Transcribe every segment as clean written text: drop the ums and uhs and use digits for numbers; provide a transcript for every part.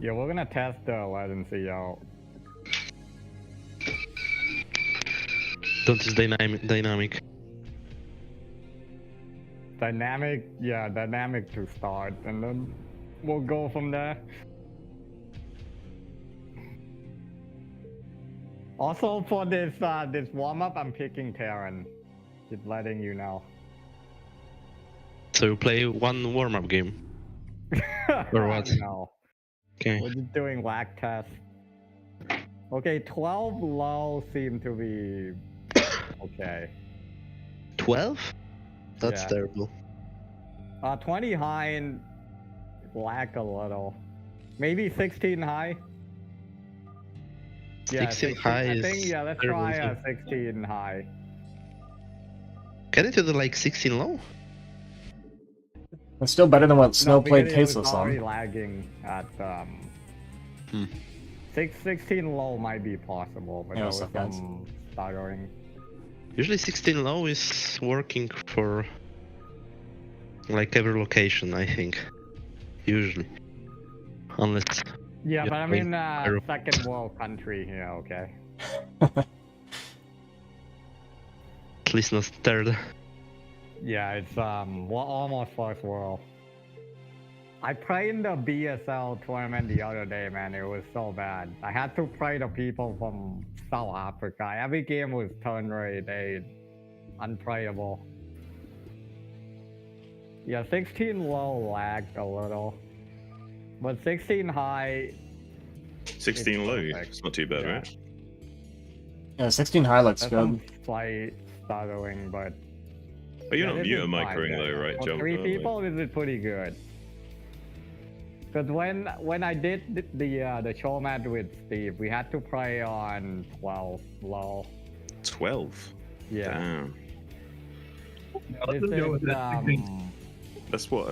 Yeah, we're gonna test the latency out. Don't is dynamic. Dynamic to start, and then we'll go from there. Also, for this warm up, I'm picking Terran. Just letting you know. So you play one warm-up game. Or what? No. Okay. We're just doing lag tests. Okay, 12 low seem to be okay. 12? That's Yeah. terrible. 20 high and lag a little. Maybe 16 high. Yeah, 16 high I is think, yeah, let's terrible try a too. 16 high. Can it do the like 16 low? It's still better than what Snow played because it was Tasteless already on. lagging at 16 low might be possible, but Yeah, there was so bad. some stuttering. Usually 16 low is working for like every location, I think. Usually. Unless... Yeah, but I'm in Europe. second world country here, okay? At least not third. Yeah, it's well, almost first world. I played in the BSL tournament the other day, man. It was so bad. I had to play the people from South Africa. Every game was turn rate 8. Unplayable. Yeah, 16 low lagged a little. But 16 high... 16 low, perfect. it's not too bad, Yeah. right? Yeah, 16 high looks There's good. some slight stuttering, but... But you're yeah, not this mute is microing fine, though, yeah. right, For Jump? 3 people, this is pretty good. Because when I did the show match with Steve, we had to play on 12 low. 12? Yeah. Damn. This is, That's what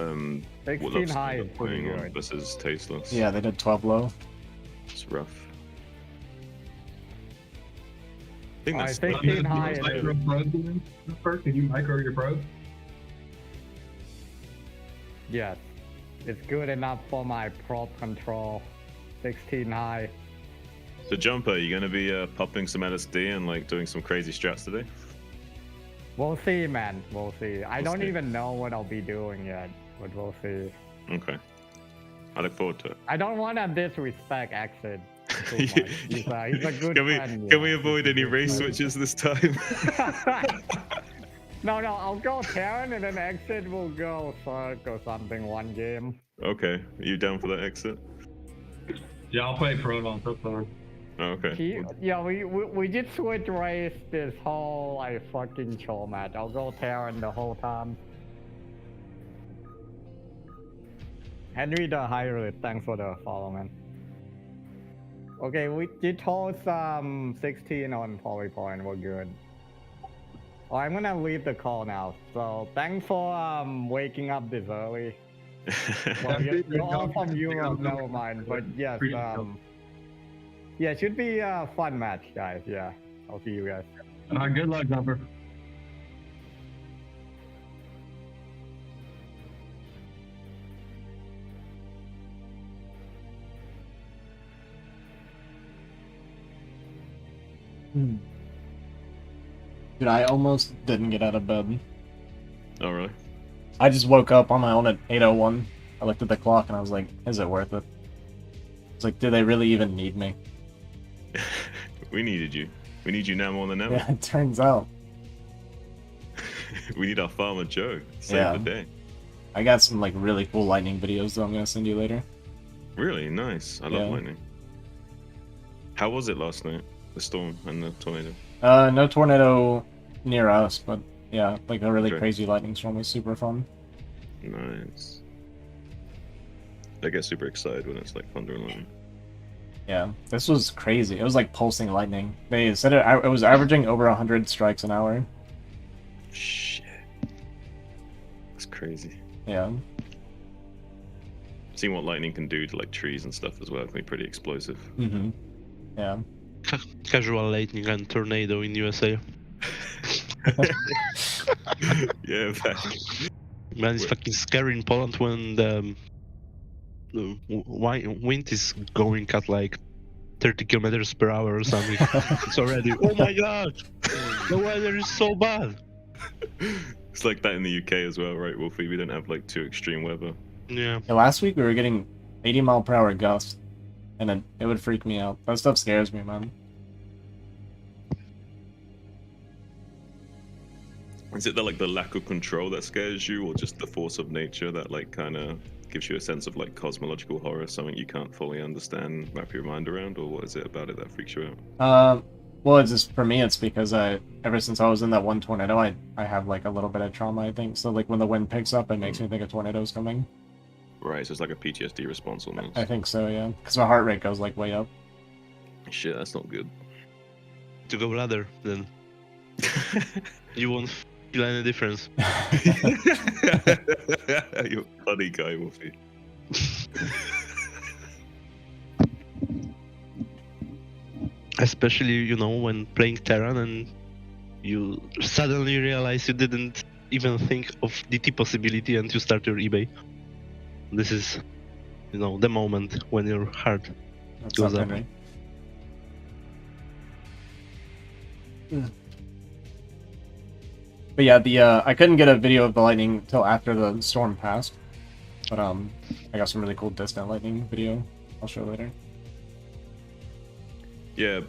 16 Love's high ended is up pretty playing on good. versus Tasteless. Yeah, they did 12 low. It's rough. I think I that's think Can 16 high is micro probe again? First, can you micro your probe? yes. It's good enough for my prop control. 16 high. So Jumper, you gonna be popping some LSD and like doing some crazy strats today? We'll see, man. We'll see. I We'll don't see. even know what I'll be doing yet, but we'll see. Okay. I look forward to it. I don't want to disrespect Exit too much. He's a good Can we friend. can we avoid any race switches this time? No, I'll go Terran and then Exit will go Cirque or something one game. Okay, are you down for that exit? Yeah, I'll play probe on so far. Oh, okay. Yeah, we just switch race this whole like fucking show match. I'll go Terran the whole time. Henry the Hybrid, thanks for the follow, man. Okay, we did hold 16 on Polypoint, we're good. Oh, I'm gonna leave the call now. So thanks for waking up this early. Well, you're all from Europe, never mind. But yes, yeah, it should be a fun match, guys. Yeah, I'll see you guys. Good luck, Jumper. Dude, I almost didn't get out of bed. Oh really? I just woke up on my own at 8:01. I looked at the clock and I was like, is it worth it? It's like, do they really even need me? We needed you. We need you now more than ever. Yeah, it turns out. We need our farmer Joe. Save Yeah. the day. I got some like really cool lightning videos that I'm gonna send you later. Really nice. I love Yeah. lightning. How was it last night? The storm and the tornado. No tornado near us, but yeah, like a really Okay. crazy lightning storm was super fun. Nice. I get super excited when it's like thunder and lightning. Yeah, this was crazy. It was like pulsing lightning. They said it was averaging over 100 strikes an hour. Shit. That's crazy. Yeah. Seeing what lightning can do to like trees and stuff as well can be pretty explosive. Mm-hmm. Yeah. Casual lightning and tornado in USA. Yeah, fact. Man, it's fucking scary in Poland when the why wind is going at like 30 kilometers per hour or something. It's already, oh my god, the weather is so bad. It's like that in the UK as well, right, Wolfie? We don't have like too extreme weather. Yeah. Yeah, last week we were getting 80-mile-per-hour gusts, and it would freak me out. That stuff scares me, man. Is it the lack of control that scares you, or just the force of nature that like kind of gives you a sense of like cosmological horror, something you can't fully understand, wrap your mind around, or what is it about it that freaks you out? Well, it's just for me. It's because ever since I was in that one tornado, I have like a little bit of trauma. I think so. Like when the wind picks up, it makes me think a tornado's coming. Right, so it's like a PTSD response almost. I think so, yeah. Because my heart rate goes like way up. Shit, that's not good. To go ladder, then you won't feel any difference. You're a funny guy, Wolfie. Especially, you know, when playing Terran and you suddenly realize you didn't even think of DT possibility and you start your eBay. This is, you know, the moment when your heart That's goes up, up. Henry. But yeah, I couldn't get a video of the lightning till after the storm passed. But I got some really cool distant lightning video. I'll show later. Yeah,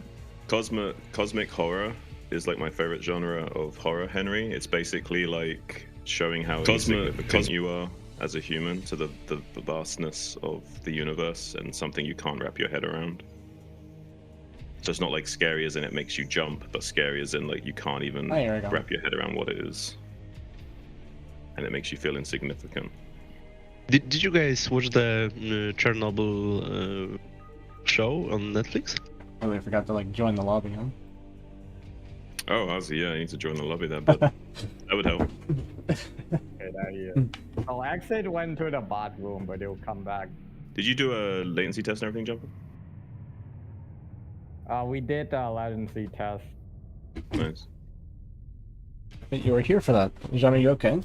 cosmic horror is like my favorite genre of horror, Henry. It's basically like showing how insignificant you are as a human to the vastness of the universe and something you can't wrap your head around. So it's not like scary as in it makes you jump, but scary as in like you can't even wrap your head around what it is. And it makes you feel insignificant. Did you guys watch the Chernobyl show on Netflix? Oh, I forgot to like join the lobby, huh? Oh, Ozzy, yeah, I need to join the lobby there, but that would help. Okay, there he is. So Exit went to the bathroom, but he'll come back. Did you do a latency test and everything, Jumper? We did a latency test. Nice. But you were here for that. John, are you okay?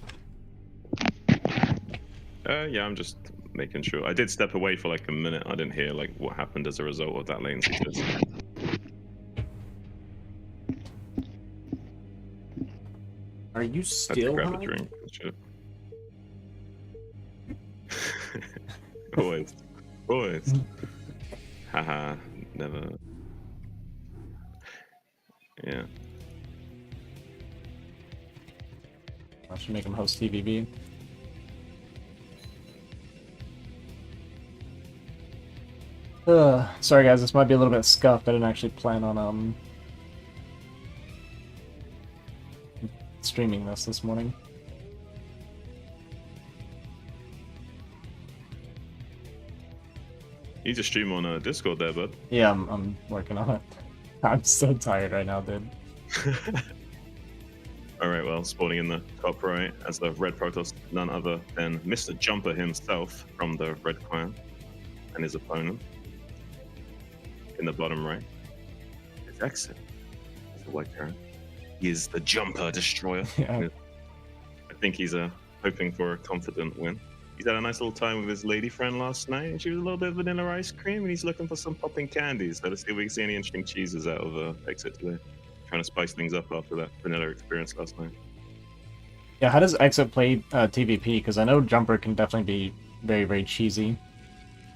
Yeah, I'm just making sure. I did step away for like a minute. I didn't hear like what happened as a result of that latency test. Are you I had to still grab a high? drink and shit. Always. Haha, never. Yeah. I should make him host TVB. Sorry guys, this might be a little bit scuffed. I didn't actually plan on streaming this morning. You need to stream on Discord there, bud. Yeah, I'm working on it. I'm so tired right now, dude. Alright, well, spawning in the top right as the Red Protoss, none other than Mr. Jumper himself from the Red Clan and his opponent. In the bottom right is Exit. He's the white Terran. He is the Jumper Destroyer. Yeah. I think he's hoping for a confident win. He's had a nice little time with his lady friend last night, and she was a little bit of vanilla ice cream, and he's looking for some popping candies. So let's see if we can see any interesting cheeses out of Exit today. Trying to spice things up after that vanilla experience last night. Yeah, how does Exit play TVP? Because I know Jumper can definitely be very, very cheesy.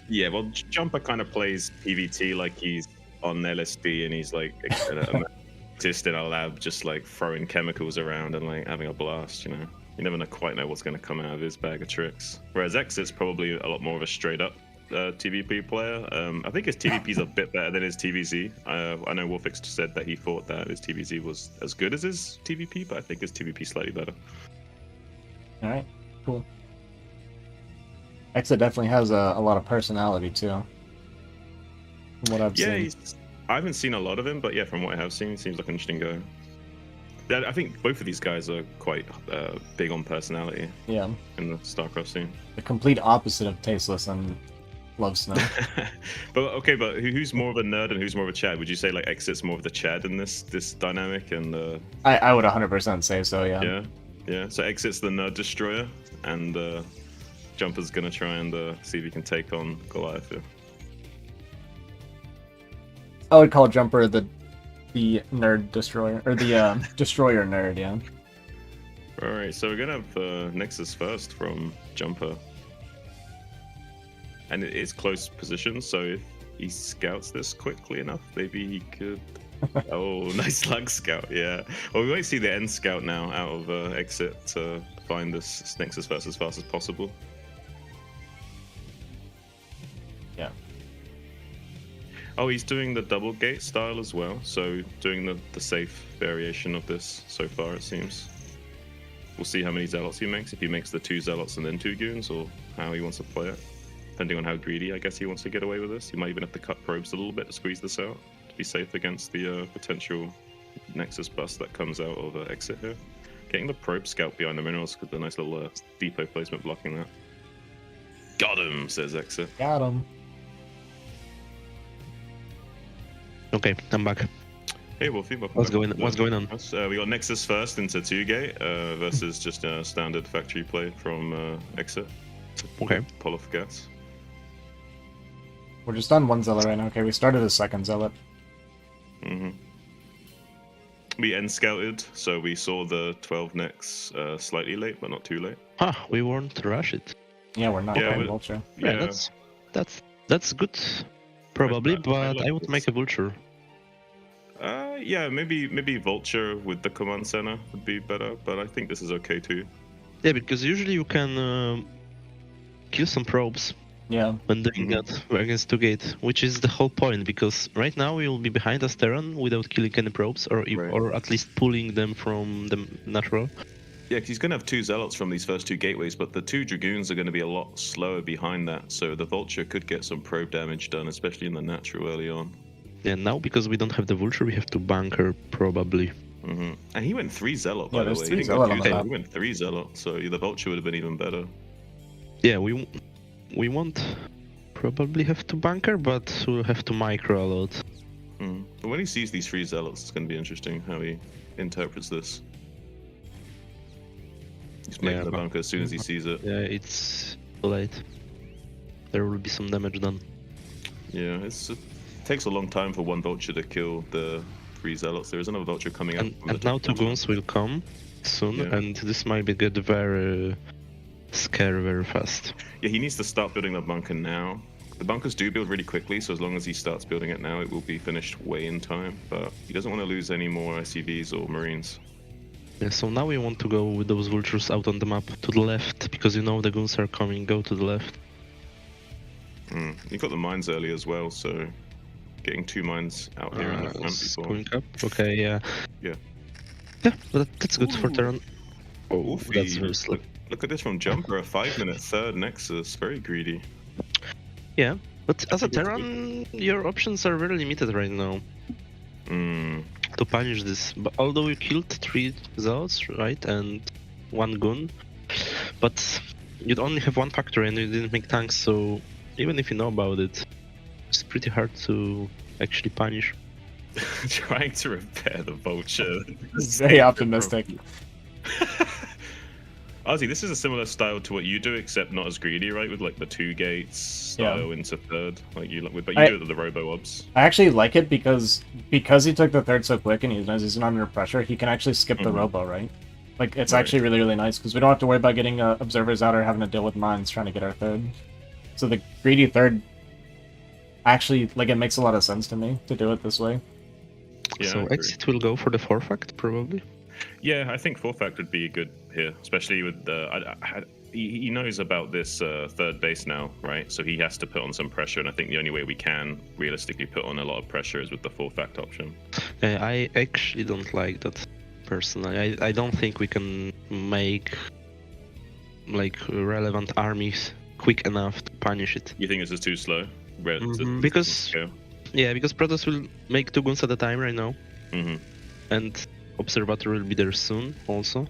Yeah, well, Jumper kind of plays PvT like he's on LSD and he's like a scientist in a lab, just like throwing chemicals around and like having a blast. You know, you never quite know what's going to come out of his bag of tricks. Whereas Exit's probably a lot more of a straight up TVP player. I think his TVP's a bit better than his TVZ. I know Wolfix said that he thought that his TVZ was as good as his TVP, but I think his TVP is slightly better. All right, cool. Exit definitely has a lot of personality too. From what I've seen. I haven't seen a lot of him, but yeah, from what I have seen, he seems like an interesting guy. Yeah, I think both of these guys are quite big on personality. Yeah. In the StarCraft scene. The complete opposite of Tasteless and Love Snow. but who's more of a nerd and who's more of a Chad? Would you say like Exit's more of the Chad in this dynamic? And I would 100% say so. Yeah. Yeah. So Exit's the nerd destroyer, and Jumper's gonna try and see if he can take on Goliath here. I would call Jumper the nerd destroyer, or the destroyer nerd, yeah. Alright, so we're gonna have Nexus first from Jumper. And it is close position, so if he scouts this quickly enough, maybe he could... Oh, nice lag scout, yeah. Well, we might see the end scout now out of exit to find this Nexus first as fast as possible. Yeah. Oh, he's doing the double gate style as well, so doing the safe variation of this so far, it seems. We'll see how many zealots he makes, if he makes the 2 zealots and then 2 goons, or how he wants to play it. Depending on how greedy, I guess, he wants to get away with this. He might even have to cut probes a little bit to squeeze this out, to be safe against the potential Nexus bust that comes out of exit here. Getting the probe scout behind the minerals, with the nice little depot placement blocking that. Got him, says exit. Got him. Okay, I'm back. Hey Wolfie, welcome What's back. going on? We got Nexus first into 2 gate versus just a standard factory play from exit. Okay. Pull off gas. We're just on 1 zealot right now. Okay, we started a 2nd zealot. Mm-hmm. We end scouted, so we saw the 12 Nex slightly late, but not too late. Huh, we won't rush it. Yeah, we're not Yeah, playing we- Vulture. Yeah, that's good. Probably, I but like I would this. make a vulture. Yeah, maybe Vulture with the command center would be better, but I think this is okay too. Yeah, because usually you can kill some probes Yeah. when doing that against 2 gate, which is the whole point. Because right now we will be behind Asteron without killing any probes, or Right. or at least pulling them from the natural. Yeah, 'cause he's going to have 2 zealots from these first 2 gateways, but the 2 dragoons are going to be a lot slower behind that, so the Vulture could get some probe damage done, especially in the natural early on. Yeah, now because we don't have the vulture, we have to bunker probably. And he went 3 zealot, by Yeah, the there's way. 3 He didn't go zealot 2 on the zealot, map. he went 3 zealot, so the Vulture would have been even better. Yeah, we won't probably have to bunker, but we'll have to micro a lot. But when he sees these 3 zealots, it's going to be interesting how he interprets this. He's making Yeah, the but- bunker as soon as he sees it. Yeah, it's too late. There will be some damage done. Yeah, it takes a long time for 1 Vulture to kill the 3 zealots. There is another Vulture coming up. And now 2 goons will come soon, Yeah. and this might be get very scary very fast. Yeah, he needs to start building the bunker now. The bunkers do build really quickly, so as long as he starts building it now, it will be finished way in time. But he doesn't want to lose any more SCVs or Marines. Yeah, so now we want to go with those vultures out on the map to the left, because you know the goons are coming, go to the left. You got the mines early as well, so getting 2 mines out here in the front It's before. going up. Okay, yeah. Yeah. Yeah, that's good for Terran. Oh, Wolfie, that's very slow. look at this from Jumper, a 5-minute 3rd Nexus, very greedy. Yeah, but as a It's good. Terran, your options are very limited right now to punish this. But although you killed 3 zealots, right, and 1 goon, but you'd only have 1 factory and you didn't make tanks, so even if you know about it, it's pretty hard to actually punish. Trying to repair the Vulture. Very optimistic. Ozzy, this is a similar style to what you do, except not as greedy, right? With like the 2 gates style into 3rd, like you with, but you do it with the Robo Obs. I actually like it because he took the 3rd so quick and he's not under pressure, he can actually skip the Robo, right? Like, it's Right. actually really, really nice, because we don't have to worry about getting observers out or having to deal with mines trying to get our 3rd. So the greedy 3rd, actually, like, it makes a lot of sense to me to do it this way. Yeah, I So agree. exit will go for the 4 fact, probably. Yeah, I think 4 fact would be good here, especially with the. He knows about this 3rd base now, right? So he has to put on some pressure, and I think the only way we can realistically put on a lot of pressure is with the 4 fact option. I actually don't like that personally. I don't think we can make like relevant armies quick enough to punish it. You think this is too slow? Because yeah, because Protoss will make 2 goons at a time right now, and Observator will be there soon also.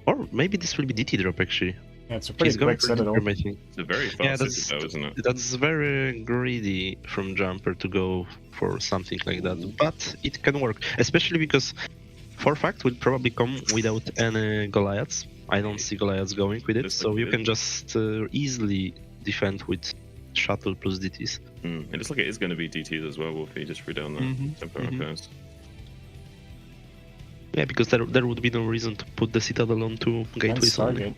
Or maybe this will be DT drop actually. Yeah, it's a pretty He's going quick for citadel. DT, I think. It's a very Yeah, fast city, though, isn't it? That's very greedy from Jumper to go for something like that, but it can work, especially because 4 fact will probably come without any Goliaths, I don't see Goliaths going with it, Looks so like you it can is. just easily defend with shuttle plus DTs. It looks like it is going to be DTs as well, Wolfie, just threw down the tempo repairs. Yeah, because there would be no reason to put the Citadel on two And gateways only. Stargate.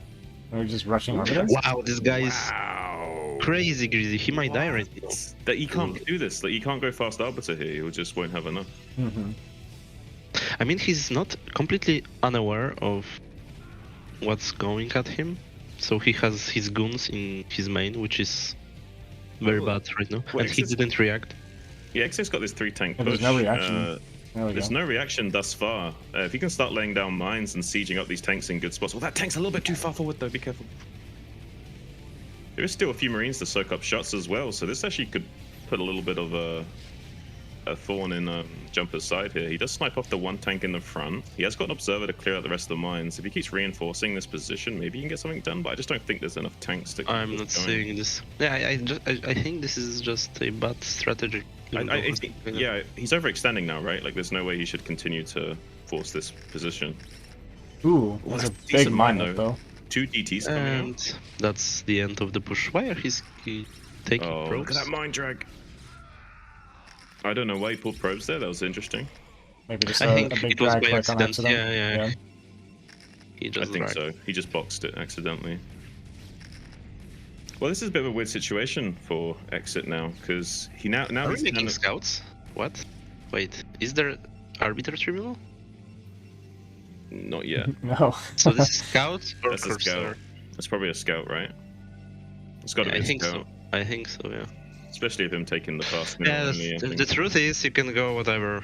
Are we just rushing orbiters? Wow, this guy is Wow. crazy greedy. He might die right now. That he can't do this. Like, he can't go fast arbiter here. He just won't have enough. Mm-hmm. I mean, he's not completely unaware of what's going at him. So he has his goons in his main, which is very bad right now. Wait, And he is- didn't react. Yeah, Exo's got this 3-tank Yeah, push. there's no reaction. There we There's go. no reaction thus far. If he can start laying down mines and sieging up these tanks in good spots. Well, that tank's a little bit too far forward, though. Be careful. There is still a few Marines to soak up shots as well, so this actually could put a little bit of a thorn in Jumper's side here. He does snipe off the one tank in the front. He has got an observer to clear out the rest of the mines. If he keeps reinforcing this position, maybe he can get something done, but I just don't think there's enough tanks to keep I'm this not going. saying this. Yeah, I think this is just a bad strategy. Yeah, he's overextending now, right? Like, there's no way he should continue to force this position. Ooh, that's a that's big decent mine mine, up, though. 2 DTs coming out. And that's the end of the push. Why are he taking Oh, look probes? at that mine drag. I don't know why he pulled probes there. That was interesting. Maybe just I a think big it was drag by click on accident. accident. Yeah. He I just think dragged. so. He just boxed it accidentally. Well, this is a bit of a weird situation for Exit now, because he now Are we he's making kind of, scouts? What? Wait, is there Arbiter Tribunal? not yet. No. So this is scout or That's a Cursor? scout. That's probably a scout, right? It's got to be I a think scout, so. I think so, yeah. especially if him taking the fast mill. Yeah, only, I the think. truth is, you can go whatever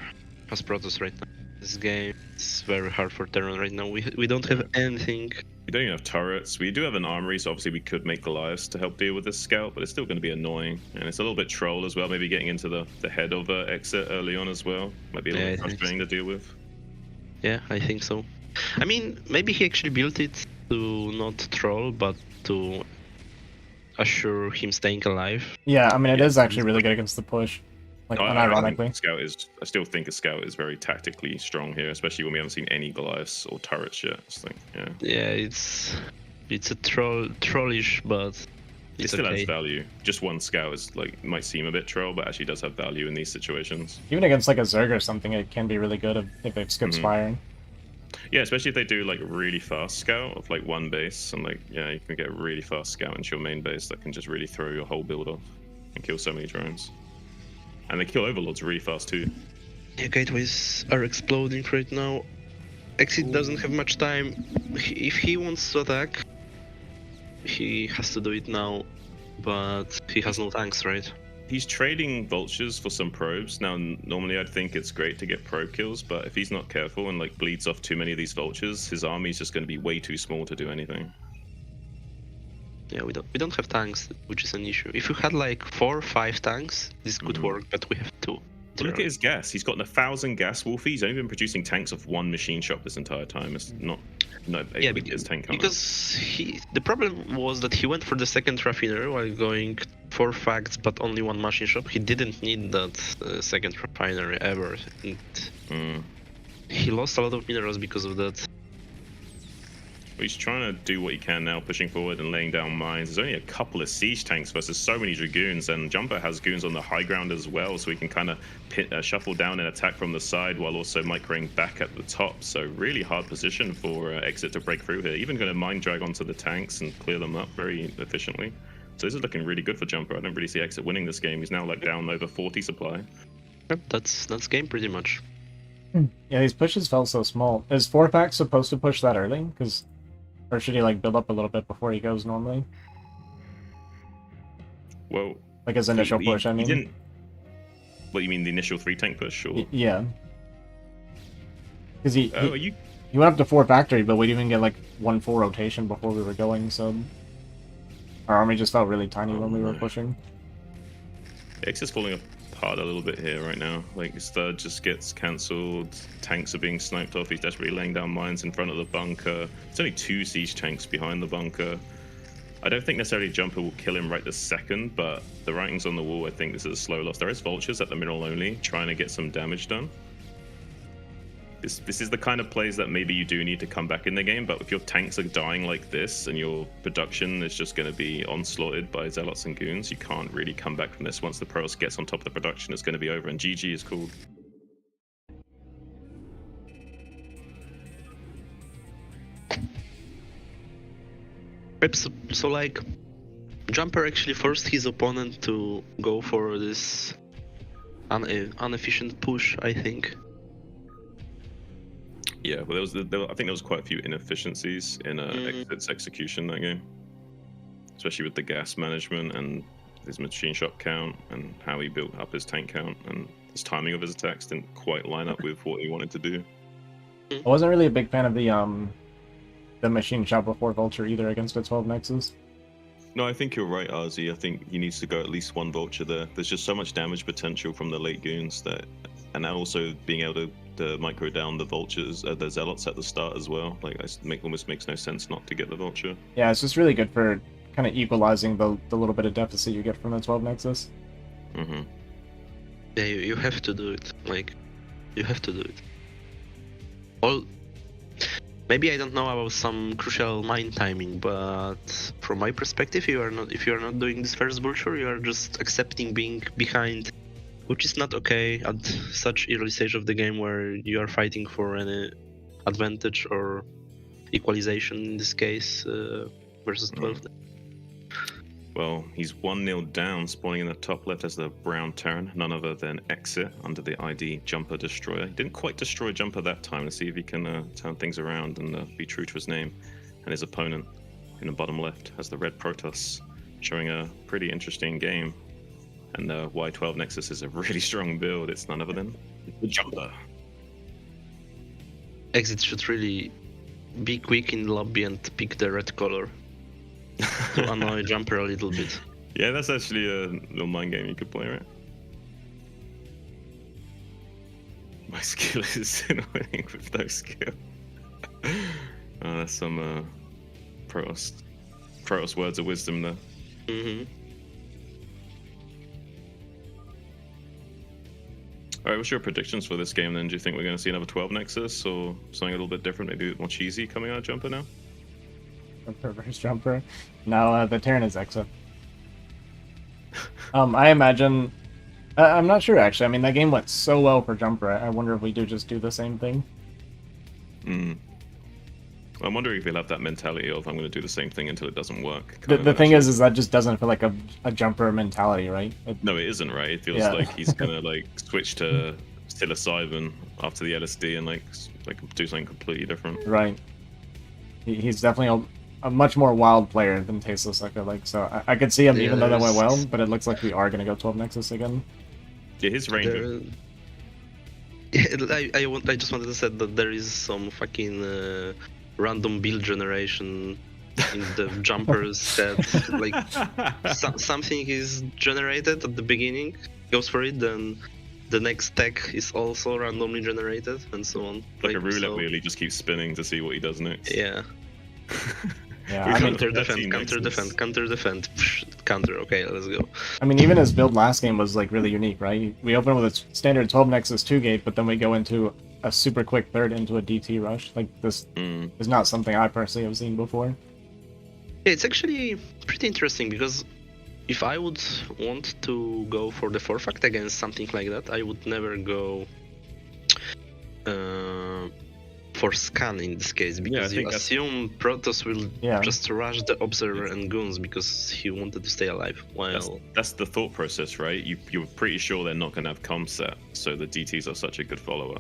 has Protoss right now. This game is very hard for Terran right now. We don't have anything. We don't even have turrets. We do have an armory, so obviously we could make Goliaths to help deal with this scout, but it's still going to be annoying. And it's a little bit troll as well, maybe getting into the head of Exit early on as well. Might be a little Yeah, bit I think frustrating to deal with. Yeah, I think so. I mean, maybe he actually built it to not troll, but to assure him staying alive. Yeah, I mean, it Yeah, is actually really good against the push. Like, I unironically. still think a scout is very tactically strong here, especially when we haven't seen any Goliaths or turrets yet. It's like, yeah, Yeah, it's a trollish, but it it's still okay. adds value. Just one scout is like might seem a bit troll, but actually does have value in these situations. Even against, like, a Zerg or something, it can be really good if it skips firing. Yeah, especially if they do like really fast scout of like one base, and like yeah, you can get a really fast scout into your main base that can just really throw your whole build off and kill so many drones. And they kill overlords really fast too. Yeah, gateways are exploding right now. Exit doesn't have much time. If he wants to attack, he has to do it now, but he has no tanks, right? He's trading vultures for some probes. Now, normally I'd think it's great to get probe kills, but if he's not careful and like bleeds off too many of these vultures, his army's just going to be way too small to do anything. Yeah, we don't have tanks, which is an issue. If we had like 4 or 5 tanks, this could work, but we have 2. But look at his gas. He's got 1,000 gas, Wolfie. He's only been producing tanks of 1 machine shop this entire time. It's not able to get his tank count up. because the problem was that he went for the second refiner while going 4 facts but only 1 machine shop. He didn't need that second refinery ever. And he lost a lot of minerals because of that. He's trying to do what he can now, pushing forward and laying down mines. There's only a couple of siege tanks versus so many dragoons, and Jumper has goons on the high ground as well, so he can kind of shuffle down and attack from the side while also microing back at the top. So really hard position for Exit to break through here. Even going to mine drag onto the tanks and clear them up very efficiently. So this is looking really good for Jumper. I don't really see Exit winning this game. He's now like down over 40 supply. Yep, that's game pretty much. Yeah, these pushes felt so small. Is 4-pack supposed to push that early? Or should he, like, build up a little bit before he goes normally? Well, Like his initial he push, I mean. didn't. What, you mean the initial 3-tank push? Or... Yeah. Because he you went up to 4 factory, but we didn't even get, like, 1 full rotation before we were going, so... Our army just felt really tiny when we were pushing. X is falling apart a little bit here right now. Like, his third just gets cancelled. Tanks are being sniped off. He's desperately laying down mines in front of the bunker. It's only 2 siege tanks behind the bunker. I don't think necessarily Jumper will kill him right this second, but the writings on the wall, I think this is a slow loss. There is vultures at the middle only, trying to get some damage done. this is the kind of plays that maybe you do need to come back in the game, but if your tanks are dying like this and your production is just going to be onslaughted by zealots and goons, you can't really come back from this. Once the Protoss gets on top of the production, it's going to be over, and GG is called. So like, Jumper actually forced his opponent to go for this inefficient push, I think. Yeah, well, I think there was quite a few inefficiencies in Exit's execution that game, especially with the gas management and his machine shot count and how he built up his tank count, and his timing of his attacks didn't quite line up with what he wanted to do. I wasn't really a big fan of the machine shot before Vulture either against a 12 Nexus. No, I think you're right, Arzi. I think he needs to go at least one Vulture there. There's just so much damage potential from the late goons that, and also being able to micro down the Vultures, the Zealots at the start as well. Like, almost makes no sense not to get the Vulture. Yeah, it's just really good for kind of equalizing the little bit of deficit you get from the 12 Nexus. Mm-hmm. Yeah, you have to do it. Like, you have to do it. All. Maybe I don't know about some crucial mine timing, but from my perspective, if you are not doing this first vulture, you are just accepting being behind, which is not okay at such early stage of the game where you are fighting for any advantage or equalization in this case versus 12. Well, he's 1-0 down, spawning in the top left as the brown Terran, none other than Exit under the ID Jumper Destroyer. He didn't quite destroy Jumper that time. Let's see if he can turn things around and be true to his name. And his opponent in the bottom left has the red Protoss, showing a pretty interesting game. And the Y12 Nexus is a really strong build. It's none other than the Jumper. Exit should really be quick in the lobby and pick the red color to annoy Jumper a little bit. Yeah, that's actually a little mind game you could play, right? My skill is winning with no skill. That's some Protoss words of wisdom there. Mm-hmm. Alright, what's your predictions for this game then? Do you think we're going to see another 12 Nexus or something a little bit different, maybe a bit more cheesy coming out of Jumper now? Reverse Jumper. No, the Terran is Exit. I imagine... I'm not sure, actually. I mean, that game went so well for Jumper. I wonder if we just do the same thing. Well, I'm wondering if he'll have that mentality of, I'm going to do the same thing until it doesn't work. The thing is that just doesn't feel like a Jumper mentality, right? No, it isn't, right? It feels like he's going to, like, switch to psilocybin after the LSD and, like do something completely different. Right. He's definitely a much more wild player than Tasteless, I feel like. So I could see him, even though that went well, but it looks like we are going to go 12 Nexus again. Yeah, his range. I just wanted to say that there is some fucking random build generation in the Jumper's set. Like, something is generated at the beginning, goes for it, then the next tech is also randomly generated, and so on. Like a roulette wheel, he just keeps spinning to see what he does next. Yeah. Yeah, I mean, counter defend, counter. Okay, let's go. I mean, even his build last game was like really unique, right? We open with a standard 12 Nexus 2 gate, but then we go into a super quick third into a DT rush. Like, this is not something I personally have seen before. Yeah, it's actually pretty interesting because if I would want to go for the 4-fact against something like that, I would never go for scan in this case, because you assume Protoss will just rush the Observer and Goons because he wanted to stay alive. While that's the thought process, right? You're pretty sure they're not going to have comms set, so the DTs are such a good follower,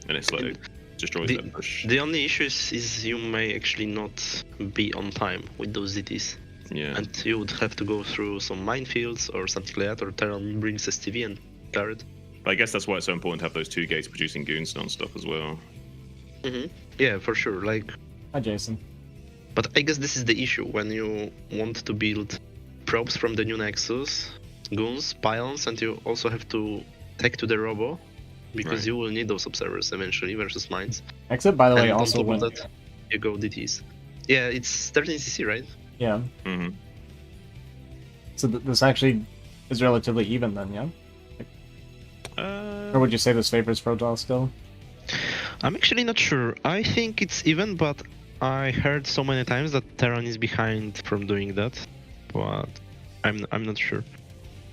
and it's like destroys their push. The only issue is you may actually not be on time with those DTs. Yeah. And you would have to go through some minefields or something like that, or Terran brings STV and clear it. But I guess that's why it's so important to have those 2 gates producing goons non-stop as well. Yeah, for sure. Like, hi, Jason. But I guess this is the issue when you want to build probes from the new Nexus, goons, pylons, and you also have to take to the robo, because you will need those observers eventually versus mines. Exit, by the way, and also on top went... of that, you go DTs. Yeah, it's 13cc, right? Yeah. So this actually is relatively even then, yeah? Or would you say this favors Protoss still? I'm actually not sure. I think it's even, but I heard so many times that Terran is behind from doing that, but I'm not sure.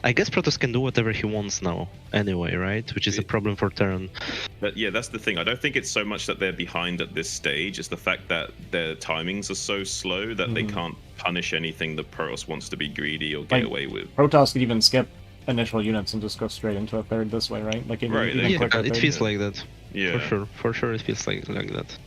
I guess Protoss can do whatever he wants now, anyway, right? Which is a problem for Terran. But yeah, that's the thing. I don't think it's so much that they're behind at this stage. It's the fact that their timings are so slow that they can't punish anything that Protoss wants to be greedy or get away with. Protoss could even skip initial units and just go straight into a third this way, right? Like even Yeah, quicker it third. feels like that. Yeah, For sure, it feels like that.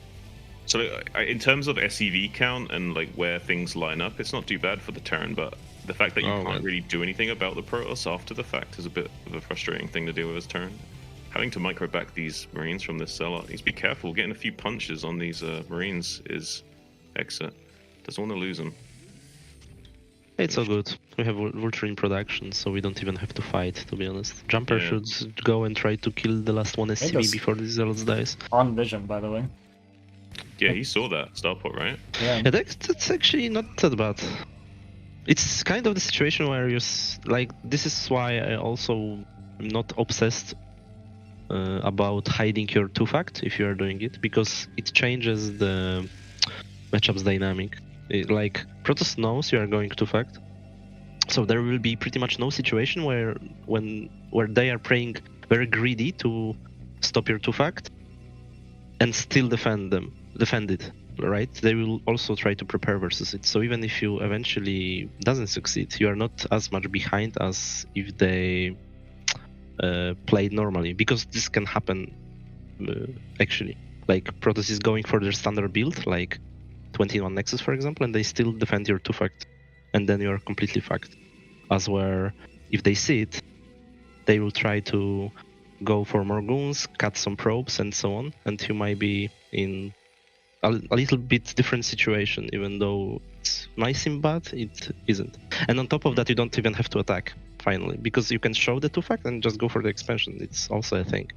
So in terms of SEV count and like where things line up, it's not too bad for the Terran, but the fact that you can't really do anything about the Protoss after the fact is a bit of a frustrating thing to deal with as Terran. Having to micro back these Marines from this sellout, needs to be careful. Getting a few punches on these Marines is exit. Doesn't want to lose them. It's all good. We have Vulture in production, so we don't even have to fight, to be honest. Jumper should go and try to kill the last one SCV before the Zealots dies. On vision, by the way. Yeah, he saw that Starport, right? Yeah. Yeah, that's actually not that bad. It's kind of the situation where you're like, this is why I also am not obsessed about hiding your 2-fact if you are doing it, because it changes the matchup's dynamic. Like, Protoss knows you are going 2-fact, so there will be pretty much no situation where they are playing very greedy to stop your 2-fact and still defend it, right? They will also try to prepare versus it. So even if you eventually doesn't succeed, you are not as much behind as if they played normally, because this can happen actually. Like, Protoss is going for their standard build, like 21 Nexus, for example, and they still defend your 2-fact, and then you are completely fucked. As where, if they see it, they will try to go for more goons, cut some probes, and so on, and you might be in a little bit different situation, even though it might seem bad, it isn't. And on top of that, you don't even have to attack, finally, because you can show the 2-fact and just go for the expansion. It's also a thing.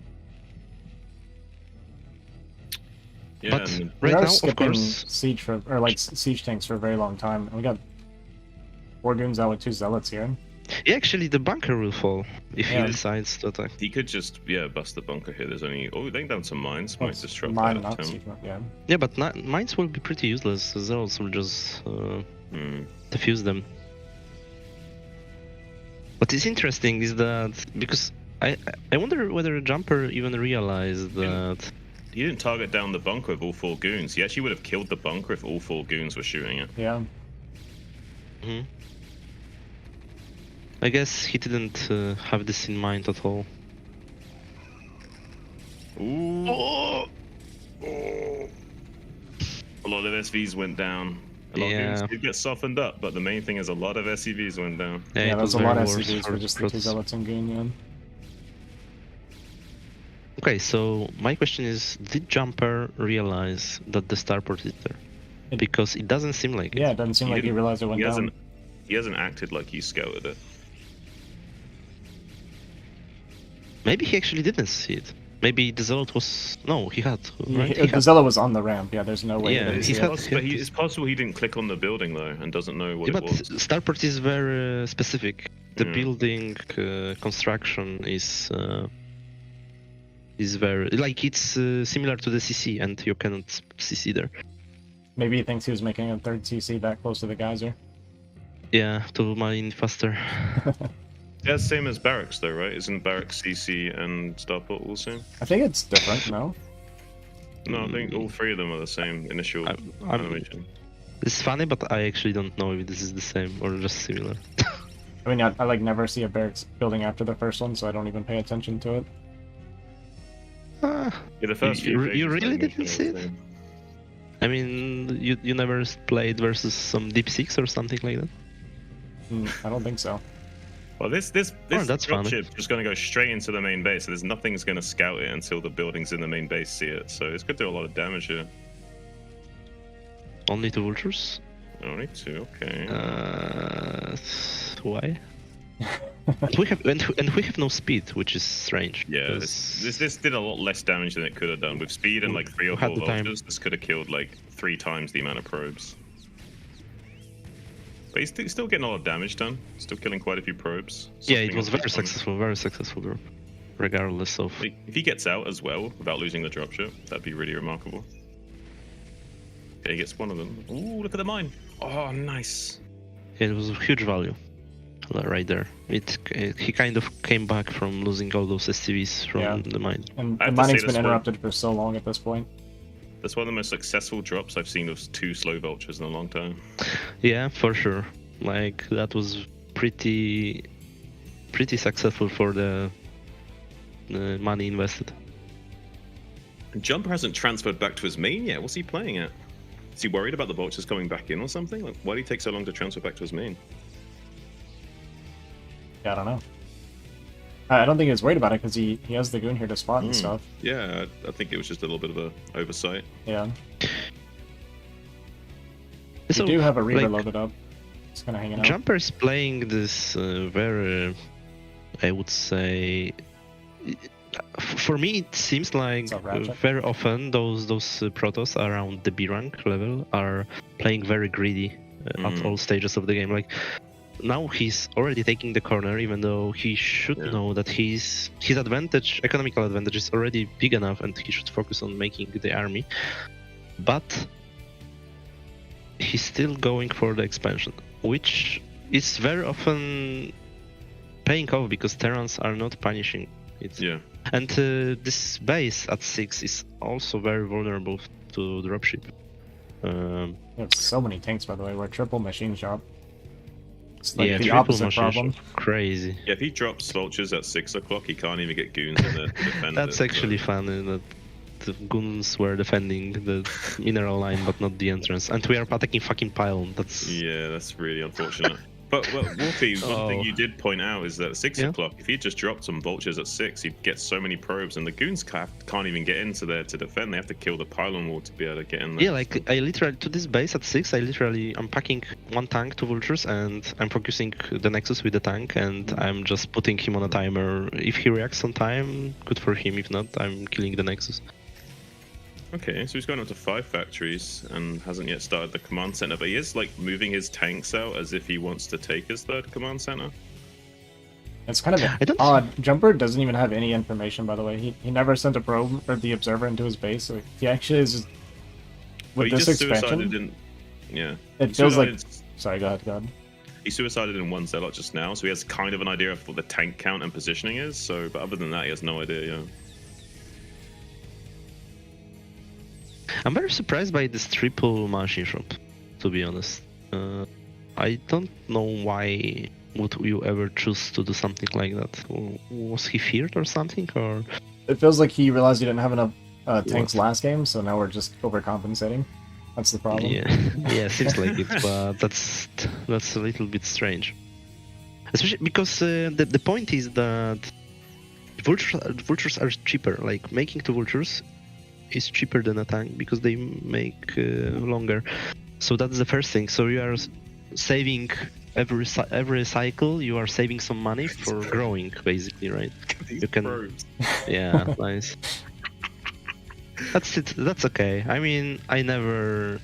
Yeah, But and right we are now, of skipping course, siege tanks for a very long time. We got 4 goons out with 2 zealots here. yeah, actually, the bunker will fall if he Yeah. decides to attack. he could just bust the bunker here. There's only laying down some mines might disrupt Mine, that not attempt. siege, yeah. Yeah, but mines will be pretty useless. The zealots will just defuse them. What is interesting is that, because I wonder whether Jumper even realized that. He didn't target down the bunker with all 4 goons. He actually would have killed the bunker if all 4 goons were shooting it. Yeah. I guess he didn't have this in mind at all. Ooh. Oh. A lot of SVs went down. A lot of goons did get softened up, but the main thing is a lot of SCVs went down. Yeah, it that's was a lot of very worse SCVs for just the 2 Protoss. zealots and goon, yeah. Okay, so my question is, did Jumper realize that the starport is there? Because it doesn't seem like it. Yeah, it doesn't seem like he realized it went down. He hasn't acted like he scouted it. Maybe he actually didn't see it. Maybe the zealot was... No, he had. Right? The zealot was on the ramp, yeah, there's no way Yeah, he didn't he see had- it. But it's possible he didn't click on the building though and doesn't know what Yeah, it but was. starport is very specific. The Yeah. building construction is very... Like, it's similar to the CC, and you cannot CC there. Maybe he thinks he was making a 3rd CC that close to the geyser. Yeah, to mine faster. Yeah, same as barracks though, right? Isn't barracks CC and starport all the same? I think it's different, no? No, I think all 3 of them are the same initial animation. It's funny, but I actually don't know if this is the same or just similar. I mean, I like never see a barracks building after the first one, so I don't even pay attention to it. Yeah, the first few You pages really animation didn't are see the it? same. I mean, you never played versus some Deep Six or something like that? I don't think so. Well, this that's funny. dropship is going to go straight into the main base, so there's nothing's going to scout it until the buildings in the main base see it. So it's going to do a lot of damage here. Only 2 vultures? Only 2, okay. Why? we have no speed, which is strange. Yeah, 'cause this did a lot less damage than it could have done. With speed and like 3 or 4 had the time. vultures, this could have killed like 3 times the amount of probes. But he's still getting a lot of damage done. Still killing quite a few probes. yeah, it Something was up very on- successful, very successful group. regardless of. If he gets out as well without losing the dropship, that'd be really remarkable. Okay, he gets one of them. Ooh, look at the mine. Oh, nice. It was a huge value right there. He kind of came back from losing all those SCVs from the mine. And I the have to say mining's been this one- interrupted for so long at this point. That's one of the most successful drops I've seen of 2 slow vultures in a long time. Yeah, for sure. Like that was pretty successful for the money invested. And Jumper hasn't transferred back to his main yet. What's he playing at? Is he worried about the vultures coming back in or something? Like, why did he take so long to transfer back to his main? Yeah, I don't know. I don't think he was worried about it because he has the goon here to spot and stuff. Yeah, I think it was just a little bit of a oversight. Yeah. So, You do have a Reaver like, loaded up. It's kind of hanging out. Jumper's playing this very, I would say, for me it seems like What's up, Ratchet? very often those protos around the B rank level are playing very greedy at all stages of the game. Like now he's already taking the corner, even though he should know that his economical advantage is already big enough, and he should focus on making the army. But he's still going for the expansion, which is very often paying off because Terrans are not punishing it. Yeah. And this base at 6 is also very vulnerable to dropship. You have so many tanks, by the way. We're triple machine shop. It's like yeah, the triple opposite machine problem. shop. Crazy. Yeah, if he drops vultures at 6 o'clock, he can't even get goons in there to defend That's it, actually so- funny that the goons were defending the inner line but not the entrance. And we are attacking fucking pylon. That's... Yeah, that's really unfortunate. But Wolfie, one thing Oh. you did point out is that at 6 Yeah. o'clock, if he just dropped some vultures at 6, he'd get so many probes, and the goons can't even get into there to defend. They have to kill the pylon wall to be able to get in there. Yeah, like I literally, to this base at 6, I'm packing 1 tank, 2 vultures, and I'm focusing the Nexus with the tank, and I'm just putting him on a timer. If he reacts on time, good for him. If not, I'm killing the Nexus. Okay, so he's going up to 5 factories and hasn't yet started the command center, but he is like moving his tanks out as if he wants to take his 3rd command center. It's kind of I don't- odd. Jumper doesn't even have any information, by the way. He never sent a probe or the observer into his base, so he actually is just... But With he this just expansion, suicided in... Yeah. it He feels like... suicided- Sorry, go ahead. He suicided in 1 zealot just now, so he has kind of an idea of what the tank count and positioning is, so, but other than that, he has no idea, yeah. I'm very surprised by this triple machine shop, to be honest. I don't know why would you ever choose to do something like that. Was he feared or something, or? It feels like he realized he didn't have enough tanks last game, so now we're just overcompensating. That's the problem. Yeah, yeah, seems like it, but that's a little bit strange. Especially because the point is that vultures are cheaper. Like making 2 vultures is cheaper than a tank because they make longer. So that's the first thing. So you are saving every cycle. You are saving some money for growing, basically, right? You can. Probes. Yeah, nice. That's it. That's okay. I mean, I never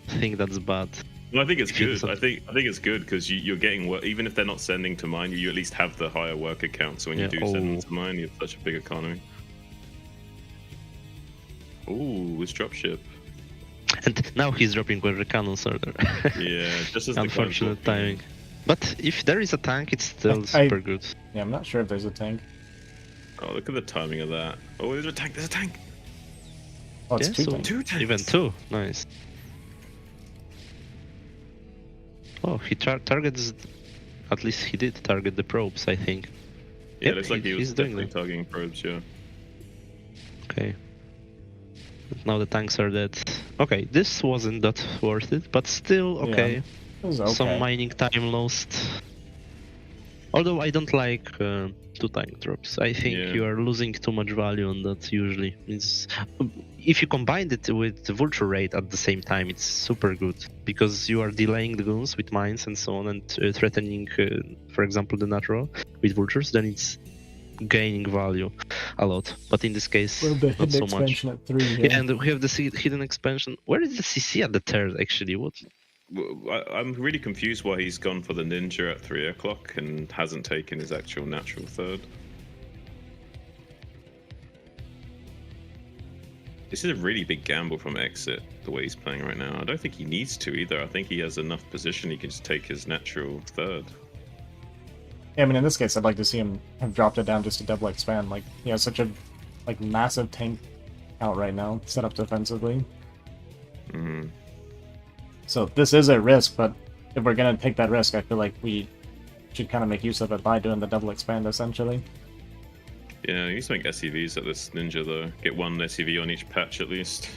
think that's bad. No, I think it's If you good. decide- I think it's good because you're getting work. Even if they're not sending to mine, you at least have the higher worker count. So when you Yeah, do send them oh. to mine, you have such a big economy. Ooh, this dropship. And now he's dropping where the cannons are there. Yeah, just as the guns Unfortunate walk in. timing. But if there is a tank, it's still I- super good. Yeah, I'm not sure if there's a tank. Oh, look at the timing of that. Oh, there's a tank. There's a tank. Oh, it's Yeah, 2 so- tanks. 2 tanks. Even 2, nice. Oh, he targets. At least he did target the probes, I think. Yeah, Yep, looks like he was he's doing definitely that. targeting probes. Yeah. Okay. Now the tanks are dead. Okay, this wasn't that worth it, but still okay. It was okay. Some mining time lost. Although I don't like 2 tank drops. I think Yeah. you are losing too much value on that usually. If you combine it with the vulture rate at the same time, it's super good. Because you are delaying the goons with mines and so on and threatening, for example, the natural with vultures, then it's gaining value a lot. But in this case, Well, the not hidden so much. expansion at 3. Yeah, and we have the hidden expansion. Where is the CC at the 3rd actually? What? I'm really confused why he's gone for the ninja at 3 o'clock and hasn't taken his actual natural 3rd. This is a really big gamble from Exit, the way he's playing right now. I don't think he needs to either. I think he has enough position he can just take his natural third. Yeah, I mean, in this case, I'd like to see him have dropped it down just to double expand. Like, he has such a massive tank out right now, set up defensively. Mm. So this is a risk, but if we're gonna take that risk, I feel like we should kind of make use of it by doing the double expand, essentially. Yeah, you need to make SCVs at this ninja though. Get one SCV on each patch at least.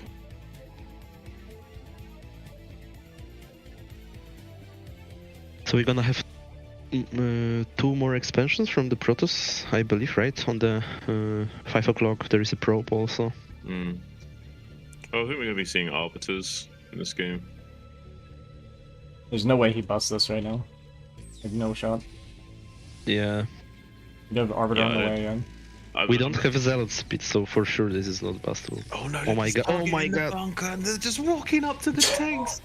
So we're gonna have 2 more expansions from the Protoss, I believe, right? On the 5 o'clock there is a probe also. Mm. Oh, I think we're gonna be seeing Arbiters in this game. There's no way he busts this right now. Like, no shot. Yeah. You have Arbiter on the way in. We don't have Zealot speed, so for sure this is not bustable. Oh no! Oh my god! Oh my god! Bunker and they're just walking up to the tanks.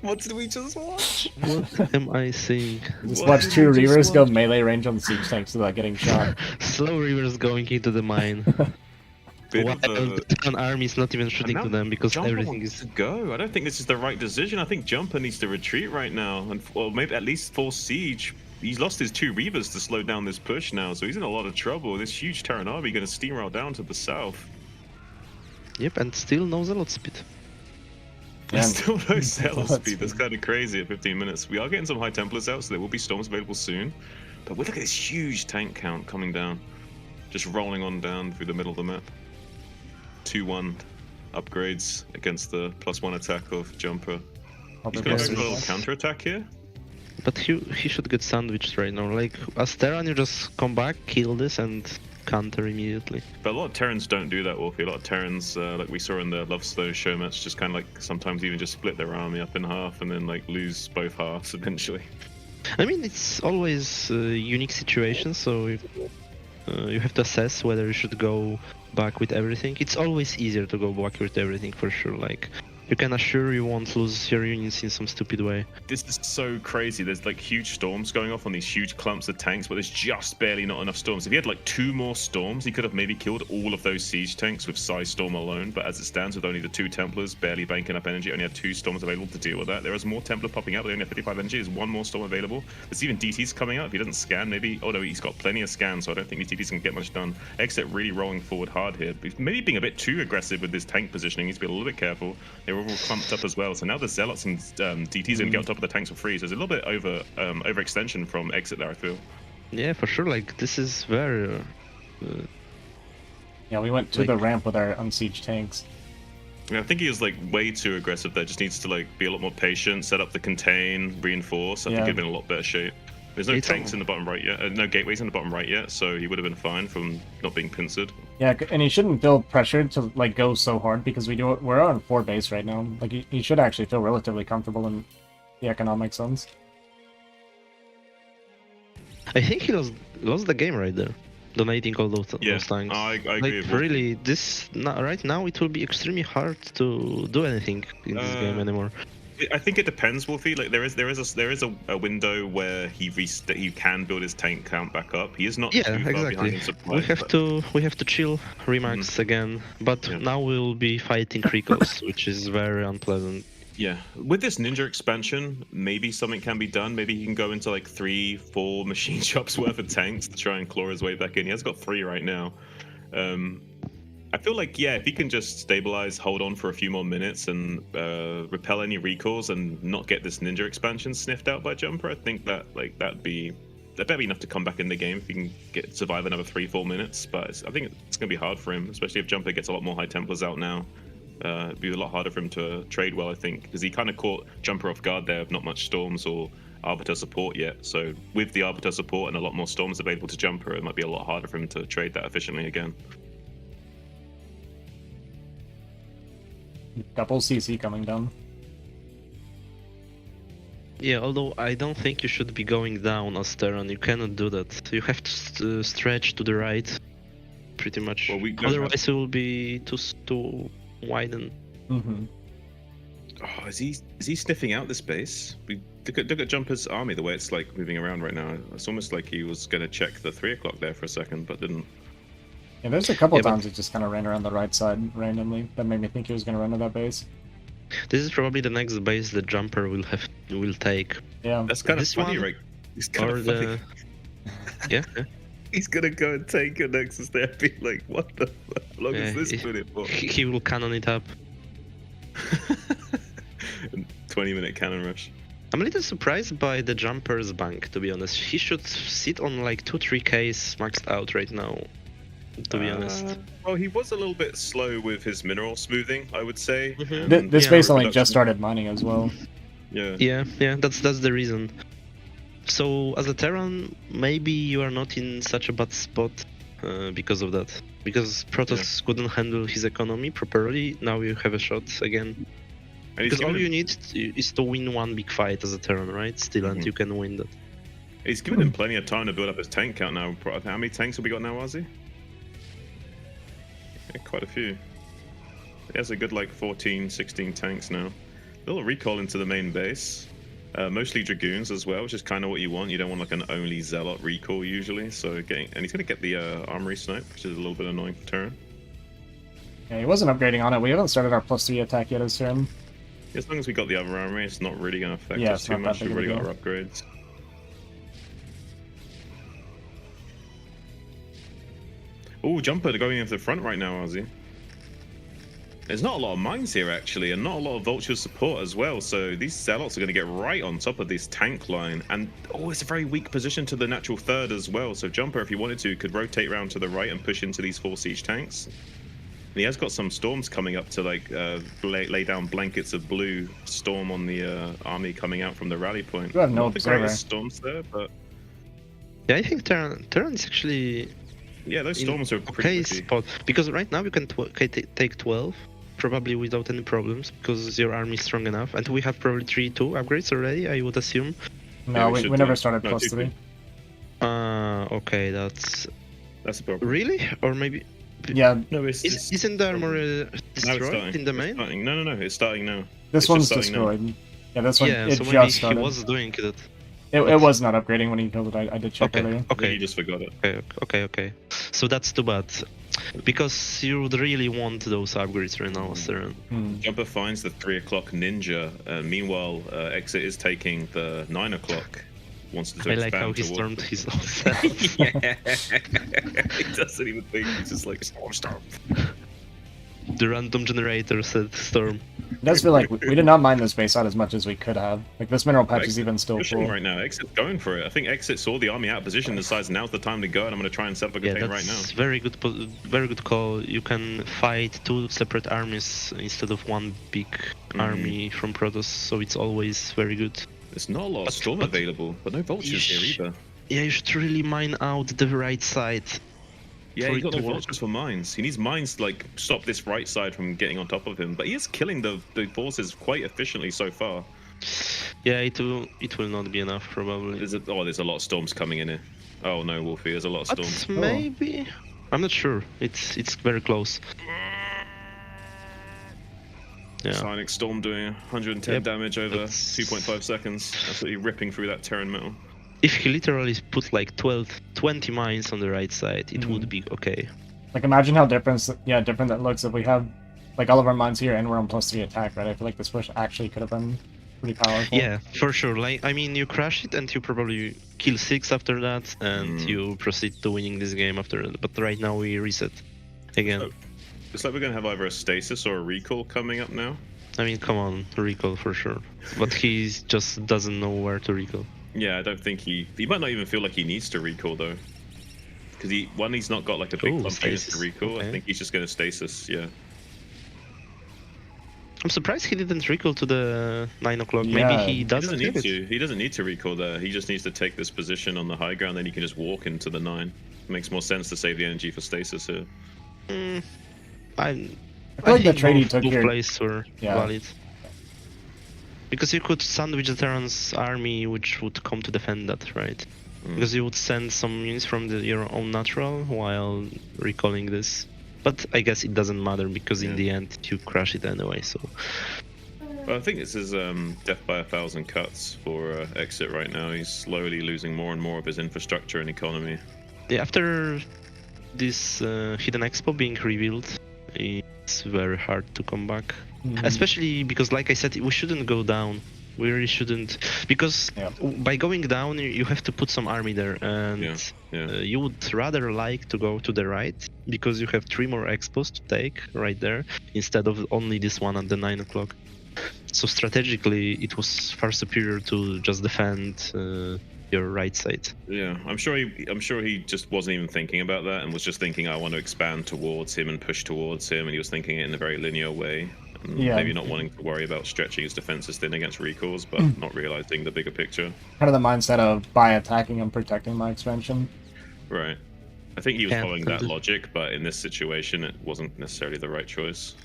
What did we just watch? What am I seeing? Just What watch did 2 we just Reavers go watch? melee range on siege tanks without getting shot. Slow rivers going into the mine. Bit While of a- an army is not even shooting And to now them because Jumper everything wants is. to go. I don't think this is the right decision. I think Jumper needs to retreat right now, and or maybe at least force siege. He's lost his 2 Reavers to slow down this push now, so he's in a lot of trouble. This huge Terran army going to steamroll down to the south. Yep, and still no Zealot speed. There's And- still no sail That's speed. That's kind of crazy at 15 minutes. We are getting some high Templars out, so there will be storms available soon. But look at this huge tank count coming down, just rolling on down through the middle of the map. 2-1 upgrades against the +1 attack of Jumper. He's going to go for a little counter attack here. But he should get sandwiched right now. Like, as Terran, you just come back, kill this, and counter immediately. But a lot of Terrans don't do that, Wolfie. A lot of Terrans, like we saw in the Love Slow show match, just kind of like sometimes even just split their army up in half and then like lose both halves eventually. I mean, it's always a unique situation, so you have to assess whether you should go back with everything. It's always easier to go back with everything for sure. Like, you can assure you won't lose your units in some stupid way. This is so crazy. There's like huge storms going off on these huge clumps of tanks, but there's just barely not enough storms. If he had like 2 more storms, he could have maybe killed all of those siege tanks with Psy Storm alone. But as it stands, with only the 2 Templars barely banking up energy, only had 2 storms available to deal with that. There is more Templar popping out, but they only have 55 energy. There's 1 more storm available. There's even DTs coming out. If he doesn't scan, maybe. Oh no, he's got plenty of scans, so I don't think these DTs can get much done. Exit really rolling forward hard here. He's maybe being a bit too aggressive with his tank positioning. He needs to be a little bit careful. They were all clumped up as well. So now the Zealots and DTs are going to get on top of the tanks for free. So there's a little bit overextension from Exit there, I feel. Yeah, for sure. Like, this is very. Yeah, we went to the ramp with our unsieged tanks. Yeah, I think he was like way too aggressive there. Just needs to like be a lot more patient, set up the contain, reinforce. I think he'd have been in a lot better shape. There's no tanks in the bottom right yet, no gateways in the bottom right yet, so he would have been fine from not being pincered. Yeah, and he shouldn't feel pressured to like go so hard because we're on 4 base right now. Like he should actually feel relatively comfortable in the economic zones. I think he lost the game right there, donating all those tanks. I agree. Like, with really, right now it will be extremely hard to do anything in this game anymore. I think it depends, Wolfie. Like there is a window where he can build his tank count back up. He is not too far behind in supply. We have to chill Remax again, but now we'll be fighting recalls, which is very unpleasant. Yeah, with this ninja expansion, maybe something can be done. Maybe he can go into like 3-4 machine shops worth of tanks to try and claw his way back in. He has got 3 right now. I feel like, yeah, if he can just stabilize, hold on for a few more minutes and repel any recalls and not get this ninja expansion sniffed out by Jumper, I think that that'd be enough to come back in the game if he can survive another 3-4 minutes. But I think it's going to be hard for him, especially if Jumper gets a lot more high Templars out now. It'd be a lot harder for him to trade well, I think, because he kind of caught Jumper off guard there of not much storms or Arbiter support yet. So with the Arbiter support and a lot more storms available to Jumper, it might be a lot harder for him to trade that efficiently again. Double CC coming down. Yeah, although I don't think you should be going down as Terran. You cannot do that. You have to stretch to the right, pretty much. Well, otherwise it will be too widen. Mm-hmm. Oh, is he sniffing out this base? Look at Jumper's army, the way it's like moving around right now. It's almost like he was going to check the 3 o'clock there for a second, but didn't. Yeah, there's a couple Yeah, but- times it just kind of ran around the right side randomly. That made me think he was going to run to that base. This is probably the next base the jumper will take. Yeah. That's kind of This funny, one? right? It's kind Or of funny. the yeah, He's gonna go and take your Nexus there. Be like, what the? How long is Yeah, this put it for? he will cannon it up. 20-minute cannon rush. I'm a little surprised by the jumper's bank, to be honest. He should sit on like 2-3Ks maxed out right now, to be honest. Well, he was a little bit slow with his mineral smoothing, I would say. Mhm. and This Yeah, base only production. just started mining as well. Yeah. Yeah, that's the reason. So as a Terran, maybe you are not in such a bad spot because of that. Because Protoss couldn't handle his economy properly. Now you have a shot again. And he's Because all given, you need is to win one big fight as a Terran, right? Still, and Mhm. you can win that. he's given him plenty of time to build up his tank count now. How many tanks have we got now, Ozzy? Yeah, quite a few. He has a good like 14, 16 tanks now. A little recall into the main base. Mostly Dragoons as well, which is kind of what you want. You don't want like an only Zealot recall usually. So and he's going to get the Armory Snipe, which is a little bit annoying for turn. Yeah, he wasn't upgrading on it. We haven't started our +3 attack yet this turn. As long as we got the other armory, it's not really going to affect Yeah, us it's too not that much. big We've of a already got deal. our upgrades. Oh, Jumper going into the front right now, Ozzy. There's not a lot of mines here actually, and not a lot of Vulture support as well. So these Zealots are going to get right on top of this tank line, and it's a very weak position to the natural third as well. So Jumper, if he wanted to, could rotate around to the right and push into these 4 siege tanks. And he has got some storms coming up to like lay down blankets of blue storm on the army coming out from the rally point. You have no Not the observer. greatest storms there, but Yeah, I think Terran is actually yeah, those in storms are okay pretty pretty. spot. Because right now you can take 12, probably without any problems, because your army is strong enough. And we have probably 3-2 upgrades already, I would assume. No, Yeah, we we should never do. started No, +3. Okay, that's... That's the problem. Really? Or maybe... Yeah, No, it's Isn't the armor now it's destroyed starting. in the It's main? starting. No, it's starting now. this It's one's just starting now. destroyed. Yeah, this one, Yeah, it so maybe just he started. was doing that. It was not upgrading when he killed it. I did check Okay, earlier. You okay, just forgot it. okay. So that's too bad. Because you would really want those upgrades right now, Saren. Hmm. Jumper finds the 3 o'clock ninja. Meanwhile, Exit is taking the 9 o'clock. Wants to I like expand how he towards stormed the- his own self. Yeah. He doesn't even think. He's just like storm. The random generator said storm. It does feel like we did not mine this base out as much as we could have. Like, this mineral patch is even still Pushing full. right now. Exit's going for it. I think Exit saw the army out of position and decides now's the time to go, and I'm going to try and set up a Yeah, container that's right now. very good call. You can fight 2 separate armies instead of one big army from Protoss, so it's always very good. There's not a lot of But- storm but- available, but no vultures You here either. Yeah, you should really mine out the right side. Yeah, for he's it got no to work. vultures for mines. He needs mines to like stop this right side from getting on top of him. But he is killing the forces quite efficiently so far. Yeah, it will not be enough probably. There's a lot of storms coming in here. Oh no, Wolfie, there's a lot of But storms. maybe I'm not sure. It's very close. Yeah. Sonic Storm doing 110 Yep, damage over that's- 2.5 seconds. Absolutely ripping through that Terran metal. If he literally put like 20 mines on the right side, it would be okay. Like, imagine how different that looks if we have, like, all of our mines here and we're on +3 attack, right? I feel like this push actually could have been pretty powerful. Yeah, for sure. Like, I mean, you crash it and you probably kill 6 after that, and you proceed to winning this game after that. But right now we reset again. Oh. It's like we're going to have either a stasis or a recall coming up now. I mean, come on, recall for sure. But he just doesn't know where to recall. Yeah, I don't think he might not even feel like he needs to recall though. Because he's not got like a big Ooh, clump unit to stasis. recall. I Okay. think he's just going to stasis, yeah. I'm surprised he didn't recall to the 9 o'clock. Yeah. Maybe he He doesn't doesn't need have it. to. He doesn't need to recall there. He just needs to take this position on the high ground, then he can just walk into the 9. Makes more sense to save the energy for stasis here. I feel like the trade he took both here. plays were Yeah. valid. Because you could sandwich the Terran's army, which would come to defend that, right? Because you would send some units from your own natural while recalling this. But I guess it doesn't matter because in the end you crash it anyway. So Well, I think this is death by 1,000 cuts for Exit right now. He's slowly losing more and more of his infrastructure and economy. yeah, after this hidden expo being revealed, it's very hard to come back. Mhm. Especially because, like I said, we shouldn't go down. We really shouldn't, because Yeah. by going down, you have to put some army there, and Yeah. you would rather like to go to the right because you have 3 more expos to take right there instead of only this one at the 9 o'clock. So strategically, it was far superior to just defend your right side. Yeah, I'm sure he just wasn't even thinking about that and was just thinking, I want to expand towards him and push towards him, and he was thinking it in a very linear way. And Yeah. maybe not wanting to worry about stretching his defenses thin against recalls, but not realizing the bigger picture. Kind of the mindset of by attacking I'm protecting my expansion. Right. I think he was Yeah, following that totally. logic, but in this situation, it wasn't necessarily the right choice.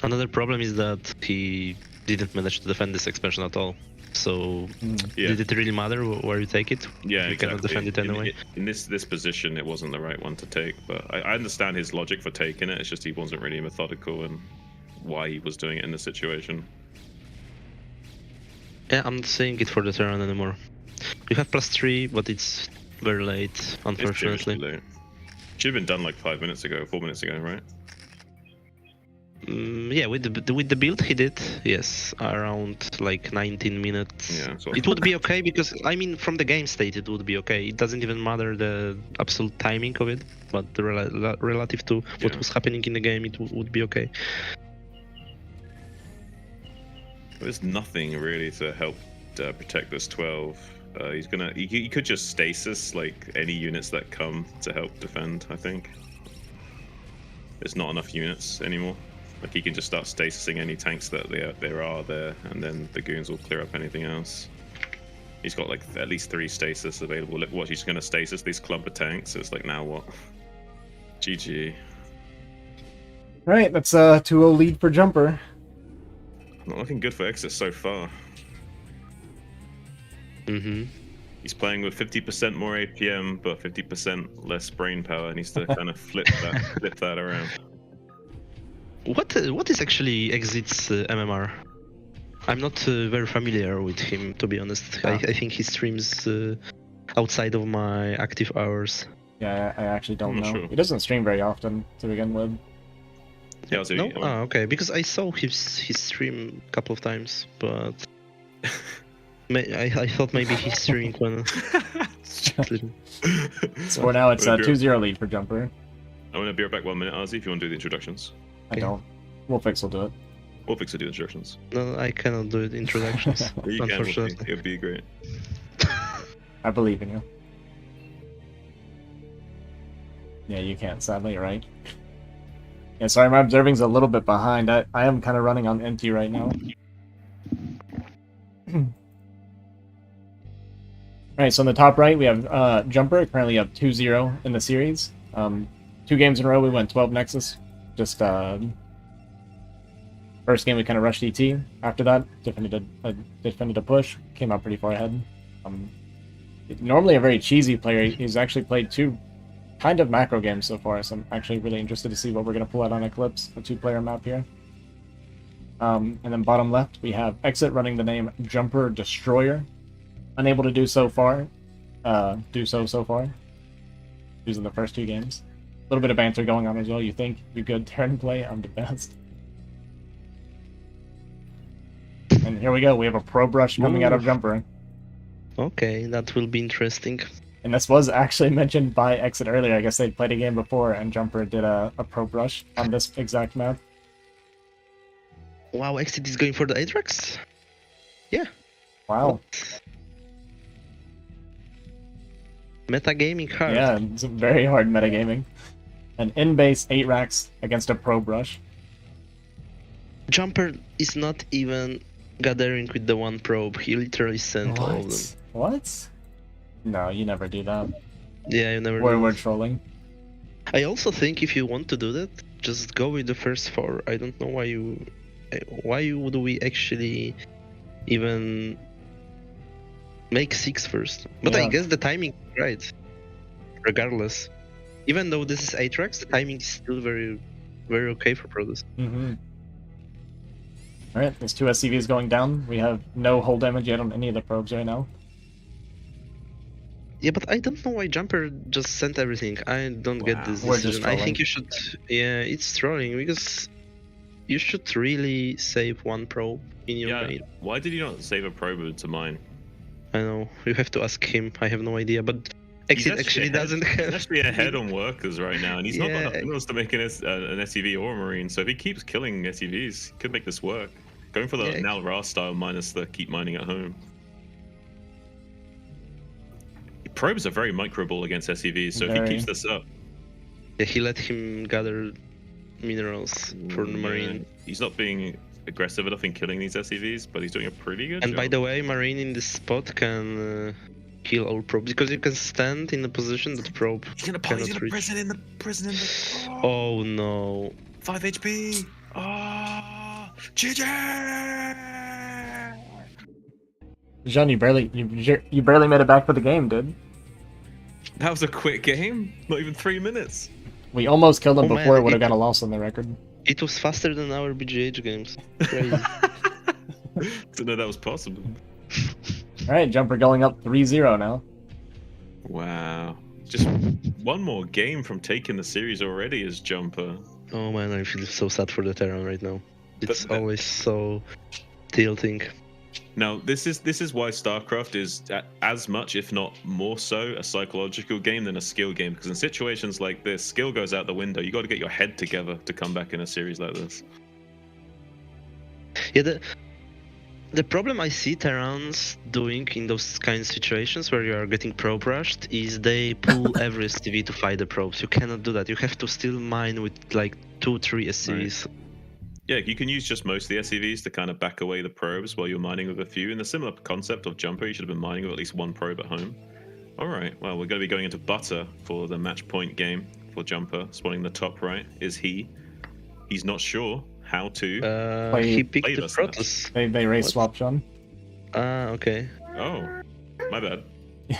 Another problem is that he didn't manage to defend this expansion at all. So Yeah. did it really matter where you take it? Yeah, You cannot defend it anyway. In this position, it wasn't the right one to take, but I understand his logic for taking it. It's just he wasn't really methodical in why he was doing it in this situation. Yeah, I'm not saying it for the turn anymore. You have +3, but it's very late, It's unfortunately. seriously late. Should have been done like 5 minutes ago, 4 minutes ago, right? Yeah, with the build he did, yes, around like 19 minutes. Yeah, so It would be okay because, I mean, from the game state it would be okay. It doesn't even matter the absolute timing of it, but the relative to what Yeah. was happening in the game, it would be okay. there's nothing really to help protect this 12. He could just stasis like any units that come to help defend. I think there's not enough units anymore. Like he can just start stasising any tanks that there are there, and then the goons will clear up anything else. He's got like at least 3 stasis available. Look, what, he's gonna stasis these clump of tanks? It's like, now what? GG. Alright, that's a 2-0 lead for Jumper. Not looking good for Exit so far. Mm-hmm. He's playing with 50% more APM, but 50% less brain power. Needs to kind of flip that around. What is actually Exit's MMR? I'm not very familiar with him, to be honest. I think he streams outside of my active hours. Yeah, I actually don't I'm know. not sure. He doesn't stream very often to begin with. Yeah, so No? Okay, because I saw his stream a couple of times, but I thought maybe he's streaming when... So for now, it's a Wanna be- 2-0 lead for Jumper. I'm gonna be right back 1 minute, Ozzy, if you want to do the introductions. I don't. Wolfix will do it. We'll fix the instructions. No, I cannot do it introductions, You can, unfortunately. it'd be great. I believe in you. Yeah, you can't, sadly, right? Yeah, sorry, my observing's a little bit behind. I am kind of running on empty right now. Alright, so in the top right, we have Jumper, currently up 2-0 in the series. 2 games in a row, we went 12 Nexus. Just, first game we kind of rushed ET. After that, defended a push, came out pretty far ahead. Normally a very cheesy player, he's actually played 2 kind of macro games so far, so I'm actually really interested to see what we're going to pull out on Eclipse, the 2-player map here. And then bottom left, we have Exit running the name Jumper Destroyer. Unable to do so far. So far. Using the first 2 games. A little bit of banter going on as well. You think you're good turn play? I'm the best. And here we go. We have a Pro Brush coming out of Jumper. Okay, that will be interesting. And this was actually mentioned by Exit earlier. I guess they played a game before, and Jumper did a Pro Brush on this exact map. Wow, Exit is going for the Atrax? Yeah. Wow. Metagaming hard. Yeah, it's very hard metagaming. An in-base 8 racks against a Pro Brush. Jumper is not even gathering with the 1 probe. He literally sent all of them. What? No, you never do that. Yeah, you never We're know. trolling. I also think if you want to do that, just go with the first 4. I don't know why would we actually even make 6 first. But I Yeah. guess the timing is right. Regardless. Even though this is Atrax, the timing is still very, very okay for Produce. Mm-hmm. Alright, there's 2 SCVs going down. We have no hull damage yet on any of the probes right now. Yeah, but I don't know why Jumper just sent everything. I don't get this We're just decision. I think trolling. you should. Yeah, it's trolling because you should really save one probe in your Yeah. main. Why did you not save a probe to mine? I know you have to ask him. I have no idea, but Exit actually ahead- doesn't have. He's actually ahead on workers right now, and he's not got Yeah. enough minerals to make an SUV or a marine. So if he keeps killing SUVs, he could make this work. Going for the Yeah. Nal Ra style minus the keep mining at home. Probes are very microable against SUVs, so if Very. he keeps this up, Yeah, he let him gather minerals for the marine. he's not being aggressive enough in killing these SUVs, but he's doing a pretty good And job. by the way, marine in this spot can kill all probes because you can stand in a position that probe he's gonna cannot reach. prison in the. Oh no! 5 HP. Oh, GG! Jean, you barely made it back for the game, dude. That was a quick game. Not even 3 minutes. We almost killed him Oh, man, before it would have it- got a loss on the record. It was faster than our BGH games. Crazy. Didn't know that was possible. Alright, Jumper going up 3-0 now. Wow. Just one more game from taking the series already as Jumper. Oh man, I feel so sad for the Terran right now. It's But- always so tilting. Now, this is why StarCraft is as much, if not more so, a psychological game than a skill game. Because in situations like this, skill goes out the window. You got to get your head together to come back in a series like this. Yeah, the problem I see Terrans doing in those kind of situations where you are getting probe rushed is they pull every STV to fight the probes. You cannot do that. You have to still mine with like 2-3 SCVs. Yeah, you can use just most of the SCVs to kind of back away the probes while you're mining with a few. In the similar concept of Jumper, you should have been mining with at least one probe at home. All right, well, we're going to be going into Butter for the match point game for Jumper. Spawning the top right is he. He's not sure how to. He picked Played the us that. Protoss. They race What? swapped, Jean. Ah, okay. Oh, my bad.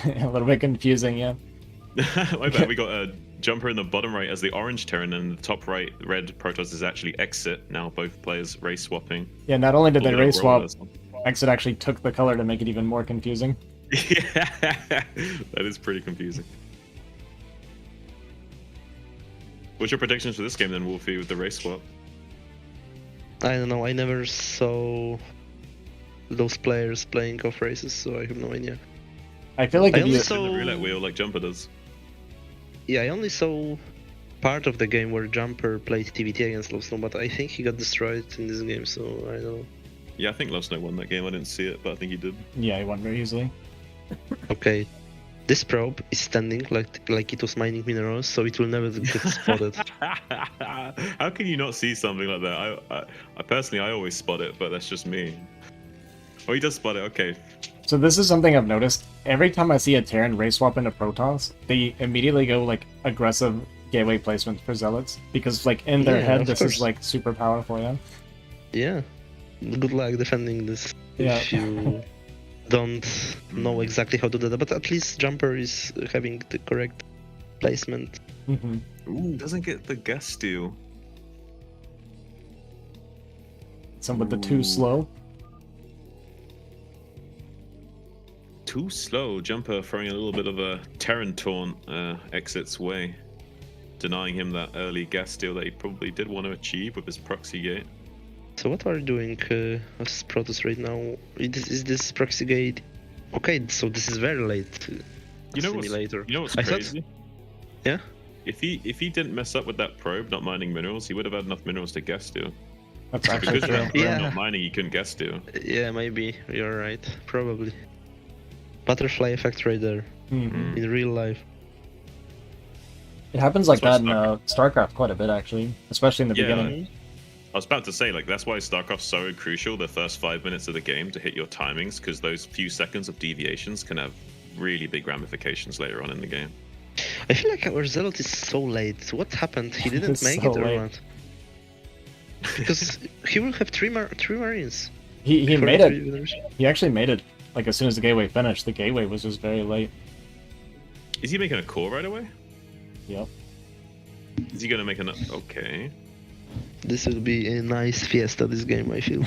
A little bit confusing, yeah. My bad. We got a Jumper in the bottom right as the orange Terran, and the top right red Protoss is actually Exit. Now both players race swapping. Yeah, not only did they Pulled it race up, swap, rolled this one. Exit actually took the color to make it even more confusing. Yeah, that is pretty confusing. What's your predictions for this game then, Wolfie, with the race swap? I don't know. I never saw those players playing off races, so I have no idea. I feel like I if only you... saw- In the roulette wheel like Jumper does. Yeah, I only saw part of the game where Jumper played TVT against Love Snow, but I think he got destroyed in this game, so I don't know. Yeah, I think Love Snow won that game. I didn't see it, but I think he did. Yeah, he won very easily. Okay, this probe is standing like it was mining minerals, so it will never get spotted. How can you not see something like that? I personally, I always spot it, but that's just me. Oh, he does spot it. Okay. So this is something I've noticed. Every time I see a Terran race swap into Protoss, they immediately go like aggressive gateway placements for Zealots. Because like in their Yeah, head of this course. is like super powerful, yeah. Yeah, good luck defending this Yeah. if you don't know exactly how to do that, but at least Jumper is having the correct placement. hmm Ooh, doesn't get the gas steal. Some with the Ooh. too slow. Too slow. Jumper throwing a little bit of a Terran taunt Exit's way, denying him that early gas steal that he probably did want to achieve with his proxy gate. So what are you doing as Protoss right now? Is this proxy gate? Okay, so this is very late. You know what's Simulator. what's I thought- crazy? Yeah? If he didn't mess up with that probe, not mining minerals, he would have had enough minerals to gas steal. That's actually Because of true. that probe Yeah. not mining, he couldn't gas steal. Yeah, maybe you're right. Probably. Butterfly effect right there Mhm. in real life. It happens like That's that why in StarCraft quite a bit actually, especially in the Yeah. beginning. I was about to say, like, that's why StarCraft's so crucial the first 5 minutes of the game to hit your timings, because those few seconds of deviations can have really big ramifications later on in the game. I feel like our Zealot is so late. What happened? He didn't It's make so it or late. what? Because he will have three Marines. He for made the it. three winners. He actually made it. Like as soon as the gateway finished, the gateway was just very late. Is he making a core right away? Yep. Is he going to make an... Okay. This will be a nice fiesta, this game, I feel.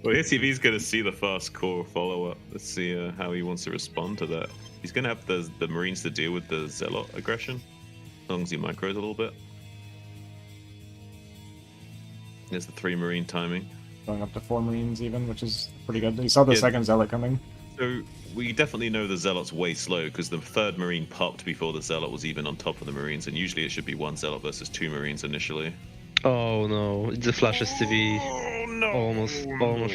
Well, SCV's going to see the fast core follow-up. Let's see how he wants to respond to that. He's going to have the Marines to deal with the Zealot aggression, as long as he micros a little bit. There's the 3 Marine timing. Going up to 4 Marines even, which is pretty good. You saw the Yeah. second Zealot coming. So we definitely know the Zealot's way slow because the 3rd Marine popped before the Zealot was even on top of the Marines, and usually it should be 1 Zealot versus 2 Marines initially. Oh no, it's a Flash SCV. Oh no! Almost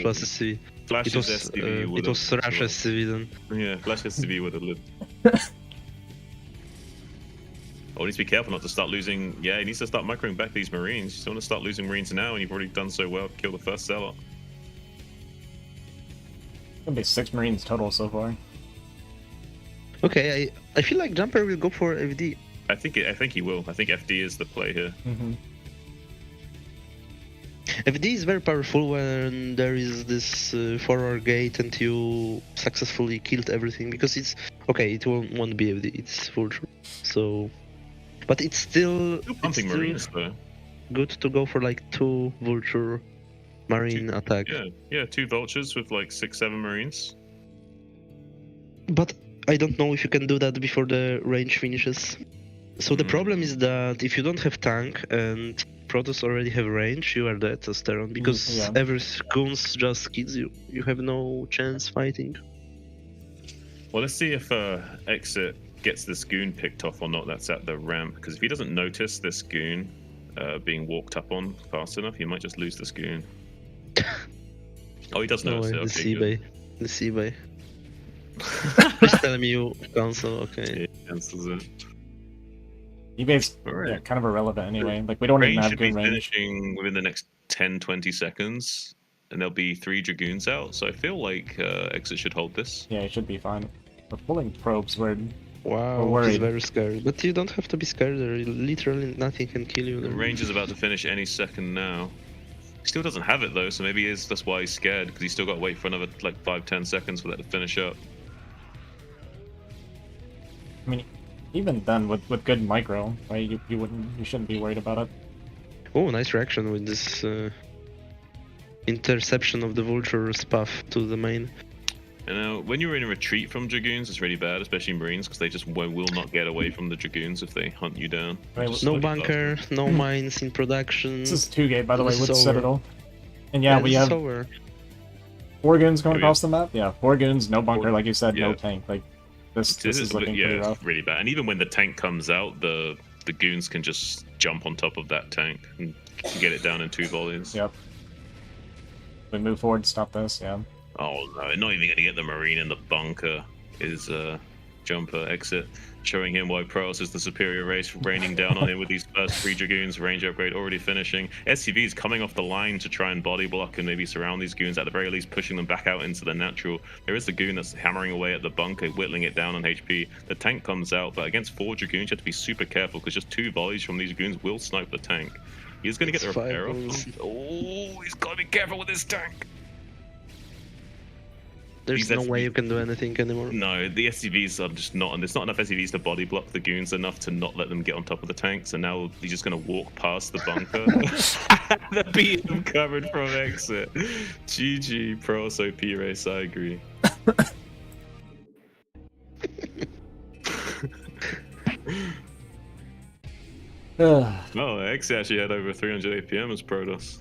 Flash SCV. Flash's It was, SCV it was Rush SCV then. Yeah, Flash SCV would have lived. Oh, he needs to be careful not to start losing. Yeah, he needs to start microing back these Marines. You don't want to start losing Marines now, and you've already done so well to kill the first Zealot. Gonna be 6 Marines total so far. Okay, I feel like Jumper will go for FD. I think he will. I think FD is the play here. Mm-hmm. FD is very powerful when there is this forward gate and you successfully killed everything, because it's okay. It won't be FD. It's Vulture. So, but it's still Pumping Marines though. good to go for like 2 Vulture Marine attack. Yeah, 2 Vultures with like 6-7 Marines. But I don't know if you can do that before the range finishes. So the problem is that if you don't have tank and Protoss already have range, you are dead as Terran, because yeah. every Goons just kills you. You have no chance fighting. Well, let's see if Exit gets this Goon picked off or not. That's at the ramp, because if he doesn't notice this Goon being walked up on fast enough, he might just lose this Goon. Oh, he does notice it. The Okay, C-Bay. The C-Bay. Please tell me you cancel, okay. Yeah, cancels it. eBay's Alright. kind of irrelevant anyway. Like, we don't even Range have should be good range. finishing within the next 10-20 seconds, and there'll be 3 Dragoons out, so I feel like Exit should hold this. Yeah, it should be fine. We're pulling probes, we're Wow, he's worried. very scared. But you don't have to be scared, there literally nothing can kill you. The range is about to finish any second now. He still doesn't have it though, so maybe that's why he's scared, because he's still got to wait for another like 5-10 seconds for that to finish up. I mean, even then, with good micro, right? You shouldn't be worried about it. Oh, nice reaction with this interception of the Vulture's path to the main. And when you're in a retreat from Dragoons, it's really bad, especially Marines, because they just will not get away from the Dragoons if they hunt you down. Right, Just No really bunker, no mines in production. This is 2 gate, by the way, This with is over. Citadel. And yeah, we this have is over. 4 goons going Yeah, we across the map. Yeah, 4 goons, no bunker, like you said, no Yeah. tank. Like, this This is looking pretty rough. really bad. And even when the tank comes out, the Goons can just jump on top of that tank and get it down in 2 volleys. Yep. We move forward, stop this, yeah. Oh no, not even going to get the Marine in the bunker is Jumper Exit, showing him why Protoss is the superior race, raining down on him with these first 3 Dragoons, range upgrade already finishing. SCV is coming off the line to try and body block and maybe surround these Goons, at the very least pushing them back out into the natural. There is the Goon that's hammering away at the bunker, whittling it down on HP. The tank comes out, but against 4 Dragoons you have to be super careful, because just 2 volleys from these Goons will snipe the tank. He's going to get the It's repair five off. Oh, he's got to be careful with this tank. There's These no way SCVs you can do anything anymore. No, the SCVs are just not, and there's not enough SCVs to body block the Goons enough to not let them get on top of the tanks, and now he's just going to walk past the bunker. The beam covered from Exit. GG, Pro OP race, I agree. Oh, Exit actually had over 300 APM as Protoss.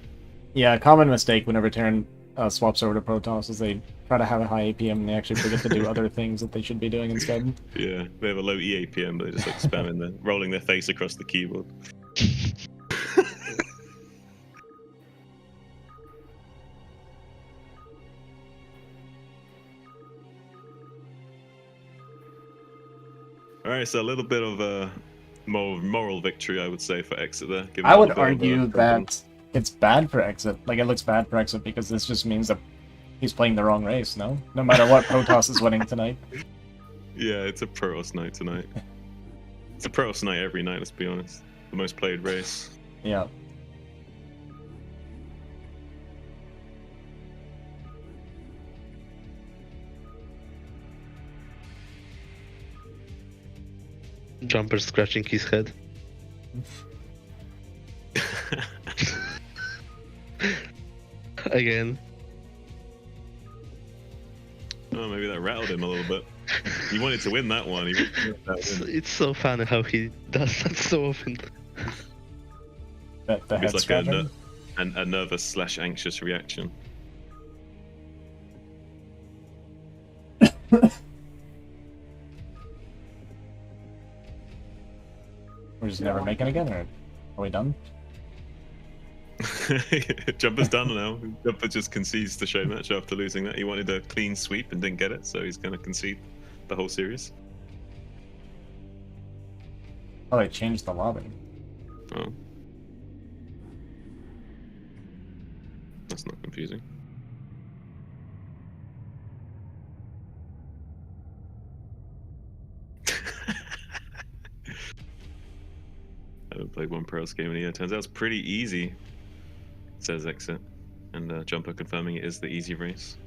Yeah, common mistake whenever Terran swaps over to Protoss is they try to have a high APM and they actually forget to do other things that they should be doing instead. Yeah, they have a low EAPM, but they're just like spamming them, rolling their face across the keyboard. All right, so a little bit of a moral victory, I would say, for Exit there. Giving I it a would bit of a argue compliment. that it's bad for Exit. Like, it looks bad for Exit because this just means that he's playing the wrong race, no? No matter what Protoss is winning tonight. Yeah, it's a Protoss night tonight. It's a Protoss night every night, let's be honest. The most played race. Yeah. Jumper scratching his head. Again. Oh, maybe that rattled him a little bit. He wanted to win that one. He wanted to win that win. It's so funny how he does that so often. The head It's like scratching. a nervous / anxious reaction. We're just never making again, or are we done? Jumper's done now. Jumper just concedes the show match after losing that. He wanted a clean sweep and didn't get it, so he's going to concede the whole series. Oh, they changed the lobby. Oh. That's not confusing. I haven't played one Pros game in a year. Turns out it's pretty easy, says Exit. And Jumper confirming it is the easy race.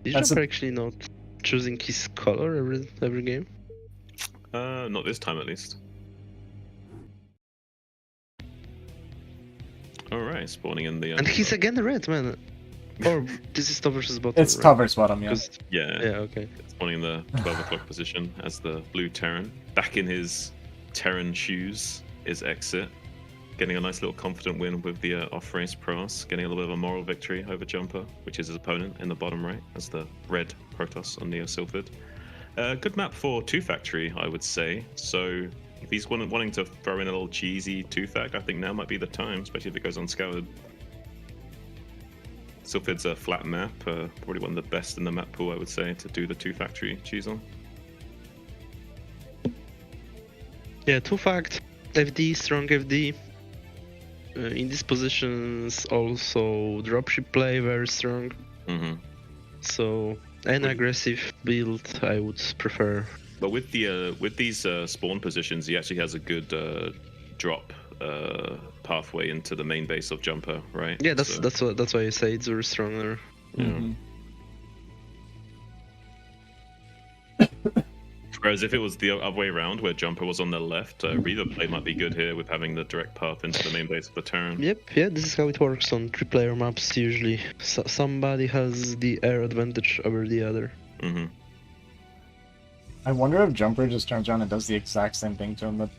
Is That's Jumper actually not choosing his color every game? Not this time at least. Alright, spawning in the... And he's again red, man. Or this is top versus bottom. It's right? top versus bottom, yeah. 'Cause- Yeah, yeah, okay. spawning in the 12 o'clock position as the blue Terran. Back in his Terran shoes is Exit. Getting a nice little confident win with the off-race Pros. Getting a little bit of a moral victory over Jumper, which is his opponent in the bottom right, as the red Protoss on Neo Sylphid. Good map for 2 Factory, I would say. So if he's wanting to throw in a little cheesy 2-fact, I think now might be the time, especially if it goes unscoured. Sylphid's a flat map, probably one of the best in the map pool, I would say, to do the 2 Factory cheese on. Yeah, 2-fact, FD, strong FD. In these positions, also dropship play very strong. Mm-hmm. So an aggressive build, I would prefer. But with these spawn positions, he actually has a good drop pathway into the main base of Jumper, right? Yeah, that's So, that's why I say it's very strong there. yeah. Mhm. Whereas if it was the other way around, where Jumper was on the left, Reaver play might be good here with having the direct path into the main base of the Terran. Yep, yeah, this is how it works on 3-player maps usually. Somebody has the air advantage over the other. Mm-hmm. I wonder if Jumper just turns around and does the exact same thing to him that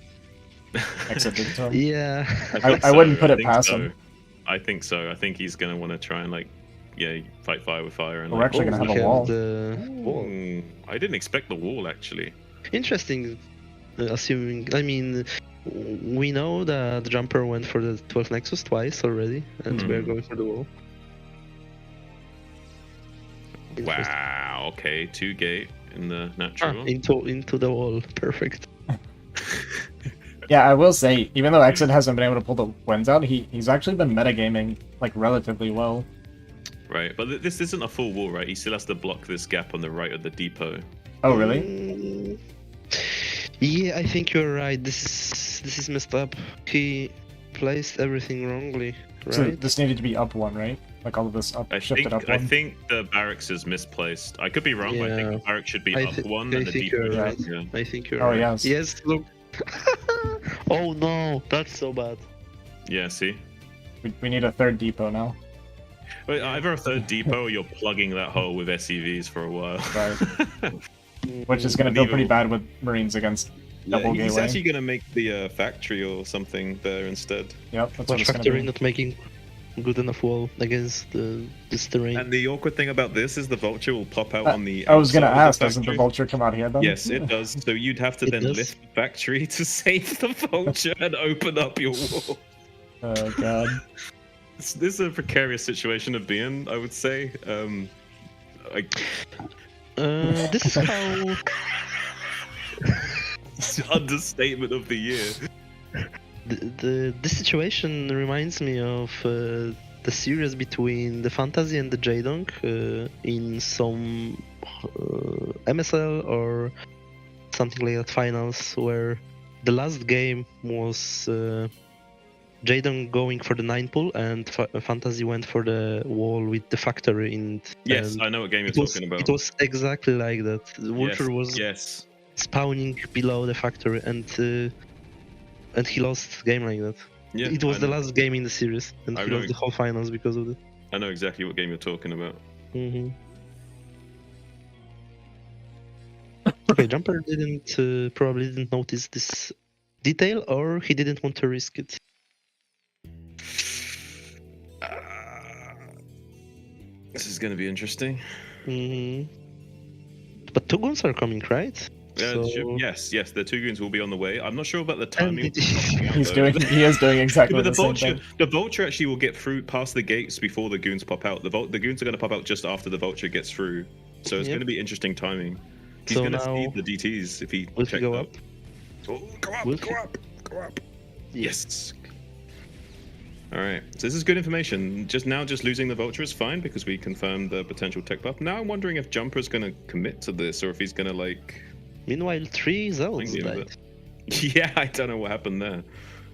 Exit did to him. Yeah. I wouldn't put it think past so. him. I think so. I think he's gonna want to try and fight fire with fire. And We're actually gonna We have a wall. the wall. I didn't expect the wall actually. Interesting, assuming. I mean, we know that Jumper went for the 12 Nexus twice already, and we're going for the wall. Interesting. Wow. Okay, 2 gate in the natural. Into the wall. Perfect. Yeah, I will say, even though Exit hasn't been able to pull the wins out, he's actually been metagaming like relatively well. Right, but this isn't a full wall, right? He still has to block this gap on the right of the depot. Oh, really? Yeah, I think you're right. This is messed up. He placed everything wrongly, right? So this needed to be up 1, right? Like all of this up, shifted up 1. I think the barracks is misplaced. I could be wrong, but I think Yeah. the barracks should be I up thi- 1 I and the think depot. you're right. Yeah. I think you're Oh, right. yes. Yes, look. Oh no, that's so bad. Yeah, see? We need a 3rd depot now. Wait, either a 3rd depot or you're plugging that hole with SEVs for a while. Right. Which is going to feel pretty bad with Marines against double he's gateway. actually going to make the factory or something there instead. Yep, that's what Watch it's going to Factory be. not making good enough wall against this terrain. And the awkward thing about this is the vulture will pop out on the I was going to outside of ask, doesn't the factory. vulture come out here then? Yes, it does. So you'd have to It then does. lift the factory to save the vulture and open up your wall. Oh, God. This is a precarious situation to be in, I would say. This is how It's the understatement of the year. this situation reminds me of the series between the Fantasy and the Jaedong in some MSL or something like that finals, where the last game was Jaedong going for the 9 pull and Fantasy went for the wall with the factory in. Yes, and I know what game you're it was, talking about. It was exactly like that. The Vulture was Yes. spawning below the factory, and he lost game like that. Yeah, It was I the know. last game in the series, and I he know. lost the whole finals because of it. I know exactly what game you're talking about. Okay, Jumper didn't probably didn't notice this detail, or he didn't want to risk it. This is going to be interesting. But two guns are coming, right? Yeah, So- yes, the two goons will be on the way. I'm not sure about the timing. And He is doing exactly But the the same vulture, thing. the vulture actually will get through past the gates before the goons pop out. The goons are going to pop out just after the vulture gets through, so it's Yep. going to be interesting timing. He's So going to see now- the DTs if he Will he checks go out. up? Oh, go up, Will go he- up, go up. Yes. All right. So this is good information. Just losing the vulture is fine because we confirmed the potential tech buff. Now I'm wondering if Jumper's going to commit to this or if he's going to like. Meanwhile, 3 Zelds Thank you, died. Yeah, I don't know what happened there.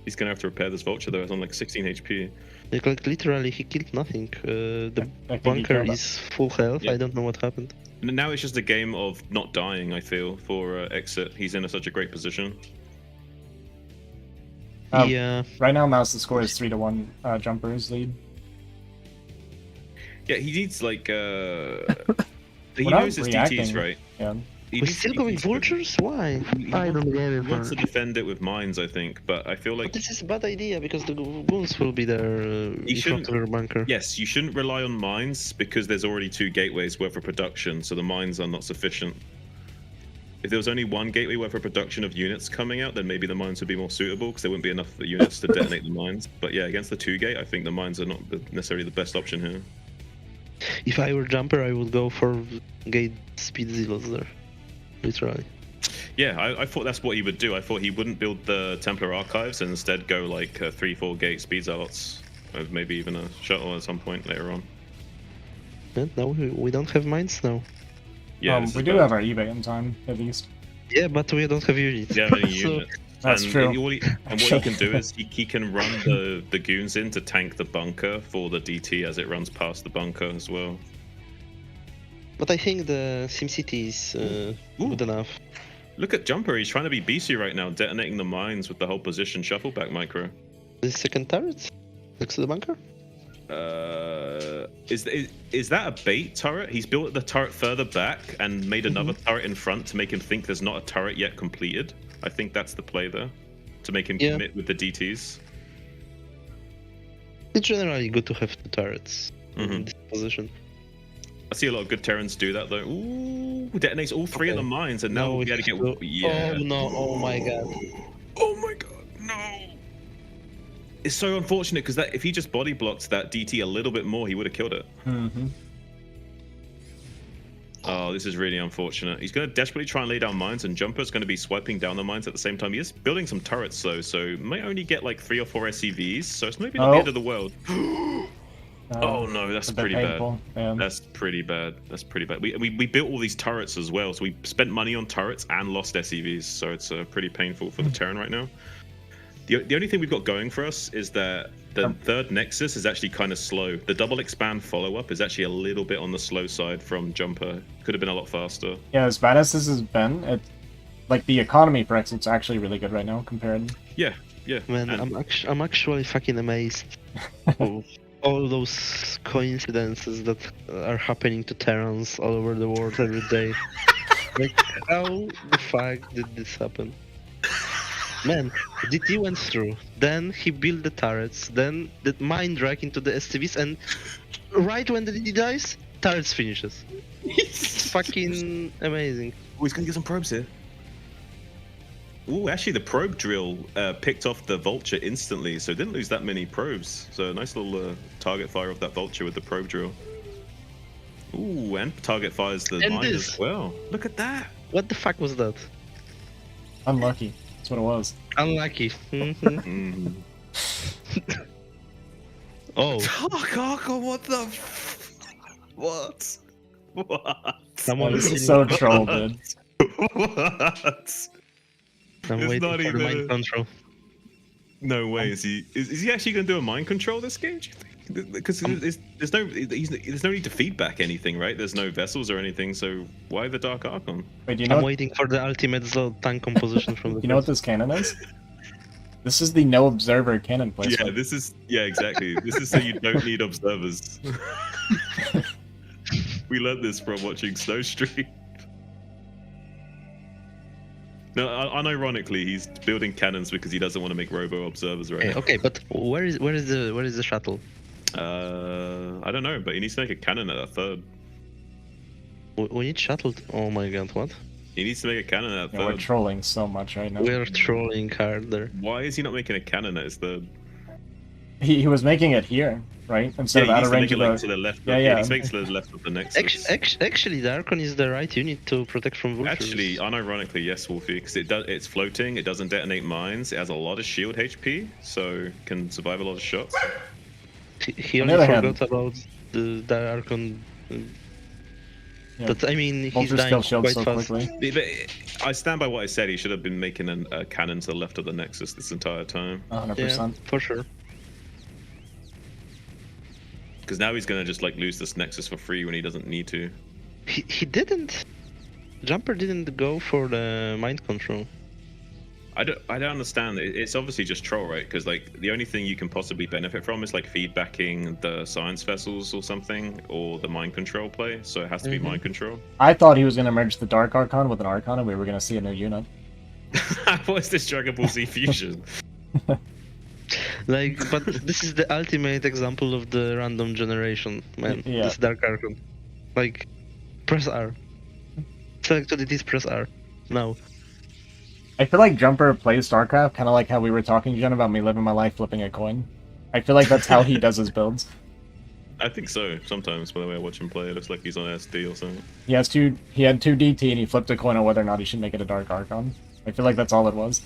He's going to have to repair this vulture though. It's on like 16 HP. Like literally, he killed nothing. The I think he bunker killed it. is full health. Yeah. I don't know what happened. And now it's just a game of not dying. I feel for Exit. He's in such a great position. Yeah, Right now, Mouse, the score is 3-1. Jumper's lead. Yeah, he needs like. He We're not knows his reacting. DTs, right? Yeah. He we're needs still DTs, going but vultures. Why? he I wants- don't get it. He wants to man. defend it with mines, I think, but I feel But like this is a bad idea because the goons will be there in front shouldn't- of your bunker. yes, you shouldn't rely on mines because there's already 2 gateways worth of production, so the mines are not sufficient. If there was only 1 gateway worth of production of units coming out, then maybe the mines would be more suitable because there wouldn't be enough units to detonate the mines. But yeah, against the 2 gate, I think the mines are not necessarily the best option here. If I were Jumper, I would go for gate speed zealots there. Literally. Yeah, I thought that's what he would do. I thought he wouldn't build the Templar Archives and instead go like 3-4 gate speed zealots, or maybe even a shuttle at some point later on. And now we don't have mines now. Yeah, this we is do bad. have our eBay in time, at least. Yeah, but we don't have units. Yeah, any So- units. That's and true. And what he can do is he can run the goons in to tank the bunker for the DT as it runs past the bunker as well. But I think the SimCity is good enough. Look at Jumper, he's trying to be beastie right now, detonating the mines with the whole position shuffle back micro. The second turret next to the bunker. Is that a bait turret? He's built the turret further back and made another turret in front to make him think there's not a turret yet completed. I think that's the play there, to make him Yeah. commit with the DTs. It's generally good to have 2 turrets in Mhm. this position. I see a lot of good Terrans do that though. Ooh, detonates all 3 of the Okay. mines, and now we gotta get. still- Yeah. Oh no! Oh my god! Oh my god, no! It's so unfortunate because that if he just body blocked that DT a little bit more, he would have killed it. Mm-hmm. Oh, this is really unfortunate. He's going to desperately try and lay down mines, and Jumper's going to be swiping down the mines at the same time. He is building some turrets though, so may only get like 3 or 4 SCVs. So it's maybe not the Oh. end of the world. Oh no, that's a bit pretty bad. painful. Yeah. That's pretty bad. That's pretty bad. We built all these turrets as well, so we spent money on turrets and lost SCVs, so it's pretty painful for the Terran right now. The only thing we've got going for us is that the third Nexus is actually kind of slow. The double expand follow-up is actually a little bit on the slow side from Jumper. Could have been a lot faster. Yeah, as bad as this has been, like the economy for Exit's actually really good right now compared. Yeah. Man, And- I'm actually fucking amazed of all those coincidences that are happening to Terrans all over the world every day. Like, how the fuck did this happen? Man, DT went through, then he built the turrets, then the mine drag into the SCVs, and right when the DT dies, turrets finishes. It's fucking amazing. Oh, he's gonna get some probes here. Ooh, actually, the probe drill picked off the vulture instantly, so didn't lose that many probes. So nice little target fire of that vulture with the probe drill. Ooh, and target fires the And mine this. as well. Look at that. What the fuck was that? Unlucky. That's what it was. Unlucky. Mhm. Mm. Oh, What the? What? What? someone That is is so troll, What? dude. What? I'm It's waiting not for the mind even- control. No way. Is he actually gonna do a mind control this game? Do you think? Because there's no need to feedback anything, right? There's no vessels or anything, so why the Dark Archon? Wait, do you I'm know? waiting for the ultimate slot tank composition from the You know what this cannon is? This is the no observer cannon placement. Exactly. This is so you don't need observers. We learned this from watching Snow Street. No, unironically, he's building cannons because he doesn't want to make robo observers, right? Okay, but where is the shuttle? I don't know, but he needs to make a cannon at a third. We need shuttle. Oh my god, what? He needs to make a cannon at a Yeah, we're third. trolling so much right now. We're trolling hard there. Why is he not making a cannon at his third? He was making it here, right? Instead Yeah, of he out needs of to make range it of like the... to the left. Yeah, He yeah. needs to make it to the left of the Nexus. Actually, the Archon is the right unit to protect from vultures. Actually, unironically, yes, Wolfie, because it's floating, it doesn't detonate mines, it has a lot of shield HP, so can survive a lot of shots. He On only the other hand- forgot about the Archon. Yeah. But I mean, he's Vultures dying kill shields quite so fast. quickly. But I stand by what I said. He should have been making a cannon to the left of the Nexus this entire time. 100%. Yeah, for sure. Because now he's gonna just like lose this Nexus for free when he doesn't need to. He didn't. Jumper didn't go for the mind control. I don't understand. It's obviously just troll, right? Because like the only thing you can possibly benefit from is like feedbacking the science vessels or something, or the mind control play. So it has to be mind control. I thought he was going to merge the Dark Archon with an Archon and we were going to see a new unit. What is this Dragon Ball Z fusion? Like, but this is the ultimate example of the random generation, man. Yeah. This Dark Archon. Like, press R. Select entities, press R. Now. I feel like Jumper plays StarCraft kind of like how we were talking, Jen, about me living my life flipping a coin. I feel like that's how he does his builds. I think so. Sometimes by the way I watch him play, it looks like he's on SD or something. He had two DT and he flipped a coin on whether or not he should make it a Dark Archon. I feel like that's all it was.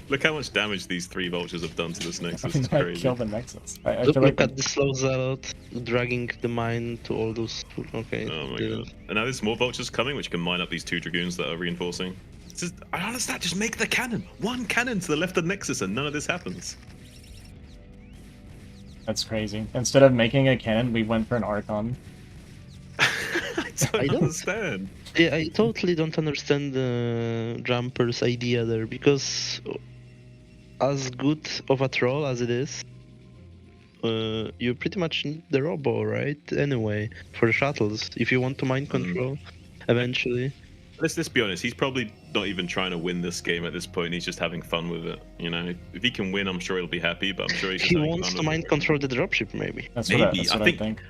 Look how much damage these 3 vultures have done to this Nexus. It's I crazy. killed the Nexus. I Look, feel like look at the slow zealot dragging the mine to all those. Okay. Oh my god. And now there's more vultures coming, which can mine up these 2 dragoons that are reinforcing. It's just, I don't understand. Just make the cannon. 1 cannon to the left of Nexus, and none of this happens. that's crazy. Instead of making a cannon, we went for an Archon. I don't don't- understand. Yeah, I totally don't understand Jumper's idea there, because as good of a troll as it is, you pretty much need the robo, right? Anyway, for the shuttles, if you want to mind control, eventually. Let's be honest. He's probably not even trying to win this game at this point. He's just having fun with it. You know, if he can win, I'm sure he'll be happy. But I'm sure he's just He having wants fun to with mind it. control the dropship, maybe. That's Maybe. what I think.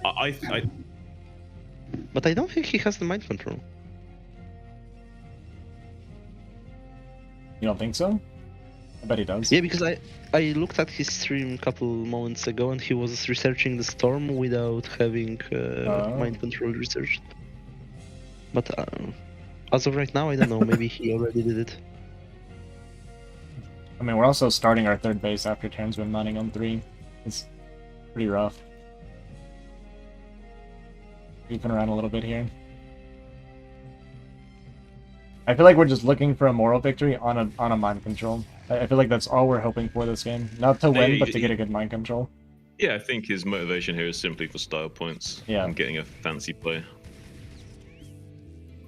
I But I don't think he has the mind control. You don't think so? I bet he does. Yeah, because I looked at his stream a couple moments ago and he was researching the storm without having mind control researched. But as of right now, I don't know. Maybe he already did it. I mean, we're also starting our 3rd base after Terran's been mining on 3. It's pretty rough. Creeping around a little bit here. I feel like we're just looking for a moral victory on a mind control. I feel like that's all we're hoping for this game. Not to win, but to get a good mind control. Yeah, I think his motivation here is simply for style points. Yeah. And getting a fancy play.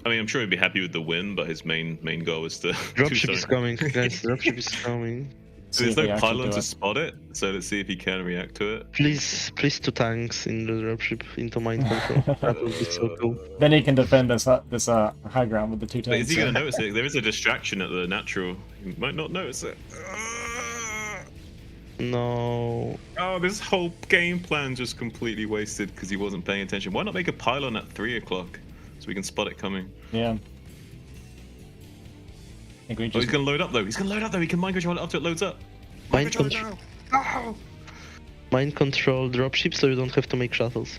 I mean, I'm sure he'd be happy with the win, but his main goal is to do Dropship is something. coming, guys. Dropship is coming. See There's if he no actually pylon do to it. spot it, so let's see if he can react to it. Please 2 tanks in the dropship into mind control. That would be so cool. Then he can defend this high ground with the 2 But tanks. is he going to notice it? There is a distraction at the natural. He might not notice it. No. Oh, this whole game plan just completely wasted because he wasn't paying attention. Why not make a pylon at 3 o'clock so we can spot it coming? Yeah. I think we Oh, just... he's going to load up though. He's going to load up though. He can mind control it after it loads up. Mind control. Mind control dropship so you don't have to make shuttles.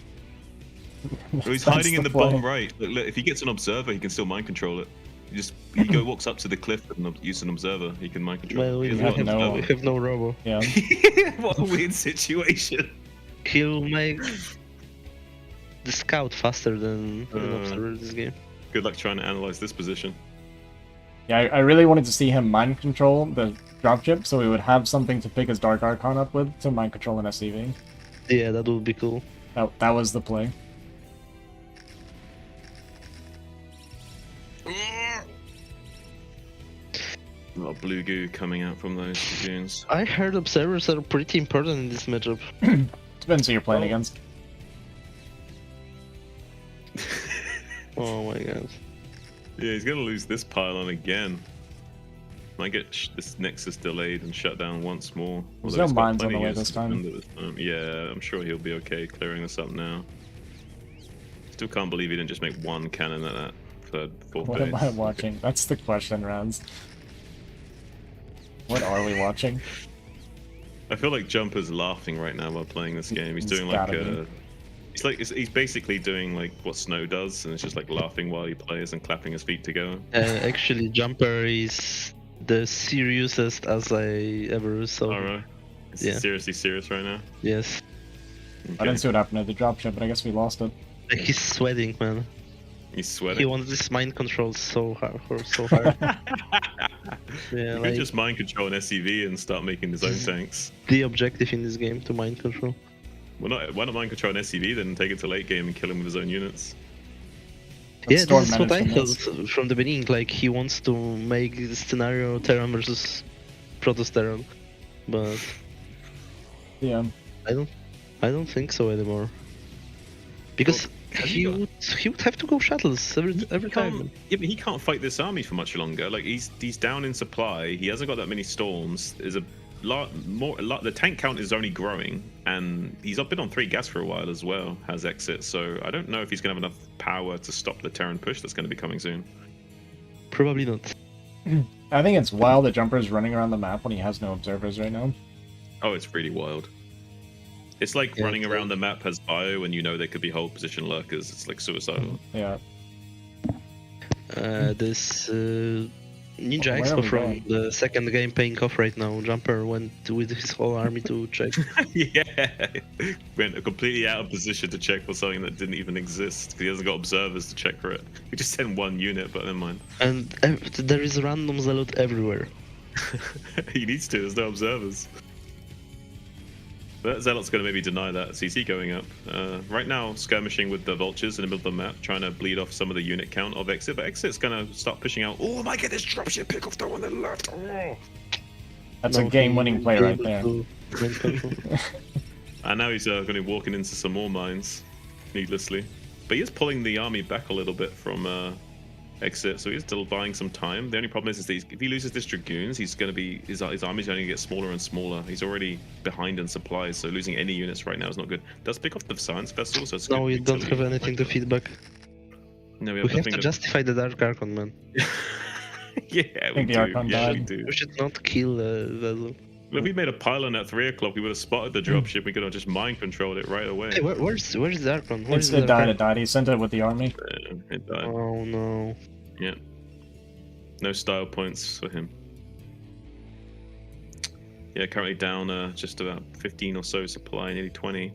Oh, he's That's hiding in the play. bottom right. Look, if he gets an observer, he can still mind control it. Walks up to the cliff and use an observer. He can mind control. Well, He we doesn't have want an we no- have no robo. Yeah. observer. What a weird situation. He'll make the scout faster than an Uh. observer this game. Good luck trying to analyze this position. Yeah, I really wanted to see him mind control the dropship, so we would have something to pick his Dark Archon up with to mind control an SCV. Yeah, that would be cool. That was the play. A lot of blue goo coming out from those dragoons. I heard observers are pretty important in this matchup. Depends who you're playing against. Oh my god. Yeah, he's gonna lose this pylon again. Might get this Nexus delayed and shut down once more. There's Although no he's got mines on plenty the way of this time. defender this time. Yeah, I'm sure he'll be okay clearing this up now. Still can't believe he didn't just make one cannon at that third, fourth What base. am I watching? That's the question, Raz. What are we watching? I feel like Jumper's laughing right now while playing this game. He's He's doing like gotta he's basically doing like what Snow does, and it's just like laughing while he plays and clapping his feet together. Actually, Jumper is the seriousest as I ever saw. Alright. Is he Yeah. seriously serious right now? Yes. I didn't see what happened at the dropship, but I guess we lost it. Like, he's sweating, man. He's He sweating. wants this mind control so hard. Yeah, He like, could just mind control an SCV and start making his own tanks. the objective in this game to mind control. Why not mind control an SCV then take it to late game and kill him with his own units? But Yeah, Storm this is what I managed to miss. thought from the beginning. Like, he wants to make the scenario Terran versus Protoss Terran, but Yeah. I don't think so anymore. Because has he he got- would have to go shuttles every He time. can't, yeah, but he can't fight this army for much longer. Like he's down in supply. He hasn't got that many storms. There's a lot more. The tank count is only growing, and he's been on 3 gas for a while as well. Has exit, so I don't know if he's gonna have enough power to stop the Terran push that's going to be coming soon. Probably not. I think it's wild that Jumper's running around the map when he has no observers right now. Oh, it's really wild. It's like Yeah, running it's around the map as bio, and you know there could be hold position lurkers. It's like suicidal. Yeah. This Ninja Where are Expo we from going? the second game paying off right now. Jumper went with his whole army to check. Yeah, went completely out of position to check for something that didn't even exist because he hasn't got observers to check for it. We just sent 1 unit, but never mind. And there is random zealot everywhere. He needs to. There's no observers. But Zealot's going to maybe deny that. CC going up. Right now, skirmishing with the vultures in the middle of the map, trying to bleed off some of the unit count of Exit. But Exit's going to start pushing out. Oh, I might get this dropship pick off the one on the left. Oh. That's a game-winning play right there. And now he's going to be walking into some more mines, needlessly. But he is pulling the army back a little bit from Exit, so he's still buying some time. The only problem is that if he loses this Dragoons, he's going to be his army's going to get smaller and smaller. He's already behind in supplies, so losing any units right now is not good. Does pick off the Science Vessel, so it's No, good we don't utility. have anything to feed back. No, we We have have nothing to justify the Dark Archon, man. Yeah, we think the do. Archon Yeah, we died. do. We should not kill Vessel. Well, if we made a pylon at 3 o'clock, we would have spotted the dropship. We could have just mind controlled it right away. Hey, where's the Archon? Where's It the died, Archon? it died. He sent it with the army. It died. Oh no. Yeah. No style points for him. Yeah, currently down just about 15 or so supply, nearly 20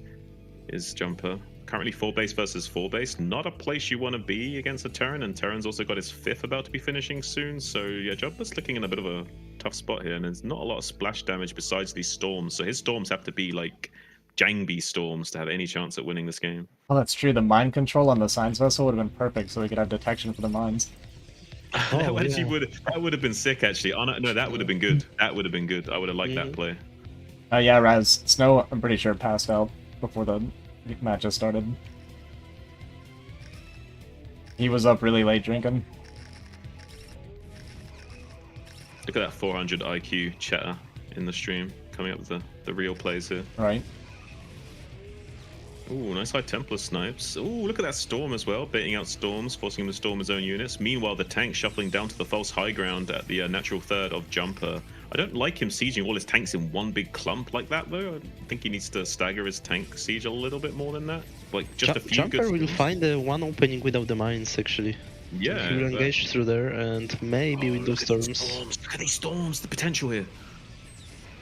is Jumper. Currently 4 base versus 4 base. Not a place you want to be against a Terran, and Terran's also got his 5th about to be finishing soon. So yeah, Jumper's looking in a bit of a tough spot here, and there's not a lot of splash damage besides these storms. So his storms have to be like Jangby storms to have any chance at winning this game. Oh, that's true. The mind control on the Science Vessel would have been perfect, so we could have detection for the mines. Oh, Actually, yeah. that would have been sick. Actually, oh, no, that would have been good. That would have been good. I would have liked that play. Yeah, Raz. Snow, I'm pretty sure, passed out before the matches started. He was up really late drinking. Look at that 400 IQ chatter in the stream coming up with the real plays here. Right. Ooh, nice high Templar snipes. Ooh, look at that Storm as well, baiting out Storms, forcing him to storm his own units. Meanwhile, the tank shuffling down to the false high ground at the natural third of Jumper. I don't like him sieging all his tanks in one big clump like that, though. I think he needs to stagger his tank siege a little bit more than that. Like, just a few Jumper good... will find one opening without the mines, actually. Yeah. He will but- engage through there, and maybe with look those at these storms. storms. Look at these storms, the potential here.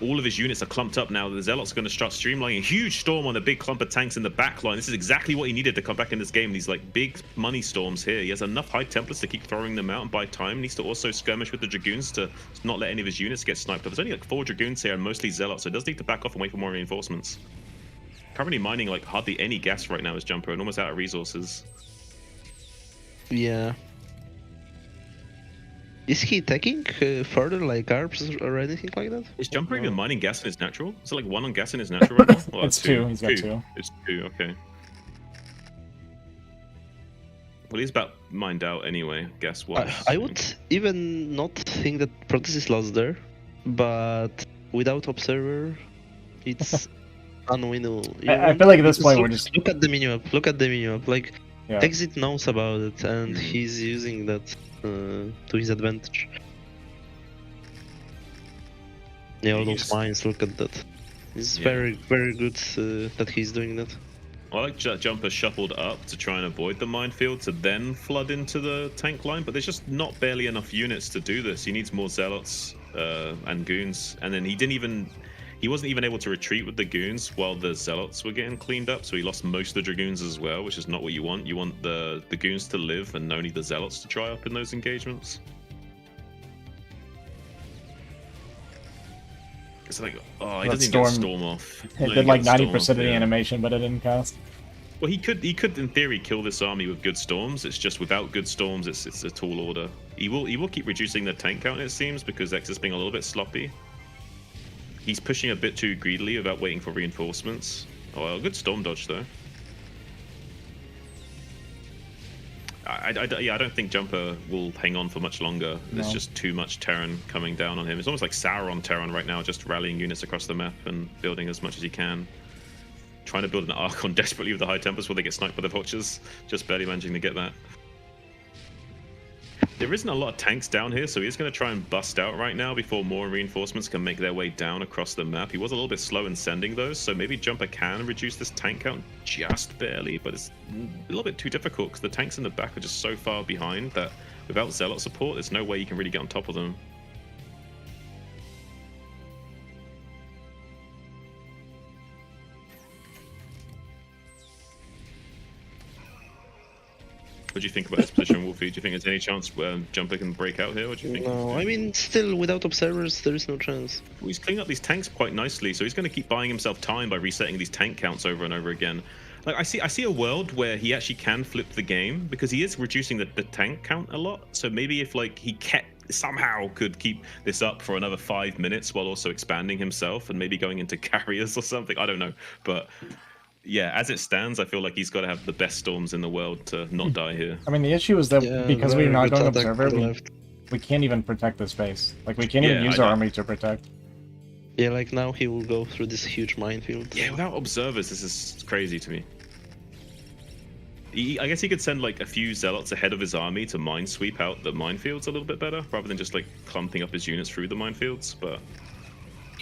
all of his units are clumped up now. The Zealots are going to start streamlining a huge storm on the big clump of tanks in the back line. This is exactly what he needed to come back in this game. These like big money storms here. He has enough High Templars to keep throwing them out and buy time. He needs to also skirmish with the Dragoons to not let any of his units get sniped up. There's only like 4 Dragoons here and mostly Zealots, so he does need to back off and wait for more reinforcements. Currently mining like hardly any gas right now as Jumper and almost out of resources. Yeah. Is he taking further like ARPs or anything like that? Is Jumper even mining gas in his natural? Is it like 1 on gas in his natural right now? Well, It's 2. He's got 2. It's 2, okay. Well, he's about mined out anyway, gas-wise. I would even not think that Protest is lost there, but without Observer, it's unwinnable. I feel like at this point we're just... Look at the menu-up, look at the menu-up. Like, Yeah. Exit knows about it, and he's using that to his advantage. Yeah, all those mines, look at that. It's very, very good that he's doing that. I like Jumper shuffled up to try and avoid the minefield to then flood into the tank line, but there's just not barely enough units to do this. He needs more Zealots and Goons, and then he wasn't even able to retreat with the Goons while the Zealots were getting cleaned up, so he lost most of the Dragoons as well, which is not what you want. You want the Goons to live and only the Zealots to dry up in those engagements. It's like, oh, he doesn't even get Storm off. It did like 90% of the animation, but it didn't cast. Well, he could in theory kill this army with good storms. It's just without good storms, it's a tall order. He will keep reducing the tank count, it seems, because X is being a little bit sloppy. He's pushing a bit too greedily about waiting for reinforcements. Oh, well, good storm dodge though. I don't think Jumper will hang on for much longer. There's just too much Terran coming down on him. It's almost like Sauron Terran right now, just rallying units across the map and building as much as he can. Trying to build an Archon desperately with the High Templars before they get sniped by the Vultures. Just barely managing to get that. There isn't a lot of tanks down here, so he's going to try and bust out right now before more reinforcements can make their way down across the map. He was a little bit slow in sending those, so maybe Jumper can reduce this tank count just barely, but it's a little bit too difficult because the tanks in the back are just so far behind that without Zealot support, there's no way you can really get on top of them. What do you think about this position, Wolfie? Do you think there's any chance Jumper can break out here? What do you think? No, I mean, still, without Observers, there is no chance. Well, he's cleaning up these tanks quite nicely, so he's going to keep buying himself time by resetting these tank counts over and over again. Like, I see a world where he actually can flip the game, because he is reducing the tank count a lot, so maybe if, like, he somehow could keep this up for another 5 minutes while also expanding himself and maybe going into carriers or something, I don't know, but... Yeah, as it stands, I feel like he's got to have the best storms in the world to not die here. I mean, the issue is that because we're not going Observer, we can't even protect this base. Like, we can't even use our army to protect. Yeah, like now he will go through this huge minefield. Yeah, without Observers, this is crazy to me. I guess he could send like a few Zealots ahead of his army to minesweep out the minefields a little bit better, rather than just like clumping up his units through the minefields, but...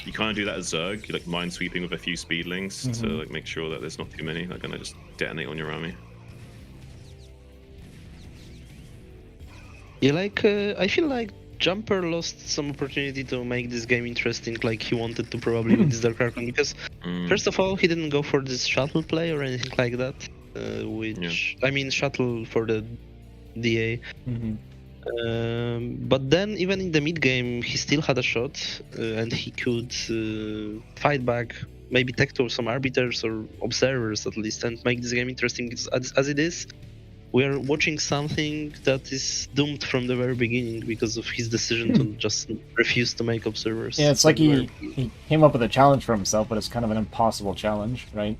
You kind of do that as Zerg, you like minesweeping with a few speedlings to like make sure that there's not too many that are gonna just detonate on your army. Yeah, like I feel like Jumper lost some opportunity to make this game interesting, like he wanted to probably with this Dark Archon, because first of all he didn't go for this shuttle play or anything like that, I mean shuttle for the DA. But then even in the mid game he still had a shot and he could fight back, maybe tech to some arbiters or observers at least, and make this game interesting as it is. We are watching something that is doomed from the very beginning because of his decision to just refuse to make observers. Yeah, it's like he came up with a challenge for himself, but it's kind of an impossible challenge, right?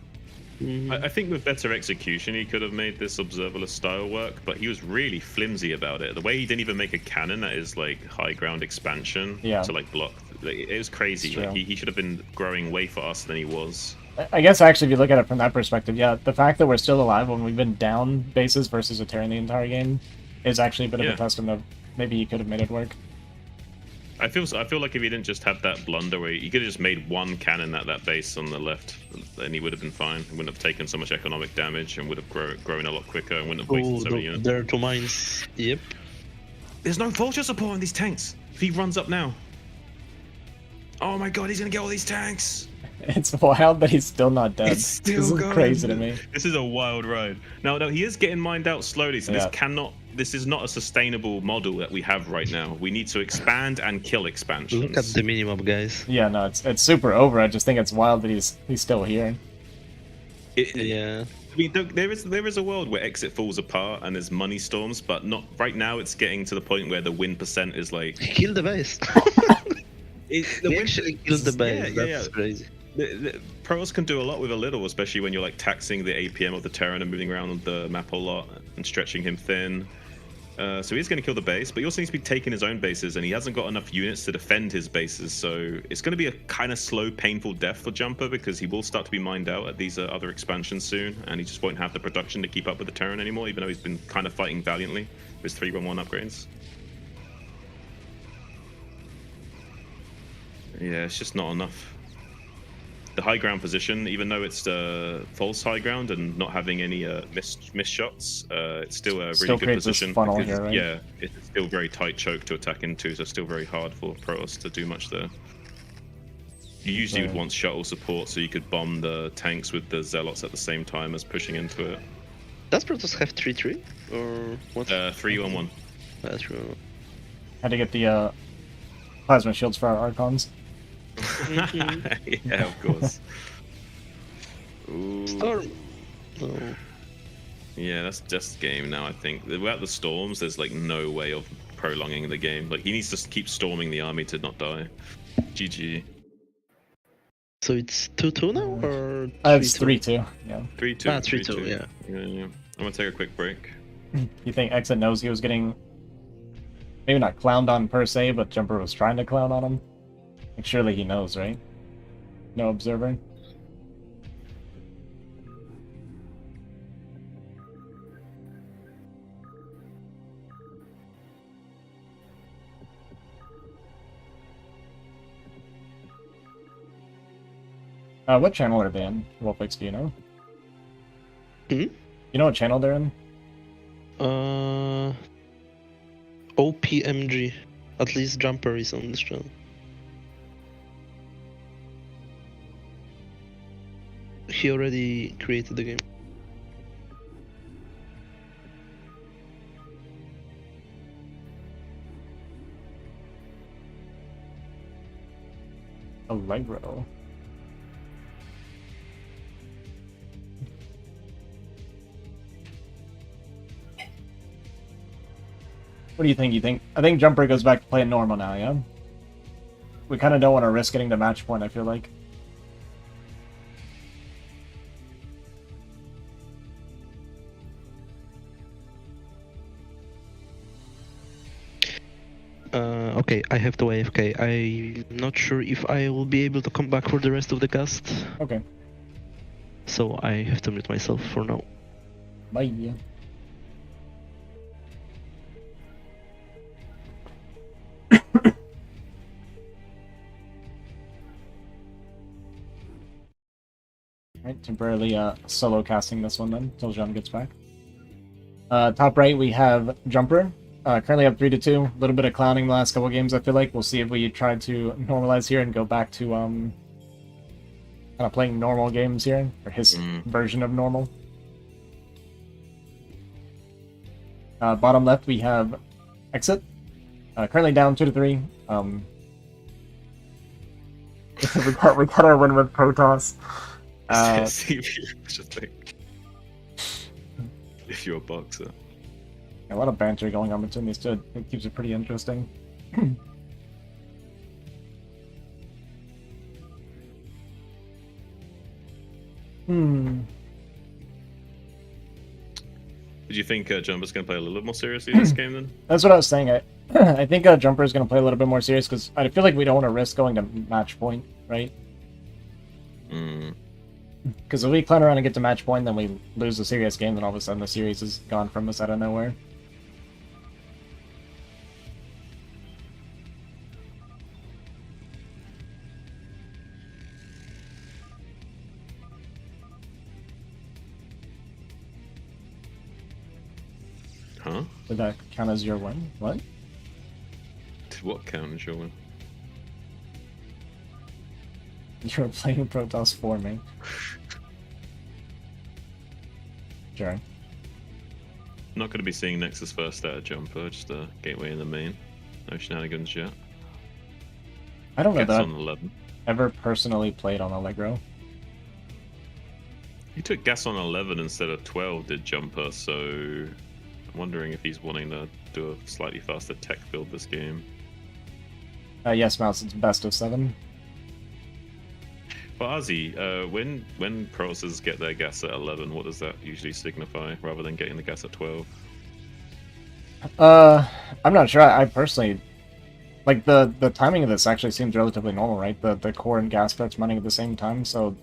I think with better execution he could have made this observerless style work, but he was really flimsy about it. The way he didn't even make a cannon that is like high ground expansion to like block, it was crazy. Like, he should have been growing way faster than he was. I guess actually if you look at it from that perspective, yeah, the fact that we're still alive when we've been down bases versus a Terran the entire game is actually a bit of a testament of maybe he could have made it work. I feel like if he didn't just have that blunder where he could have just made one cannon at that base on the left, then he would have been fine. He wouldn't have taken so much economic damage and would have grown a lot quicker and wouldn't have wasted so many units. There are 2 mines. Yep. There's no vulture support on these tanks if he runs up now. Oh my god, he's gonna get all these tanks! It's wild that he's still not dead. It's still This is going. crazy to me. This is a wild ride. No, he is getting mined out slowly, so Yeah. this is not a sustainable model that we have right now. We need to expand and kill expansions. Look at the minimum, guys. Yeah, no, it's super over. I just think it's wild that he's still here. Yeah. I mean, there is a world where Exit falls apart and there's money storms, but not right now. It's getting to the point where the win percent is like Kill the base. They actually killed the base. That's crazy. The pros can do a lot with a little, especially when you're like taxing the APM of the Terran and moving around the map a lot and stretching him thin. So he's going to kill the base, but he also needs to be taking his own bases, and he hasn't got enough units to defend his bases. So it's going to be a kind of slow, painful death for Jumper because he will start to be mined out at these other expansions soon, and he just won't have the production to keep up with the Terran anymore, even though he's been kind of fighting valiantly with his 311 upgrades. Yeah, it's just not enough. The high ground position, even though it's false high ground and not having any missed shots, it's still a really good position. Funnel here, right? Yeah, it's still very tight choke to attack into, so it's still very hard for Protoss to do much there. You usually would want shuttle support so you could bomb the tanks with the Zealots at the same time as pushing into it. Does Protoss have 3-3 or what? 3-1-1. That's true. Had to get the plasma shields for our Archons. Yeah, of course. Ooh. Storm. No. Yeah, that's just game now, I think. Without the storms, there's like no way of prolonging the game. Like he needs to keep storming the army to not die. GG. So it's 2-2 now, or It's 3-2. Yeah. 3-2. 3-2, yeah. Yeah. I'm gonna take a quick break. You think Exit knows he was getting maybe not clowned on per se, but Jumper was trying to clown on him? Like, surely he knows, right? No observer. What channel are they in? Wolfix, do you know? Hmm? You know what channel they're in? OPMG. At least Jumper is on this channel. He already created the game. Allegro. What do you think? I think Jumper goes back to playing normal now, yeah? We kind of don't want to risk getting the match point, I feel like. Okay, I have to AFK. I'm not sure if I will be able to come back for the rest of the cast. Okay. So I have to mute myself for now. Bye. Right, temporarily solo casting this one then, till John gets back. Top right, we have Jumper. Currently up 3-2. A little bit of clowning the last couple games, I feel like. We'll see if we try to normalize here and go back to kind of playing normal games here, or his version of normal. Bottom left, we have Exit. Currently down 2-3. We got our win with Protoss. If you're a boxer. A lot of banter going on between these two. It keeps it pretty interesting. Did you think Jumper's going to play a little bit more seriously this game then? That's what I was saying. I think Jumper is going to play a little bit more serious because I feel like we don't want to risk going to match point, right? Because if we clown around and get to match point, then we lose the serious game, then all of a sudden the series is gone from us out of nowhere. Huh? Did that count as your win? What? Did what count as your win? You were playing Protoss for me. Sure. Not going to be seeing Nexus first out of jumper, just a gateway in the main. No shenanigans yet. I don't know Gets that on 11. I've ever personally played on Allegro. He took gas on 11 instead of 12, did jumper, so I'm wondering if he's wanting to do a slightly faster tech build this game. Yes, Mouse, it's best of 7. But Ozzy, when processors get their gas at 11, what does that usually signify, rather than getting the gas at 12? I'm not sure. I personally like the timing of this actually seems relatively normal, right? The core and gas starts running at the same time, so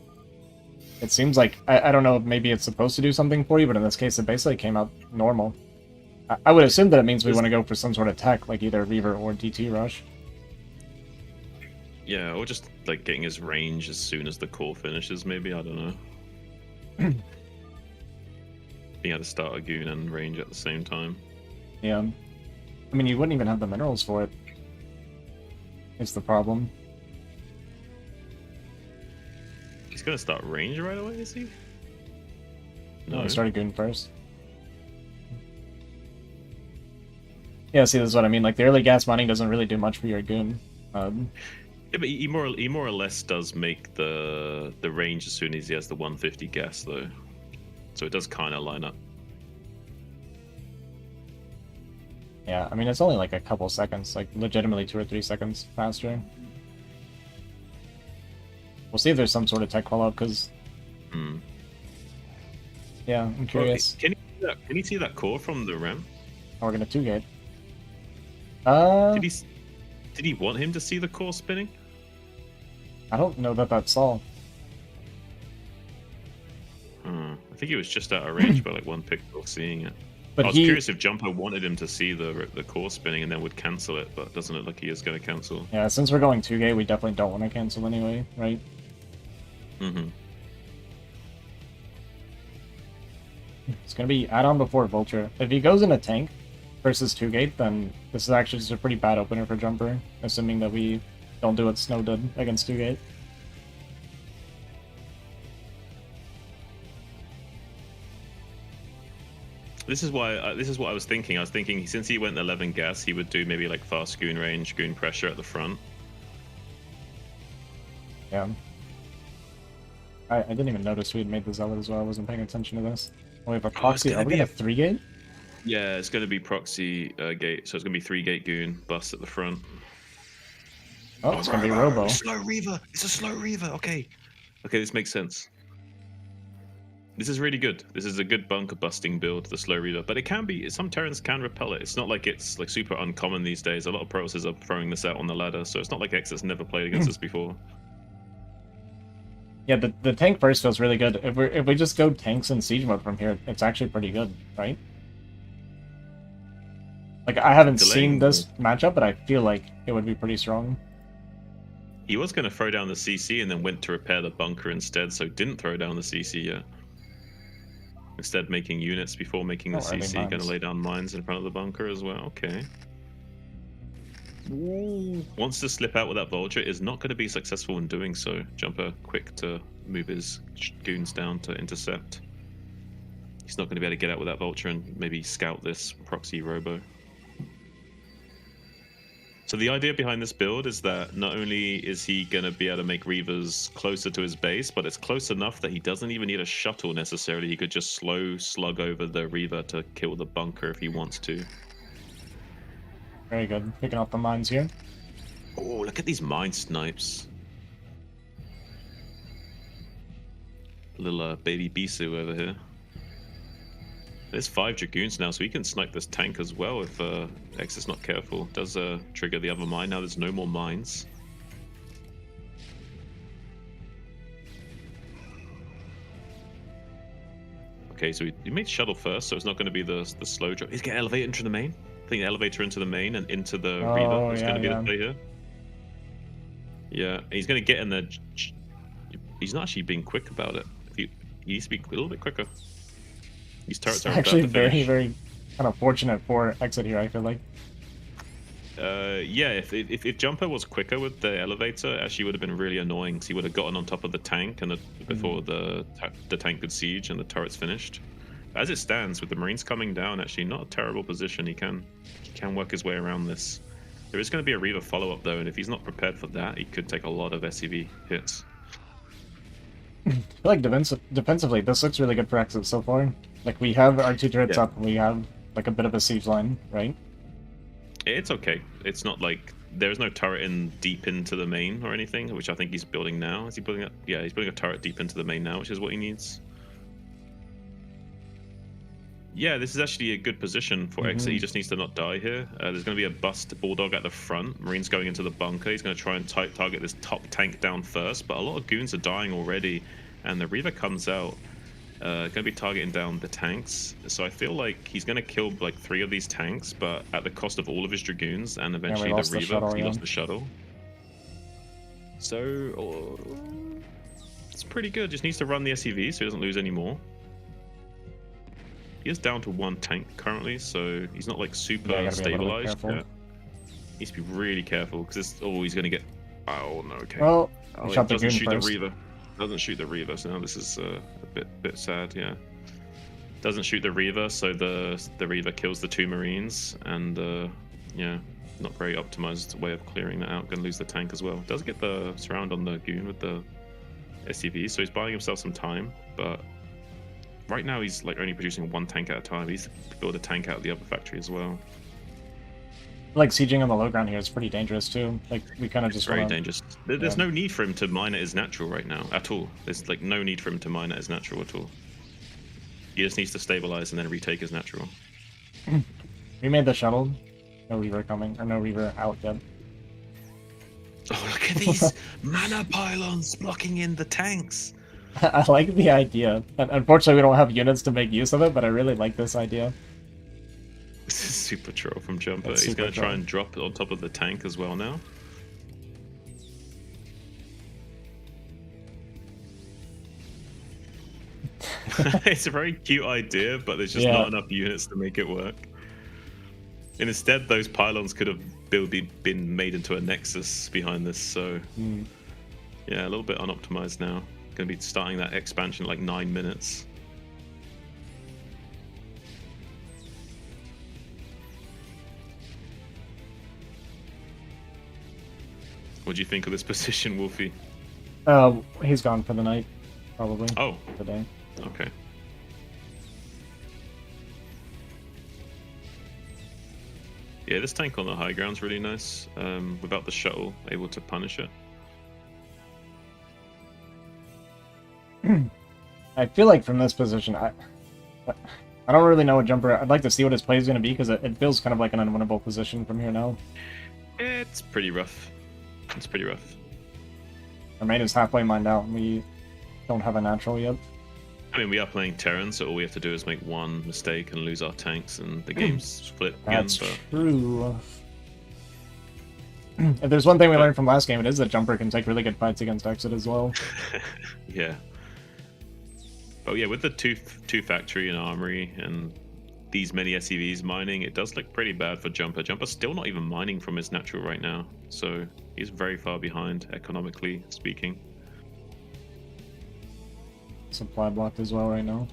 it seems like I don't know if maybe it's supposed to do something for you, but in this case it basically came out normal. I would assume that it means we want to go for some sort of tech, like either Reaver or DT Rush. Yeah, or just like getting his range as soon as the core finishes, maybe, I don't know. Being able to start a goon and range at the same time. Yeah. I mean, you wouldn't even have the minerals for it. It's the problem. He's gonna start range right away, is he? No, he started goon first. Yeah, see, this is what I mean. Like, the early gas mining doesn't really do much for your goon. Yeah, but he more or less does make the range as soon as he has the 150 gas, though. So it does kind of line up. Yeah, I mean, it's only like a couple seconds, like legitimately 2 or 3 seconds faster. We'll see if there's some sort of tech follow-up, because... Yeah, I'm curious. Can you see that core from the ramp? Oh, we're gonna 2-gate. Did he want him to see the core spinning? I don't know that that's all. I think he was just out of range by like 1 pixel seeing it. But I was curious if Jumper wanted him to see the core spinning and then would cancel it, but it doesn't look like he is going to cancel. Yeah, since we're going 2-gate, we definitely don't want to cancel anyway, right? Mm-hmm. It's going to be add-on before Vulture. If he goes in a tank versus 2-gate, then this is actually just a pretty bad opener for Jumper, assuming that we don't do what Snow did against 2-gate. This is what I was thinking. I was thinking since he went 11 gas, he would do maybe like fast goon range, goon pressure at the front. Yeah. I didn't even notice we had made the Zealot as well. I wasn't paying attention to this. Oh, we have a proxy. Are we going to 3-gate? Yeah, it's going to be proxy gate, so it's going to be 3-gate goon bust at the front. Oh, it's going to be Robo. Slow Reaver. It's a slow Reaver. Okay, this makes sense. This is really good. This is a good bunker busting build, the slow Reaver. But it can be, some Terrans can repel it. It's not like it's like super uncommon these days. A lot of pros are throwing this out on the ladder, so it's not like X has never played against this before. Yeah, the tank first feels really good. If we just go tanks and siege mode from here, it's actually pretty good, right? Like, I haven't seen this matchup, but I feel like it would be pretty strong. He was going to throw down the CC and then went to repair the bunker instead, so didn't throw down the CC yet. Instead, making units before making the CC, going to lay down mines in front of the bunker as well. Okay. Ooh. Wants to slip out with that vulture, is not going to be successful in doing so. Jumper quick to move his goons down to intercept. He's not going to be able to get out with that vulture and maybe scout this proxy robo. So the idea behind this build is that not only is he going to be able to make Reavers closer to his base, but it's close enough that he doesn't even need a shuttle necessarily. He could just slow slug over the Reaver to kill the bunker if he wants to. Very good. Picking up the mines here. Oh, look at these mine snipes. Little baby Bisu over here. There's 5 Dragoons now, so he can snipe this tank as well if X is not careful. Does trigger the other mine. Now there's no more mines. Okay, so he made shuttle first, so it's not going to be the slow drop. He's going to elevator into the main. I think the elevator into the main and into the Reaver is going to be the play here. Yeah, he's going to get in there. He's not actually being quick about it. He needs to be a little bit quicker. These turrets are actually about to finish. very kind of fortunate for exit here, I feel like. Yeah, if Jumper was quicker with the elevator, it actually would have been really annoying because he would have gotten on top of the tank and before the tank could siege and the turret's finished. As it stands, with the Marines coming down, actually not a terrible position. He can work his way around this. There is going to be a Reaver follow-up though, and if he's not prepared for that, he could take a lot of SCV hits. I feel like defensively, this looks really good for Exit so far. Like, we have our 2 turrets up, and we have, like, a bit of a siege line, right? It's okay. It's not like there's no turret in deep into the main or anything, which I think he's building now. Is he building up? Yeah, he's building a turret deep into the main now, which is what he needs. Yeah, this is actually a good position for Exit. He just needs to not die here. There's going to be a bust Bulldog at the front. Marines going into the bunker. He's going to try and target this top tank down first, but a lot of goons are dying already, and the Reaver comes out. Going to be targeting down the tanks. So I feel like he's going to kill like 3 of these tanks, but at the cost of all of his Dragoons, and eventually the Reaver. He lost the shuttle. So it's pretty good. Just needs to run the SCV so he doesn't lose any more. He is down to 1 tank currently, so he's not like super stabilized yet. He needs to be really careful because he's going to get. Oh no! Okay. Well, shot the doesn't shoot first. The Reaver. Doesn't shoot the Reaver, so now this is a bit sad. Yeah. Doesn't shoot the Reaver, so the Reaver kills the 2 Marines, and yeah, not very optimized way of clearing that out. Going to lose the tank as well. Does get the surround on the goon with the SCV, so he's buying himself some time, but. Right now he's like only producing 1 tank at a time. He's build a tank out of the other factory as well. Like sieging on the low ground here is pretty dangerous too. Like we kind of just very dangerous. There's no need for him to mine it as natural right now at all. There's like no need for him to mine it as natural at all. He just needs to stabilize and then retake as natural. We made the shuttle. No Reaver coming, or no Reaver out yet. Oh, look at these mana pylons blocking in the tanks. I like the idea. Unfortunately, we don't have units to make use of it, but I really like this idea. This is super troll from Jumper. He's going to try and drop it on top of the tank as well now. It's a very cute idea, but there's just not enough units to make it work. And instead, those pylons could have been made into a nexus behind this, so... Yeah, a little bit unoptimized now. Going to be starting that expansion in like 9 minutes. What do you think of this position, Wolfie? He's gone for the night, probably. Oh, today. Okay. Yeah, this tank on the high ground's really nice. Without the shuttle, able to punish it. I feel like from this position, I don't really know what Jumper. I'd like to see what his play is going to be because it feels kind of like an unwinnable position from here now. It's pretty rough. It's pretty rough. Our main is halfway mined out, and we don't have a natural yet. I mean, we are playing Terran, so all we have to do is make 1 mistake and lose our tanks, and the game's split again. That's true. If there's one thing we learned from last game, it is that Jumper can take really good fights against Exit as well. Yeah. Oh yeah, with the two factory and armory and these many SCVs mining, it does look pretty bad for Jumper. Jumper's still not even mining from his natural right now, so he's very far behind economically speaking. Supply blocked as well right now.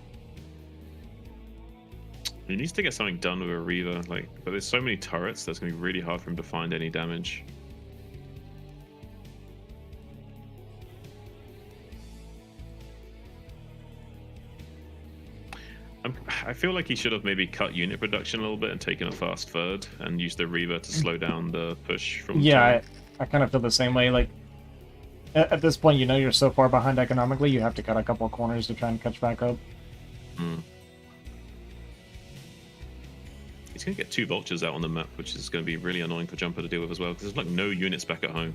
He needs to get something done with a Reaver, but there's so many turrets that's gonna be really hard for him to find any damage. I feel like he should have maybe cut unit production a little bit and taken a fast third and used the Reaver to slow down the push from. Yeah, I kind of feel the same way. Like at this point, you know, you're so far behind economically, you have to cut a couple of corners to try and catch back up. He's going to get 2 vultures out on the map, which is going to be really annoying for Jumper to deal with as well, because there's like no units back at home.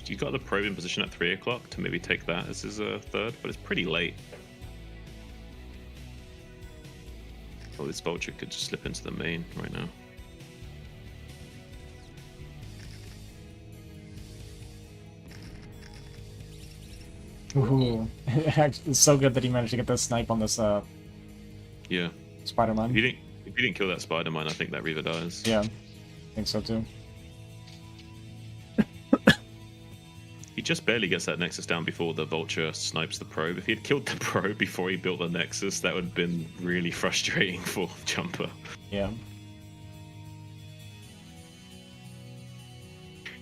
You got the probe in position at 3 o'clock to maybe take that as his third, but it's pretty late. Oh, this vulture could just slip into the main right now. Ooh. It's so good that he managed to get the snipe on this yeah. Spider-Man. If If you didn't kill that spider mine, I think that Reaver dies. Yeah, I think so too. He just barely gets that Nexus down before the Vulture snipes the probe. If he had killed the probe before he built the Nexus, that would have been really frustrating for Jumper. Yeah.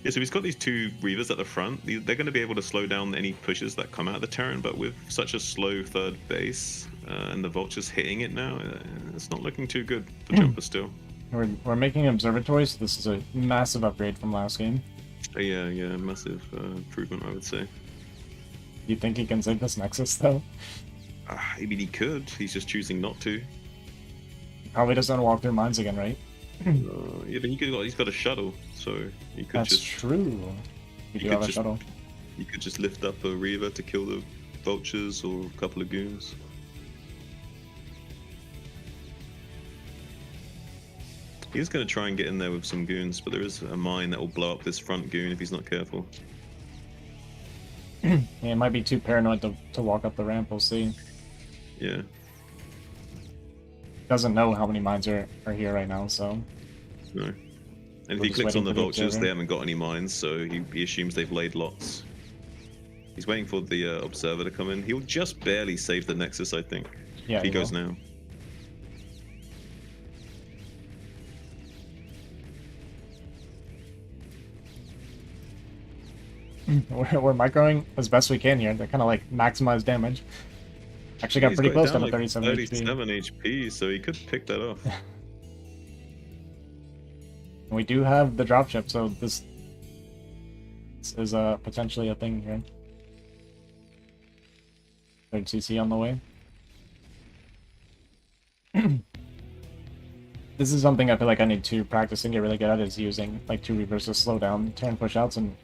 Yeah, so he's got these two Reavers at the front. They're going to be able to slow down any pushes that come out of the turret, but with such a slow third base and the Vulture's hitting it now, it's not looking too good for Jumper still. We're making observatories. So this is a massive upgrade from last game. Yeah, massive improvement, I would say. Do you think he can save this Nexus though? I mean, he could. He's just choosing not to. Probably doesn't walk through mines again, right? Yeah, but he's got a shuttle, so he could That's just. true. You do could have a just- shuttle. You could just lift up a Reaver to kill the Vultures or a couple of goons. He's going to try and get in there with some goons, but there is a mine that will blow up this front goon if he's not careful. Yeah, it might be too paranoid to walk up the ramp. We'll see. Yeah. Doesn't know how many mines are here right now, so No. And if We're he just clicks waiting on the for the Vultures, observer. they haven't got any mines, so he assumes they've laid lots. He's waiting for the Observer to come in. He'll just barely save the Nexus, I think. yeah. If he he goes will. now. We're microing as best we can here. They're kind of like maximize damage. Actually got He's pretty it close down to the like 37 HP. 37 HP, so he could pick that off. And we do have the dropship, so this is potentially a thing here. Third CC on the way. This is something I feel like I need to practice and get really good at, is using like two Reavers to slow down turn pushouts and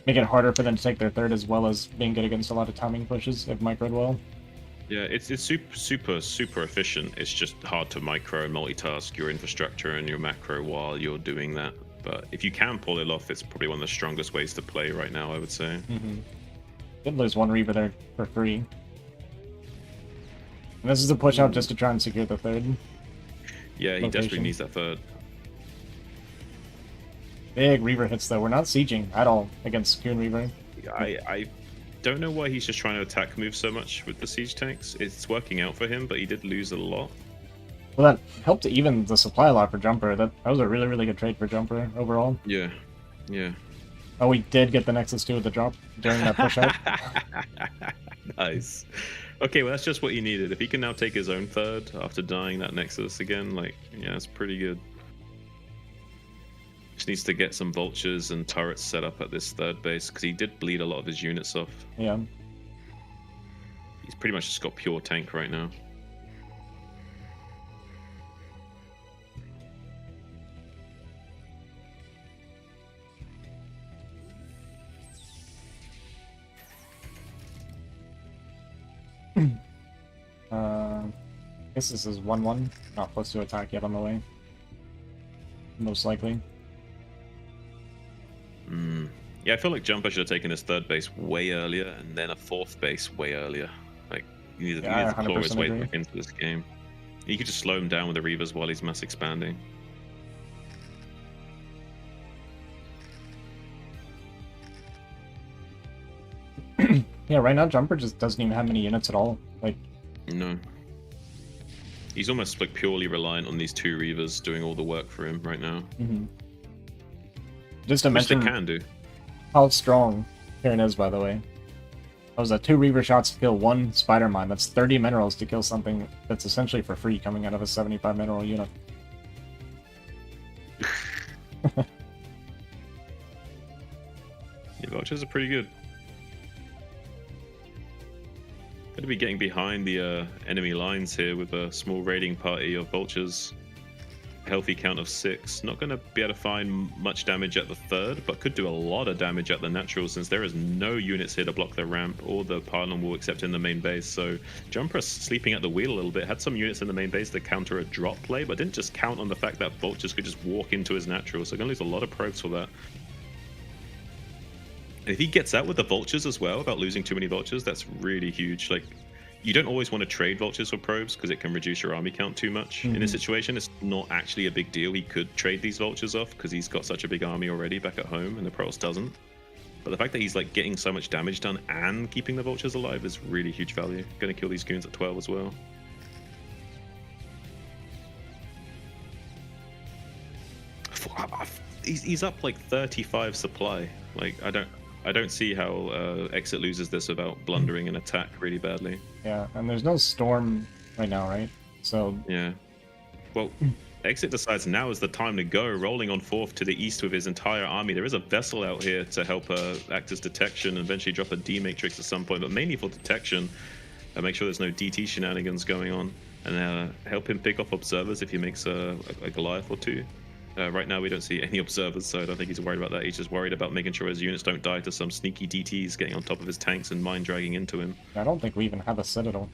make it harder for them to take their third, as well as being good against a lot of timing pushes if microed well. Yeah, it's super efficient. It's just hard to micro and multitask your infrastructure and your macro while you're doing that. But if you can pull it off, it's probably one of the strongest ways to play right now, I would say. Did lose one Reaver there for free. And this is a push out just to try and secure the third. Yeah, he desperately Location. needs that third. Big Reaver hits though. We're not sieging at all against Goon Reaver. I don't know why he's just trying to attack move so much with the siege tanks. It's working out for him, but he did lose a lot. Well, that helped to even the supply a lot for Jumper. That was a really, really good trade for Jumper overall. Yeah. Oh, we did get the Nexus 2 with the drop during that push out. Nice. Okay, well that's just what he needed. If he can now take his own third after dying that Nexus again, like, yeah, it's pretty good. Just needs to get some Vultures and turrets set up at this third base, because he did bleed a lot of his units off. Yeah. He's pretty much just got pure tank right now. I guess this is 1-1. Not supposed to attack yet on the way. Most likely. Yeah, I feel like Jumper should have taken his third base way earlier and then a fourth base way earlier. Like, he needed Yeah, I to claw his 100% way agree. back into this game. He could just slow him down with the Reavers while he's mass expanding. Yeah, right now Jumper just doesn't even have many units at all. Like, No. He's almost like purely reliant on these two Reavers doing all the work for him right now. just to Which they mention can do. how strong Karen is, by the way. That was a 2 Reaver shots to kill 1 Spider Mine. That's 30 minerals to kill something that's essentially for free coming out of a 75 mineral unit. Yeah, Vultures are pretty good. Going to be getting behind the enemy lines here with a small raiding party of Vultures. Healthy count of 6. Not going to be able to find much damage at the third, but could do a lot of damage at the natural, since there is no units here to block the ramp or the pylon wall except in the main base. So Jumper sleeping at the wheel a little bit. Had some units in the main base to counter a drop play, but didn't just count on the fact that Vultures could just walk into his natural. So going to lose a lot of probes for that. And if he gets out with the Vultures as well, about losing too many Vultures, that's really huge. Like, you don't always want to trade vultures for probes because it can reduce your army count too much. In this situation, it's not actually a big deal. He could trade these vultures off because he's got such a big army already back at home, and the Protoss doesn't. But the fact that he's like getting so much damage done and keeping the vultures alive is really huge value. Going to kill these goons at 12 as well. He's up like 35 supply. Like I don't see how Exit loses this without blundering an attack really badly. Yeah, and there's no storm right now, right? So yeah. Well, Exit decides now is the time to go, rolling on 4th to the east with his entire army. There is a vessel out here to help act as detection and eventually drop a D matrix at some point, but mainly for detection. Make sure there's no DT shenanigans going on, and help him pick off observers if he makes a Goliath or two. Right now we don't see any observers, so I don't think he's worried about that. He's just worried about making sure his units don't die to some sneaky DTs getting on top of his tanks and mine dragging into him. I don't think we even have a citadel.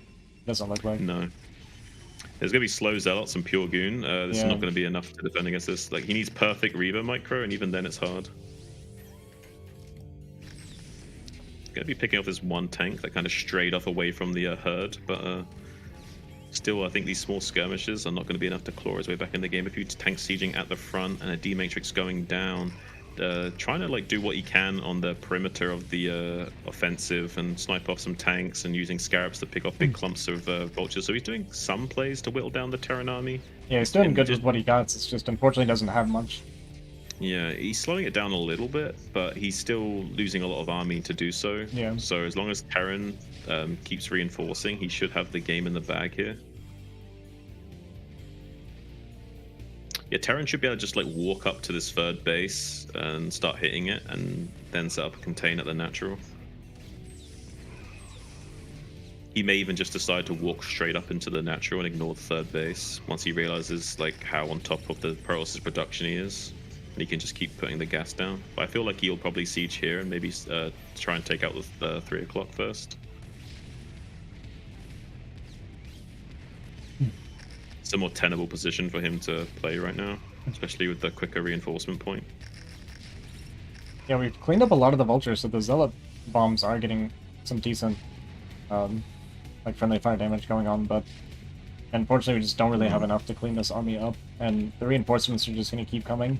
Doesn't look like. No. There's going to be slow zealots and pure goon. This is not going to be enough to defend against this. Like, he needs perfect Reaver micro, and even then it's hard. Going to be picking off this one tank that kind of strayed off away from the herd, but still, I think these small skirmishes are not going to be enough to claw his way back in the game. A few tanks sieging at the front and a D matrix going down, trying to like do what he can on the perimeter of the offensive and snipe off some tanks and using scarabs to pick off big clumps of vultures. So he's doing some plays to whittle down the Terran army. Yeah, he's doing good with what he got. It's just unfortunately doesn't have much. Yeah, he's slowing it down a little bit, but he's still losing a lot of army to do so. Yeah. So as long as Terran keeps reinforcing, he should have the game in the bag here. Yeah, Terran should be able to just like walk up to this third base and start hitting it, and then set up a contain at the natural. He may even just decide to walk straight up into the natural and ignore the third base once he realizes like how on top of the Protoss' production he is. And he can just keep putting the gas down. But I feel like he'll probably siege here and maybe try and take out the 3 o'clock first. It's a more tenable position for him to play right now, especially with the quicker reinforcement point. Yeah, we've cleaned up a lot of the vultures, so the zealot bombs are getting some decent like friendly fire damage going on, but unfortunately we just don't really have enough to clean this army up, and the reinforcements are just going to keep coming.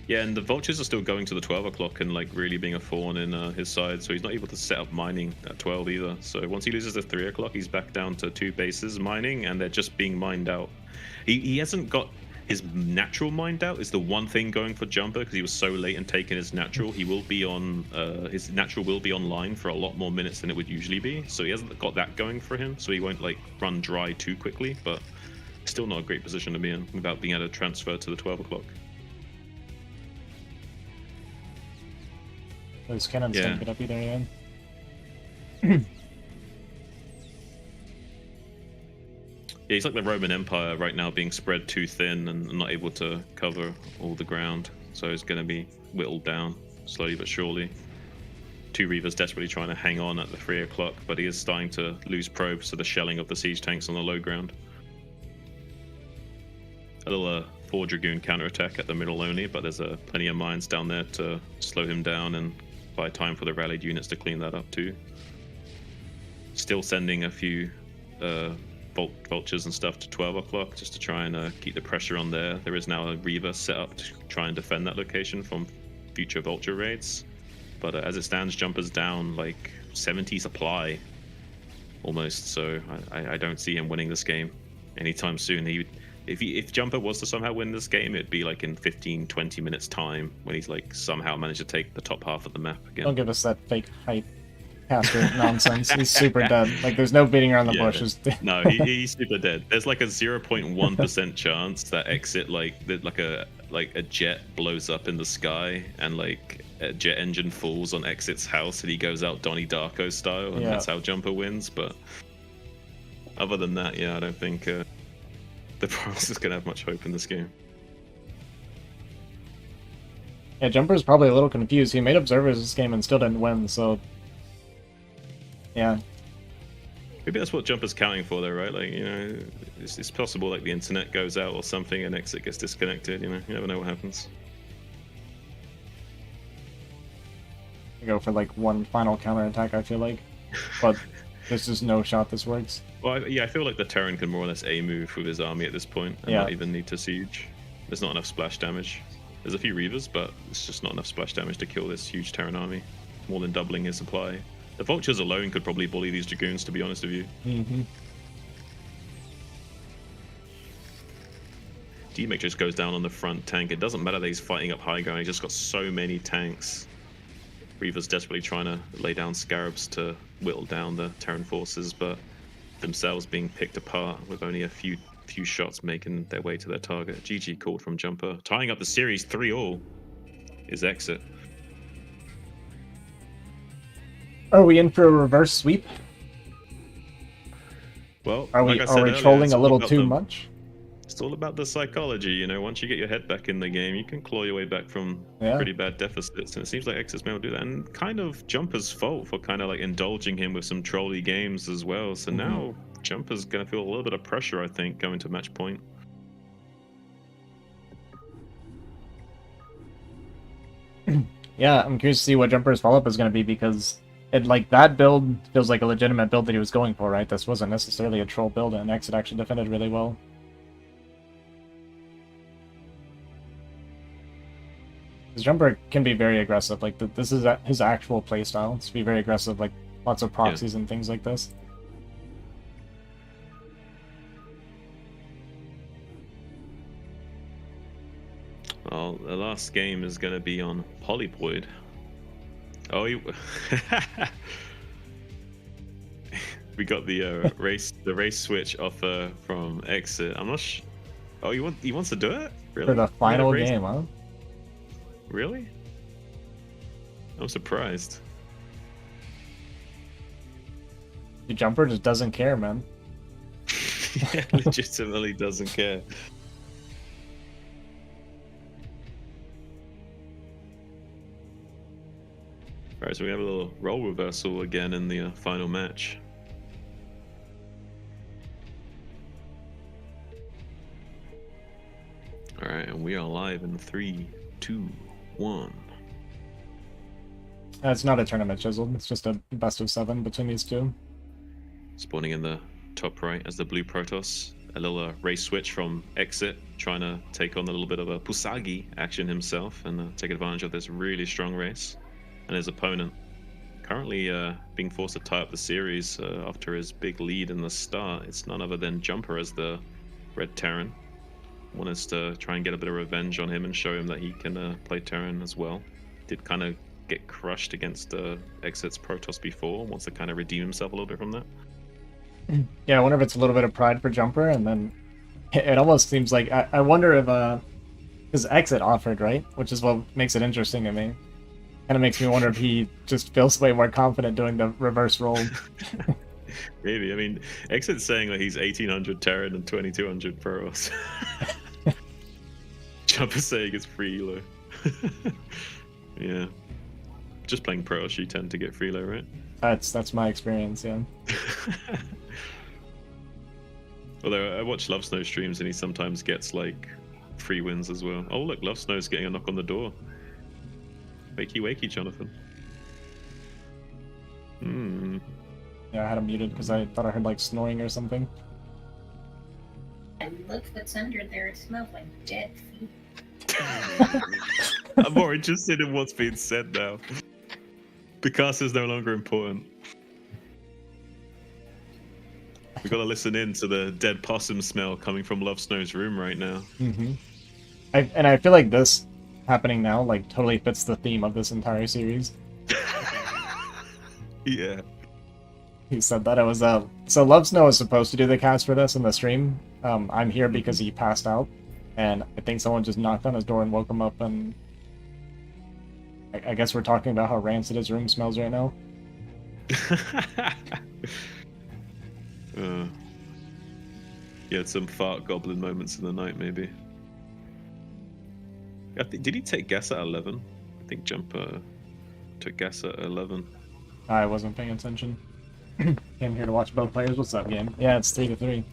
Yeah, and the vultures are still going to the 12 o'clock and like really being a thorn in his side, so he's not able to set up mining at 12 either. So once he loses the 3 o'clock, he's back down to 2 bases mining, and they're just being mined out. He hasn't got his natural mined out. Is the one thing going for Jumper, because he was so late in taking his natural. He will be on his natural will be online for a lot more minutes than it would usually be, so he hasn't got that going for him, so he won't like run dry too quickly, but still not a great position to be in without being able to transfer to the 12 o'clock. Those cannons don't get up either again. Yeah, he's like the Roman Empire right now, being spread too thin and not able to cover all the ground. So it's going to be whittled down slowly but surely. 2 Reavers desperately trying to hang on at the 3 o'clock, but he is starting to lose probes to the shelling of the siege tanks on the low ground. A little 4 Dragoon counterattack at the middle only, but there's plenty of mines down there to slow him down and buy time for the rallied units to clean that up too. Still sending a few vultures and stuff to 12 o'clock just to try and keep the pressure on there. There is now a Reaver set up to try and defend that location from future vulture raids. But as it stands, Jumper's down like 70 supply almost, so I don't see him winning this game anytime soon. If Jumper was to somehow win this game, it'd be like in 15-20 minutes time when he's like somehow managed to take the top half of the map again. Don't give us that fake hype caster nonsense. He's super dead. Like, there's no beating around the bushes. No, he's super dead. There's like a 0.1% chance that Exit like a jet blows up in the sky and like a jet engine falls on Exit's house and he goes out Donnie Darko style, and that's how Jumper wins. But other than that, I don't think the Protoss is gonna have much hope in this game. Yeah, Jumper's probably a little confused. He made observers this game and still didn't win, so yeah. Maybe that's what Jumper's counting for, though, right? Like, it's possible like the internet goes out or something and Exit gets disconnected. You never know what happens. I go for like one final counterattack, I feel like, but There's just no shot this works. Well, yeah, I feel like the Terran can more or less A-move with his army at this point and Yeah. not even need to siege. There's not enough splash damage. There's a few Reavers, but it's just not enough splash damage to kill this huge Terran army. More than doubling his supply. The Vultures alone could probably bully these Dragoons, to be honest with you. Mm-hmm. D-Mech just goes down on the front tank. It doesn't matter that he's fighting up high ground. He's just got so many tanks. Reaver's desperately trying to lay down Scarabs to whittle down the Terran forces, but themselves being picked apart with only a few shots making their way to their target. GG called from Jumper. Tying up the series 3-all is Exit. Are we in for a reverse sweep? Well, Are like we I said earlier, trolling it's a all little about too the- much? It's all about the psychology, you know. Once you get your head back in the game, you can claw your way back from Yeah. pretty bad deficits, and it seems like Exit's been able to do that. And kind of Jumper's fault for kind of like indulging him with some trolly games as well. So now Jumper's gonna feel a little bit of pressure, I think, going to match point. Yeah, I'm curious to see what Jumper's follow-up is going to be, because it, like, that build feels like a legitimate build that he was going for, right? This wasn't necessarily a troll build, and Exit actually defended really well. His Jumper can be very aggressive. Like, this is his actual playstyle. It's to be very aggressive, like lots of proxies and things like this. Well, the last game is going to be on Polyploid. Oh, we got the race switch offer from Exit. I'm not sure. Oh, he wants to do it? Really? For the final Race- game, huh? Really? I'm surprised. The Jumper just doesn't care, man. Yeah, legitimately doesn't care. Alright, so we have a little role reversal again in the final match. Alright, and we are live in 3, 2, 1. It's not a tournament, Chiseled. It's just a best of 7 between these two. Spawning in the top right as the blue Protoss. A little race switch from Exit, trying to take on a little bit of a Pusagi action himself and take advantage of this really strong race. And his opponent currently being forced to tie up the series after his big lead in the start. It's none other than Jumper as the Red Terran. Wants to try and get a bit of revenge on him and show him that he can play Terran as well. Did kind of get crushed against Exit's Protoss before. Wants to kind of redeem himself a little bit from that. Yeah, I wonder if it's a little bit of pride for Jumper, and then it almost seems like I wonder if his Exit offered, right? Which is what makes it interesting to me. Kind of makes me wonder if he just feels way more confident doing the reverse roll. Maybe. I mean, Exit's saying that he's 1800 Terran and 2200 Protoss. Jumper's saying it's free elo. Yeah. Just playing Protoss, you tend to get free elo, right? That's my experience, yeah. Although I watch Love Snow streams and he sometimes gets like free wins as well. Oh look, Love Snow's getting a knock on the door. Wakey wakey, Jonathan. Hmm. Yeah, I had him muted because I thought I heard like snoring or something. And look what's under there. It smells like dead feet. I'm more interested in what's being said now. Picasso's no longer important. We gotta listen in to the dead possum smell coming from Love Snow's room right now. Mm-hmm. I feel like this happening now like totally fits the theme of this entire series. Yeah. He said that it was so Love Snow was supposed to do the cast for this in the stream. I'm here because he passed out, and I think someone just knocked on his door and woke him up, and I guess we're talking about how rancid his room smells right now. He had some fart goblin moments in the night, maybe. Did he take gas at 11? I think Jumper took gas at 11. I wasn't paying attention. Came here to watch both players. What's up, game? Yeah, it's 3-3.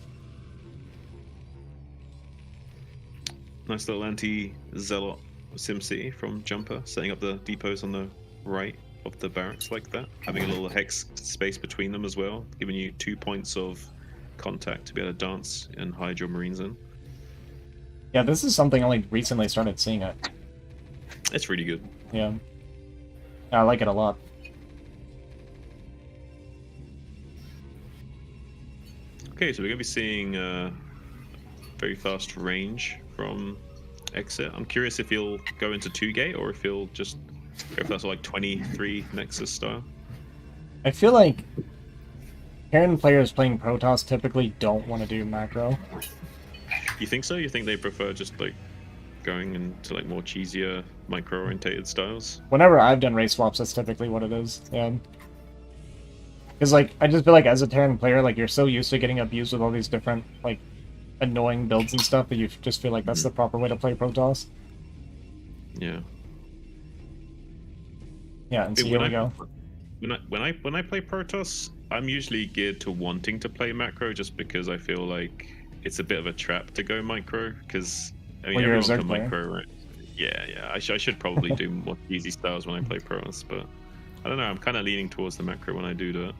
Nice little anti-zealot SimCity from Jumper, setting up the depots on the right of the barracks like that, having a little hex space between them as well, giving you 2 points of contact to be able to dance and hide your marines in. Yeah, this is something I only recently started seeing it. It's really good. Yeah. I like it a lot. Okay, so we're gonna be seeing very fast range from Exit. I'm curious if he'll go into 2-gate or if he'll just go for that sort of like 23 Nexus style. I feel like Terran players playing Protoss typically don't want to do macro. You think so? You think they prefer just like going into like more cheesier micro-orientated styles? Whenever I've done race swaps, that's typically what it is. Yeah. Because like I just feel like as a Terran player, like you're so used to getting abused with all these different like annoying builds and stuff that you just feel like that's the proper way to play Protoss. Yeah. Yeah, and so here we go. When I play Protoss, I'm usually geared to wanting to play macro just because I feel like it's a bit of a trap to go micro because I mean Well, you're a everyone Zerg can player. micro, right? Yeah. I should probably do more easy styles when I play Protoss, but I don't know. I'm kind of leaning towards the macro when I do that.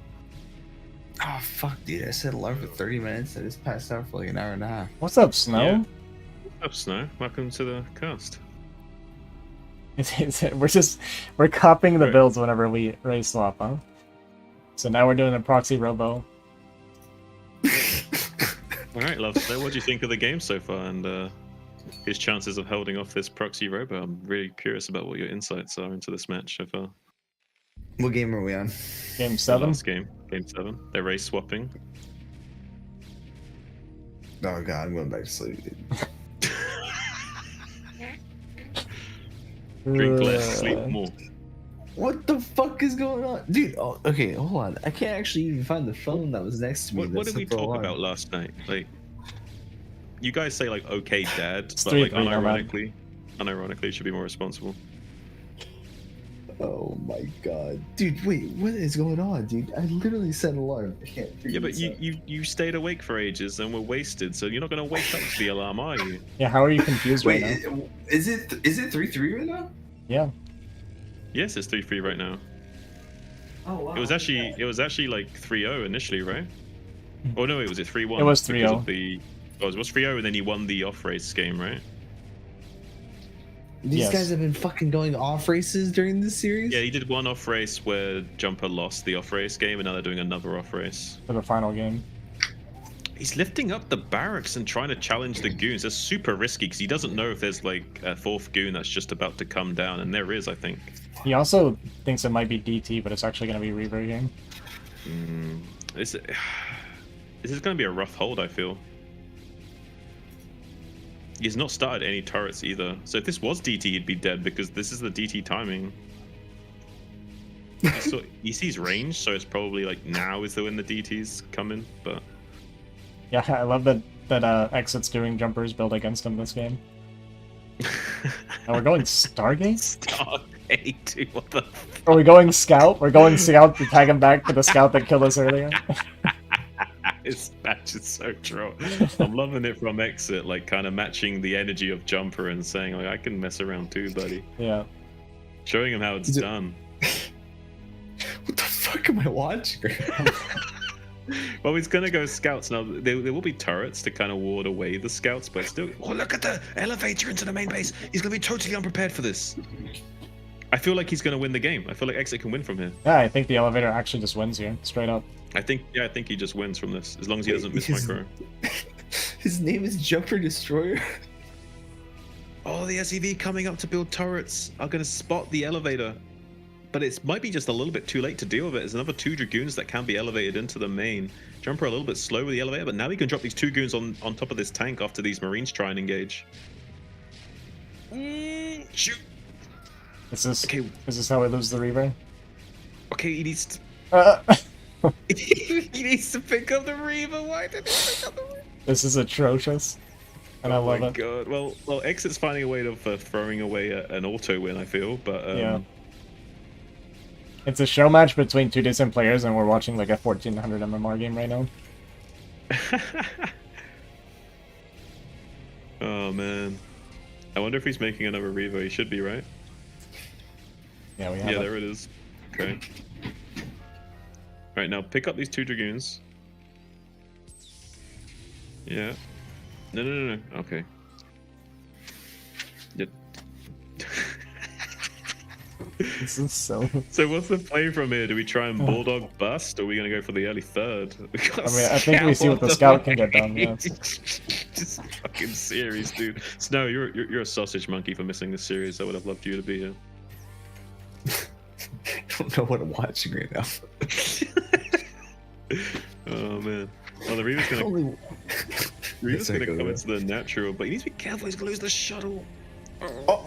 Oh fuck, dude! I said alarm for 30 minutes. I just passed out for like an hour and a half. What's up, Snow? Yeah. What's up, Snow? Welcome to the cast. We're copying the Right. builds whenever we race swap, huh? So now we're doing a proxy robo. All right, love. So, what do you think of the game so far and his chances of holding off this proxy robo? I'm really curious about what your insights are into this match so far. What game are we on? Game The 7. last game, game 7. They're race swapping. Oh god, I'm going back to sleep, dude. Drink less, sleep more. What the fuck is going on, dude? Oh, okay, hold on. I can't actually even find the phone that was next to me. What that did we set the talk alarm. about last night? Like, you guys say like, "Okay, Dad," It's but like 3-3 now, man. unironically, it should be more responsible. Oh my god, dude! Wait, what is going on, dude? I literally set an alarm. I can't figure Yeah, but this out. you stayed awake for ages and were wasted, so you're not gonna wake up to the alarm, are you? Yeah, how are you confused right Wait, now? is it 3-3 right now? Yeah. Yes, it's 3-3 right now. Oh wow. It was actually like 3-0 initially, right? Oh no, it was 3-1. It was because 3-0. of the- Oh, it was 3-0 and then he won the off race game, right? These Yes. guys have been fucking going off races during this series. Yeah, he did one off race where Jumper lost the off race game, and now they're doing another off race. For the final game. He's lifting up the barracks and trying to challenge the goons. That's super risky because he doesn't know if there's like a fourth goon that's just about to come down, and there is, I think. He also thinks it might be DT, but it's actually going to be Reaver game. This is going to be a rough hold, I feel. He's not started any turrets either. So if this was DT, he'd be dead because this is the DT timing. He sees range, so it's probably like now is when the DTs come in, but... Yeah, I love that Exit's doing Jumper's build against him this game. And we're going Stargate? Stargate, dude, what the Are we going Scout? We're going Scout to tag him back to the Scout that killed us earlier. This match is so troll. I'm loving it from Exit, like kind of matching the energy of Jumper and saying like I can mess around too, buddy. Yeah. Showing him how it's done. What the fuck am I watching? Well, he's gonna go scouts now. There will be turrets to kind of ward away the scouts, but still. Oh, look at the elevator into the main base. He's gonna be totally unprepared for this. I feel like he's gonna win the game. I feel like Exit can win from here. Yeah, I think the elevator actually just wins here, straight up. I think he just wins from this as long as he doesn't miss His- micro. His name is Jumper Destroyer. Oh, the SEV coming up to build turrets are gonna spot the elevator. But it might be just a little bit too late to deal with it. There's another 2 Dragoons that can be elevated into the main. Jumper a little bit slow with the elevator, but now he can drop these 2 goons on top of this tank after these Marines try and engage. Shoot! Is this Okay. is this how we lose the Reaver? Okay, he needs to, Uh, he needs to pick up the Reaver. Why did he pick up the Reaver? this is atrocious. And I Oh love my it. god. Well, Exit's finding a way of throwing away an auto win, I feel, but Yeah. It's a show match between 2 decent players, and we're watching like a 1400 MMR game right now. Oh man. I wonder if he's making another Reaver. He should be, right? Yeah, we have it. There it is. Okay. Right, now pick up these 2 dragoons. Yeah. No. Okay. Yep. This is so. So what's the play from here? Do we try and bulldog bust, or are we gonna go for the early third? I mean, I think we see what the scout can get done. Yeah. This fucking series, dude. Snow, you're a sausage monkey for missing this series. I would have loved you to be here. I don't know what I'm watching right now. Oh man. Oh, the Reaver's gonna Only- Reaver's gonna Go come ahead. into the natural, but he needs to be careful. He's gonna lose the shuttle. Oh.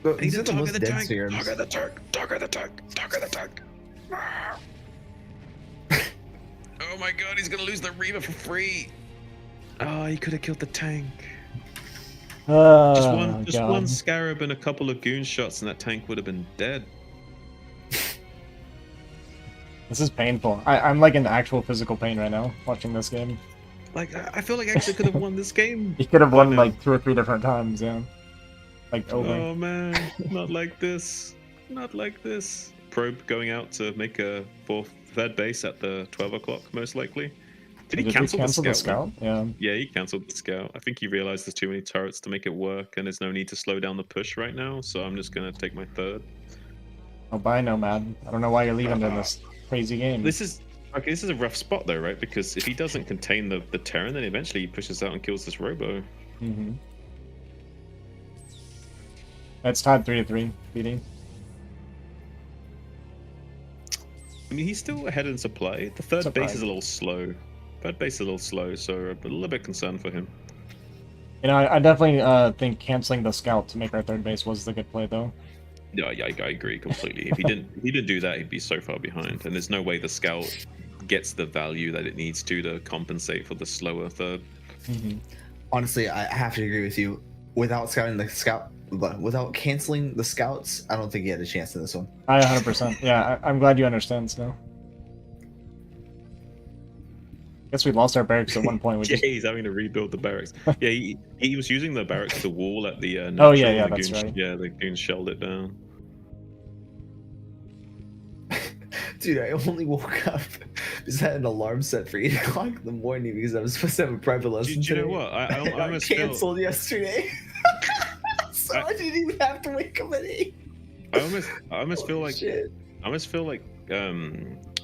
But He's he's a at the target most the dead tank. serums. Target the tank. Target the tank. Target the tank. Oh my god, he's gonna lose the Reaver for free. Oh, he could have killed the tank. Just God. one scarab and a couple of goon shots, and that tank would have been dead. This is painful. I'm like in actual physical pain right now watching this game. Like, I feel like I actually could have won this game. He could have won I know. like 2 or 3 different times. Yeah. Like over. Oh man, not like this. Not like this. Probe going out to make a third base at the 12 o'clock, most likely. Did he cancel the scout? Yeah. Yeah, he cancelled the scout. I think he realized there's too many turrets to make it work, and there's no need to slow down the push right now, so I'm just gonna take my third. Oh, bye, Nomad. I don't know why you're leaving in this crazy game. This is a rough spot though, right? Because if he doesn't contain the Terran, then eventually he pushes out and kills this Robo. Mm-hmm. It's tied 3-3, BD. I mean, he's still ahead in supply. The third Supply. base is a little slow. Third base is a little slow, so I'm a little bit concerned for him. You know, I definitely think canceling the scout to make our third base was the good play, though. Yeah, I agree completely. If he didn't do that, he'd be so far behind. And there's no way the scout gets the value that it needs to compensate for the slower third. Mm-hmm. Honestly, I have to agree with you. Without canceling the scouts, I don't think he had a chance in this one. I 100%. Yeah, I'm glad you understand, Snow. Guess we lost our barracks at one point. We Yeah, just... he's having to rebuild the barracks. Yeah, he was using the barracks to wall at the. Oh, yeah, natural, that's goons, right. Yeah, the goons shelled it down. Dude, I only woke up because I had an alarm set for 8 o'clock in the morning because I was supposed to have a private lesson. Do you know today. what? I I almost feel. canceled yesterday. So I didn't even have to wake up at 8. I almost feel like. Shit. I almost feel like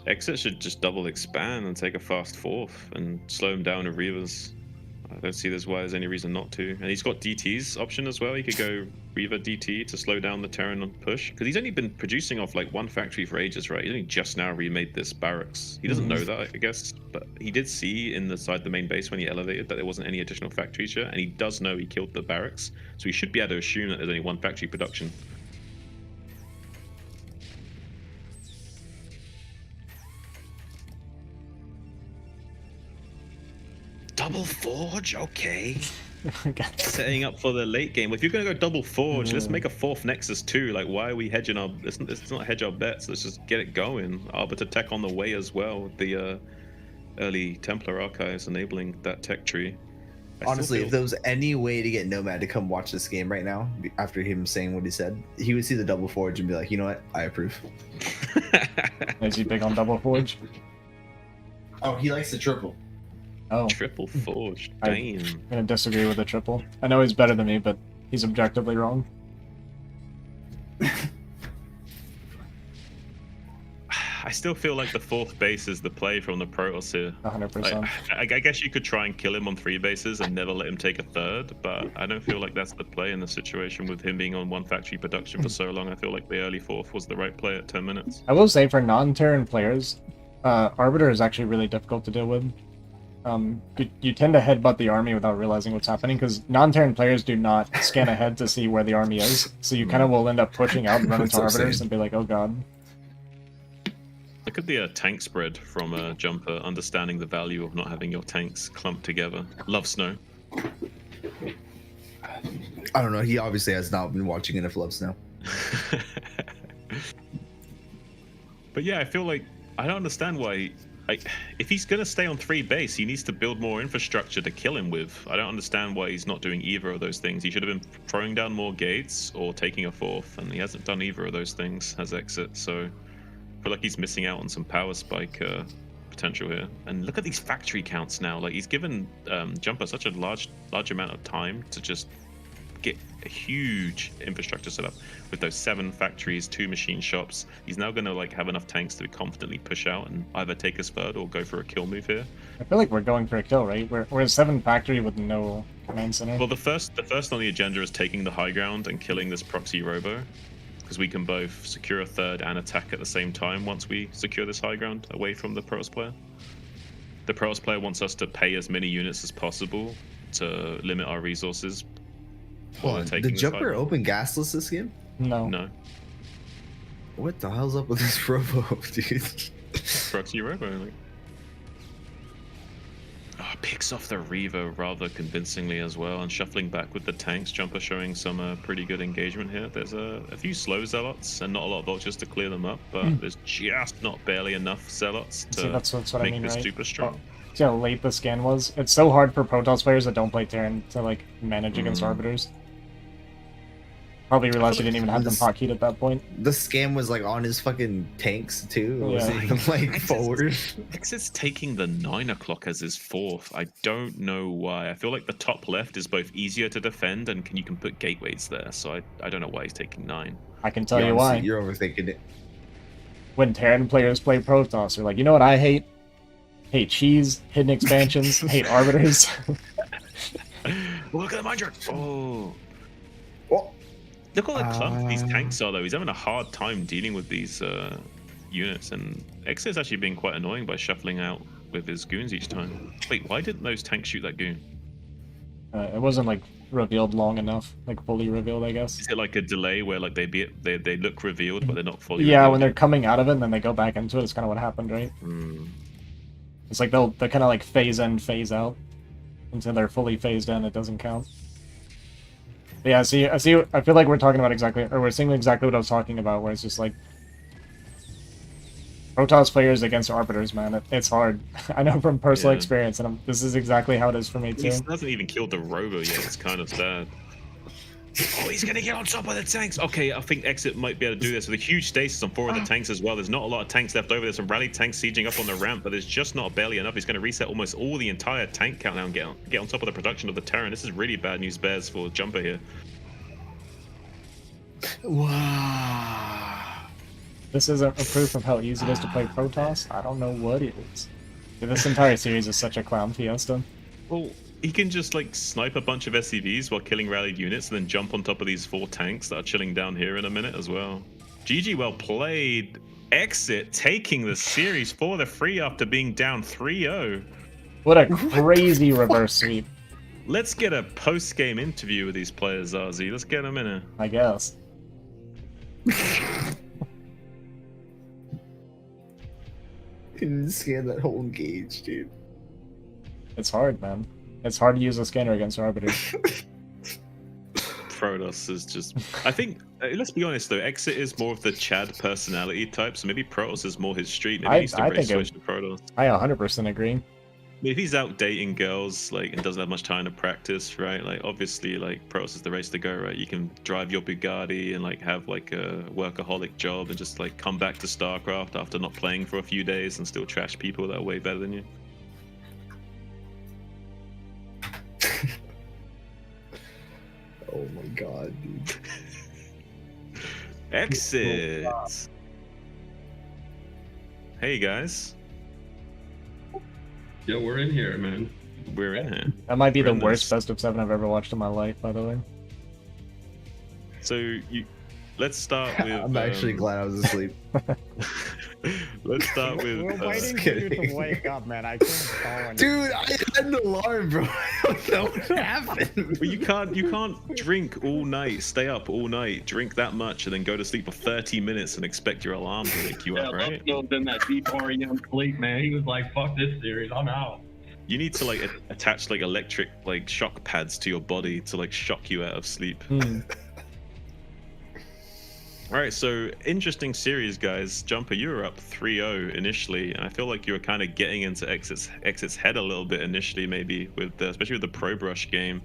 Exit should just double expand and take a fast fourth and slow him down to Reavers. I don't see why there's any reason not to. And he's got DT's option as well. He could go Reaver DT to slow down the Terran on push. Because he's only been producing off like one factory for ages, right? He only just now remade this barracks. He doesn't know that, I guess. But he did see inside the main base when he elevated that there wasn't any additional factories yet. And he does know he killed the barracks. So he should be able to assume that there's only one factory production. Double forge, okay. Setting up for the late game. If you're gonna go double forge, let's make a fourth Nexus too. Like, why are we hedging our? Let's not hedge our bets. Let's just get it going. Arbiter tech on the way as well. The early Templar archives enabling that tech tree. Honestly, if there was any way to get Nomad to come watch this game right now, after him saying what he said, he would see the double forge and be like, you know what, I approve. Is he big on double forge? Oh, he likes the triple. Oh, Triple forge, I- damn. I'm gonna disagree with the triple. I know he's better than me, but he's objectively wrong. I still feel like the fourth base is the play from the Protoss here. 100%. I guess you could try and kill him on 3 bases and never let him take a third, but I don't feel like that's the play in the situation with him being on one factory production for so long. I feel like the early fourth was the right play at 10 minutes. I will say for non-Terran players, Arbiter is actually really difficult to deal with. You tend to headbutt the army without realizing what's happening, because non-Terran players do not scan ahead to see where the army is, so you kind of will end up pushing out and run into That's what I'm Arbiters saying. and be like, oh god. Look at the tank spread from Jumper, understanding the value of not having your tanks clumped together. Love Snow. I don't know. He obviously has not been watching enough Love Snow. But yeah, I feel like I don't understand why. If he's gonna stay on 3 base, he needs to build more infrastructure to kill him with. I don't understand why he's not doing either of those things. He should have been throwing down more gates or taking a fourth, and he hasn't done either of those things as Exit. So feel like he's missing out on some power spike potential here. And look at these factory counts now. Like, he's given Jumper such a large amount of time to just get a huge infrastructure set up with those 7 factories, 2 machine shops. He's now going to like have enough tanks to confidently push out and either take us third or go for a kill move here. I feel like we're going for a kill, right? We're a 7 factory with no command center. Well, the first on the agenda is taking the high ground and killing this proxy robo, because we can both secure a third and attack at the same time once we secure this high ground away from the Protoss player. The Protoss player wants us to pay as many units as possible to limit our resources. The Jumper open gasless this game? No. No. What the hell's up with this robo, dude? Proxy robo, like. Oh, picks off the Revo rather convincingly as well, and shuffling back with the tanks. Jumper showing some pretty good engagement here. There's a few slow zealots and not a lot of vultures to clear them up, but there's just not barely enough zealots to that's what make I mean, this right? super strong. See how late the scan was? It's so hard for Protoss players that don't play Terran to like manage against Arbiters. Probably realized he didn't even have them hotkeyed at that point. The scam was like on his fucking tanks too. Yeah. Was he like forward? Exit's taking the 9 o'clock as his 4th. I don't know why. I feel like the top left is both easier to defend and you can put gateways there. So I don't know why he's taking 9. I can tell you why. You're overthinking it. When Terran players play Protoss, they're like, you know what I hate? Hate cheese, hidden expansions, hate Arbiters. Look at the Mindra! Oh. Oh. Look how clumped these tanks are, though. He's having a hard time dealing with these units, and Exit's actually being quite annoying by shuffling out with his goons each time. Wait, why didn't those tanks shoot that goon? It wasn't like revealed long enough, like fully revealed, I guess. Is it like a delay where like they look revealed but they're not fully Yeah, revealed? when they're coming out of it and then they go back into it, it's kind of what happened, right? It's like they'll kind of like phase in, phase out until they're fully phased in. It doesn't count. But yeah, I see. I feel like we're talking about we're seeing exactly what I was talking about, where it's just like Protoss players against Arbiters, man. It's hard. I know from personal experience, and this is exactly how it is for me too. He hasn't even killed the Robo yet. It's kind of sad. Oh, he's gonna get on top of the tanks. Okay, I think Exit might be able to do this with a huge stasis on 4 of the tanks as well. There's not a lot of tanks left over. There's some rally tanks sieging up on the ramp, but there's just not barely enough. He's gonna reset almost all the entire tank count now and get on top of the production of the Terran. This is really bad news bears for Jumper here. Wow. This isn't a proof of how easy it is to play Protoss. I don't know what it is. This entire series is such a clown fiesta. Well, he can just like snipe a bunch of SCVs while killing rallied units and then jump on top of these 4 tanks that are chilling down here in a minute as well. GG, well played. Exit taking the series for the free after being down 3-0. What a crazy reverse sweep. Let's get a post-game interview with these players, RZ. Let's get them in here. I guess. Didn't scan that whole engage, dude. It's hard, man. It's hard to use a scanner against Arbiters. Protoss is just... I think, let's be honest though, Exit is more of the Chad personality type, so maybe Protoss is more his street. Maybe he needs to really switch to Protoss. I 100% agree. If he's out dating girls, like, and doesn't have much time to practice, right? Like, obviously, like, Protoss is the race to go, right? You can drive your Bugatti and, like, have, like, a workaholic job and just, like, come back to StarCraft after not playing for a few days and still trash people that are way better than you. Oh my god, dude. Exit! Hey, guys. Yo, we're in here, man. We're in here. That might be We're the in worst this. best of 7 I've ever watched in my life, by the way. So, let's start with... I'm actually glad I was asleep. Let's start with... We're waiting for you to wake up, man. I couldn't call anything. Dude, I had an alarm, bro. I don't know what happened. But you can't drink all night, stay up all night, drink that much, and then go to sleep for 30 minutes and expect your alarm to wake you up, right? Love was in that deep REM sleep, man. He was like, "Fuck this series, I'm out." You need to like attach like electric like shock pads to your body to like shock you out of sleep. All right, so interesting series, guys. Jumper, you were up 3-0 initially, and I feel like you were kind of getting into Exit's head a little bit initially, maybe with especially with the Pro Brush game.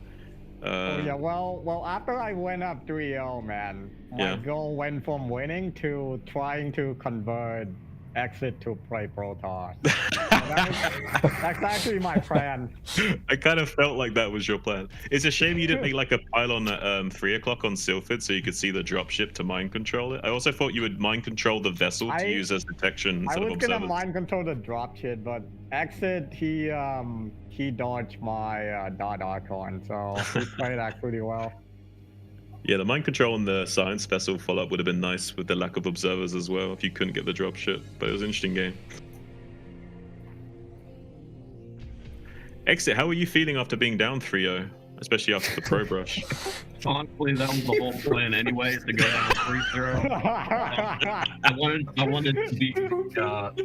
Oh yeah, well, after I went up 3-0, man, my goal went from winning to trying to convert exit to play Protoss. That's actually my plan. I kind of felt like that was your plan. It's a shame you didn't make like a pylon at 3 o'clock on Silphid so you could see the dropship to mind control it. I also thought you would mind control the vessel to use as detection I instead of was gonna observers. mind control the dropship, but exit he dodged my dot archon, so he played that pretty well. Yeah, the mind control and the science vessel follow-up would have been nice with the lack of observers as well if you couldn't get the dropship, but it was an interesting game. Exit, how are you feeling after being down 3-0, especially after the pro brush? Honestly, that was the whole plan anyway, is to go down 3-0. I wanted to be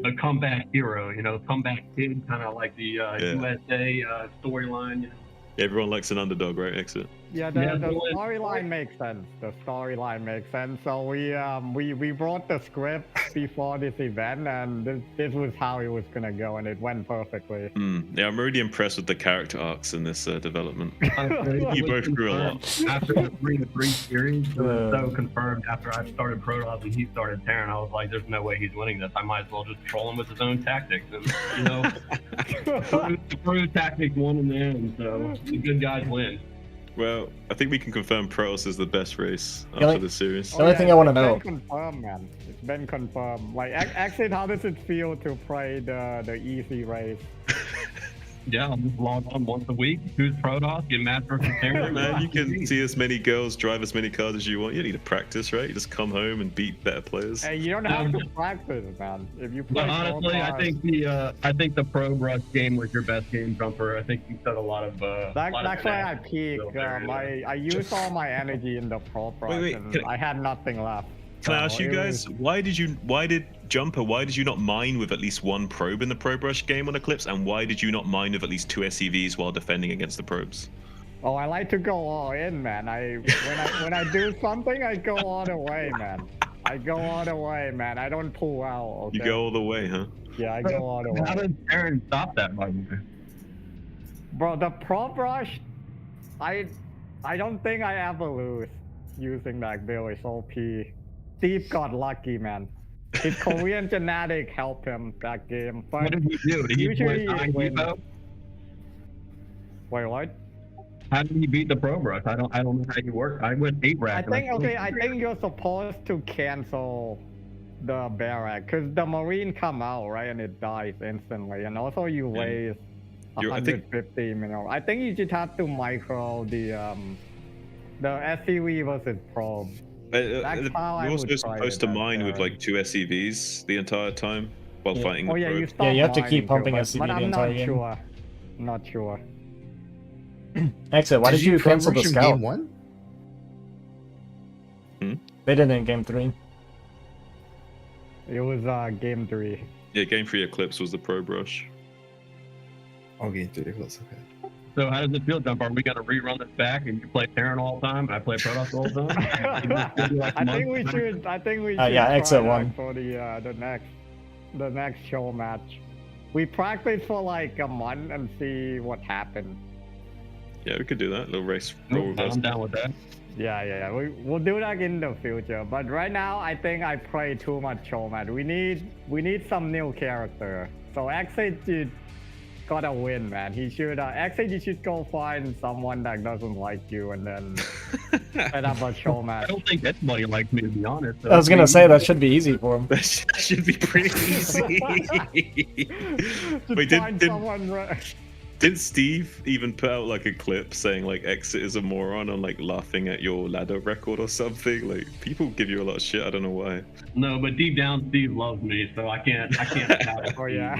a comeback hero, you know, comeback kid, kind of like the USA storyline. You know? Everyone likes an underdog, right, Exit? Yeah, the storyline makes sense. The storyline makes sense. So we wrote the script before this event, and this was how it was gonna go, and it went perfectly. Yeah, I'm really impressed with the character arcs in this development. You both grew a lot. After the 3-3 series, it was so confirmed after I started Protoss and he started Terran, I was like, there's no way he's winning this. I might as well just troll him with his own tactics. And, you know, the pro tactics won in the end, so the good guys win. Well, I think we can confirm Protoss is the best race after the series. The only thing I want to know. It's been confirmed, man. It's been confirmed. Like, Exit, how does it feel to play the easy race? Yeah, I'll just log on once a week, choose Protoss, get Master versus Terran. Man, you can see as many girls, drive as many cars as you want. You don't need to practice, right? You just come home and beat better players. Hey, you don't have to practice, man. If you play But honestly, I think the Pro Brush game was your best game, Jumper. I think you said a lot of. That's why I peaked. I used all my energy in the Pro Brush, and I had nothing left. Can I ask you guys, why did you not mine with at least one probe in the Pro Brush game on Eclipse, and why did you not mine with at least 2 SCVs while defending against the probes? Oh, I like to go all in, man. When I do something, I go all the way, man. I go all the way, man. I don't pull out. Okay? You go all the way, huh? Yeah, I go all the way. How did Terran stop that, by the way? Bro, the Pro Brush, I don't think I ever lose using that build. It's OP. Steve got lucky, man. His Korean genetic helped him that game. But what did he do? Did he play 9 depot? Wait, what? How did he beat the Pro Brush? I don't know how you work. I went 8 rack. I think you're supposed to cancel the barrack because the Marine come out, right, and it dies instantly, and also you waste 150 minerals. I think you just have to micro the SCV versus probe. You're also supposed to mine with like 2 SCVs the entire time while fighting the probe. You have to keep pumping SCV the entire game. I'm not sure. Exit, why did you cancel the scout? Game 1? They did it in game 3. It was game 3. Yeah, game 3 Eclipse was the Pro Brush. Oh, game 3 Eclipse, okay. So how does it feel, Jump? Are we gonna rerun this back and you play Terran all the time and I play Protoss all the time? I think we should. Yeah, exit 1 for the next show match. We practice for like a month and see what happens. Yeah, we could do that. A little race. I'm down with that. Yeah. We'll do that in the future. But right now, I think I play too much SHOWMATCH. We need some new character. So Exit, you gotta win, man. He should. Exit, you should go find someone that doesn't like you and then set up a SHOWMATCH. I don't think anybody likes me, to be honest. I was gonna say that should be easy for him. That should be pretty easy. Wait, didn't Steve even put out like a clip saying like Exit is a moron and like laughing at your ladder record or something? Like people give you a lot of shit. I don't know why. No, but deep down Steve loves me, so I can't Oh yeah.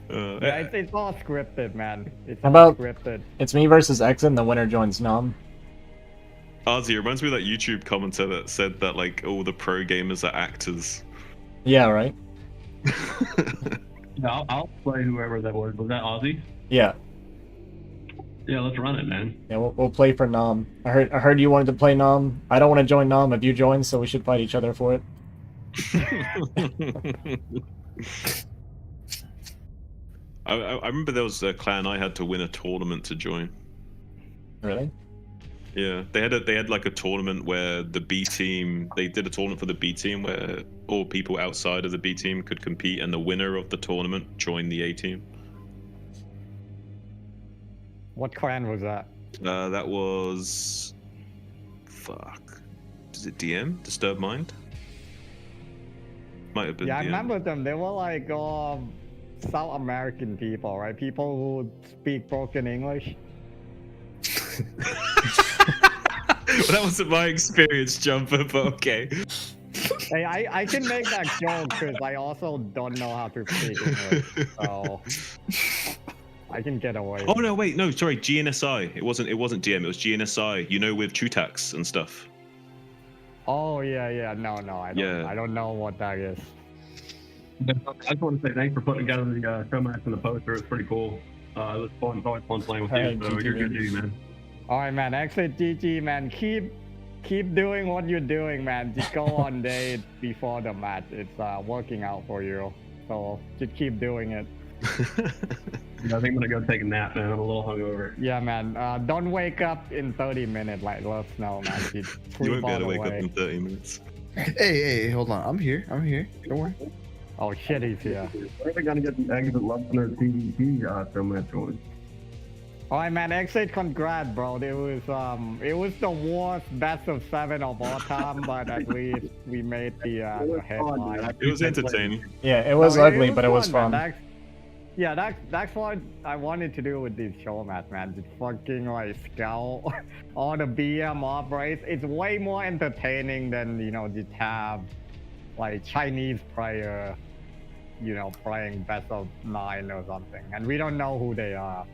It's all scripted, man. It's all scripted. It's me versus Exit and the winner joins Nom. Ozzy, it reminds me of that YouTube commenter that said that like all the pro gamers are actors. Yeah, right? Yeah, I'll play whoever that was. Was that Ozzy? Yeah. Yeah, let's run it, man. Yeah, we'll play for Nom. I heard you wanted to play Nom. I don't want to join Nom if you join, so we should fight each other for it. I remember there was a clan I had to win a tournament to join. Really? Yeah, they had like a tournament where the B team, they did a tournament for the B team where all people outside of the B team could compete, and the winner of the tournament joined the A team. What clan was that? That was, fuck, is it DM? Disturbed Mind? Might have been. Yeah, I DM. remember them. They were like South American people, right? People who speak broken English. Well, that wasn't my experience, Jumper, but okay. Hey, I can make that joke because I also don't know how to speak English, so I can get away. Oh no, wait, no, sorry, GNSI. It wasn't DM. It was GNSI. You know, with Chutax and stuff. Oh yeah. No, I don't know what that is. I just want to say thanks for putting together the show match and the poster. It's pretty cool. It was fun. It's always fun playing with Hey, you. So GG, you're good, dude, man. All right, man. Exit GG, man. Keep doing what you're doing, man. Just go on date before the match. It's working out for you. So just keep doing it. Yeah, I think I'm gonna go take a nap, man. I'm a little hungover. Yeah, man. Don't wake up in 30 minutes. Like, let us know, man. Just You sleep won't be all able to the wake up way. in 30 minutes. Hey, hold on. I'm here. Don't worry. Oh shit, he's here. We're gonna get the Exit Luxner PvP show match going. All right, man. Exit, congrats, bro. It was the worst best of 7 of all time, but at least we made the headline. It was entertaining. Yeah, it was ugly, but it was man. fun. That's what I wanted to do with these show match, man. Just fucking like scout all the BM operates. It's way more entertaining than, just have like Chinese player, playing best of 9 or something. And we don't know who they are.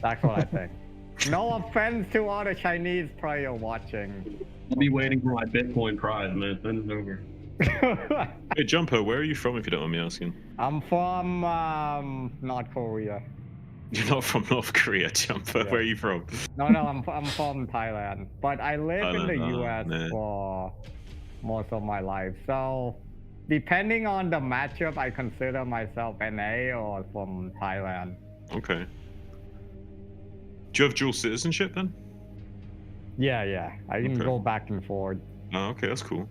That's what I think. No offense to all the Chinese player watching. I'll be waiting for my Bitcoin prize, man. Then it's over. Hey, Jumper, where are you from, if you don't mind me asking? I'm from North Korea. You're not from North Korea, Jumper. Yeah. Where are you from? No, I'm from Thailand, but I live in the US man. for most of my life. So, depending on the matchup, I consider myself NA or from Thailand. Okay. Do you have dual citizenship then? Yeah. I can Okay. go back and forth. Oh, okay, that's cool.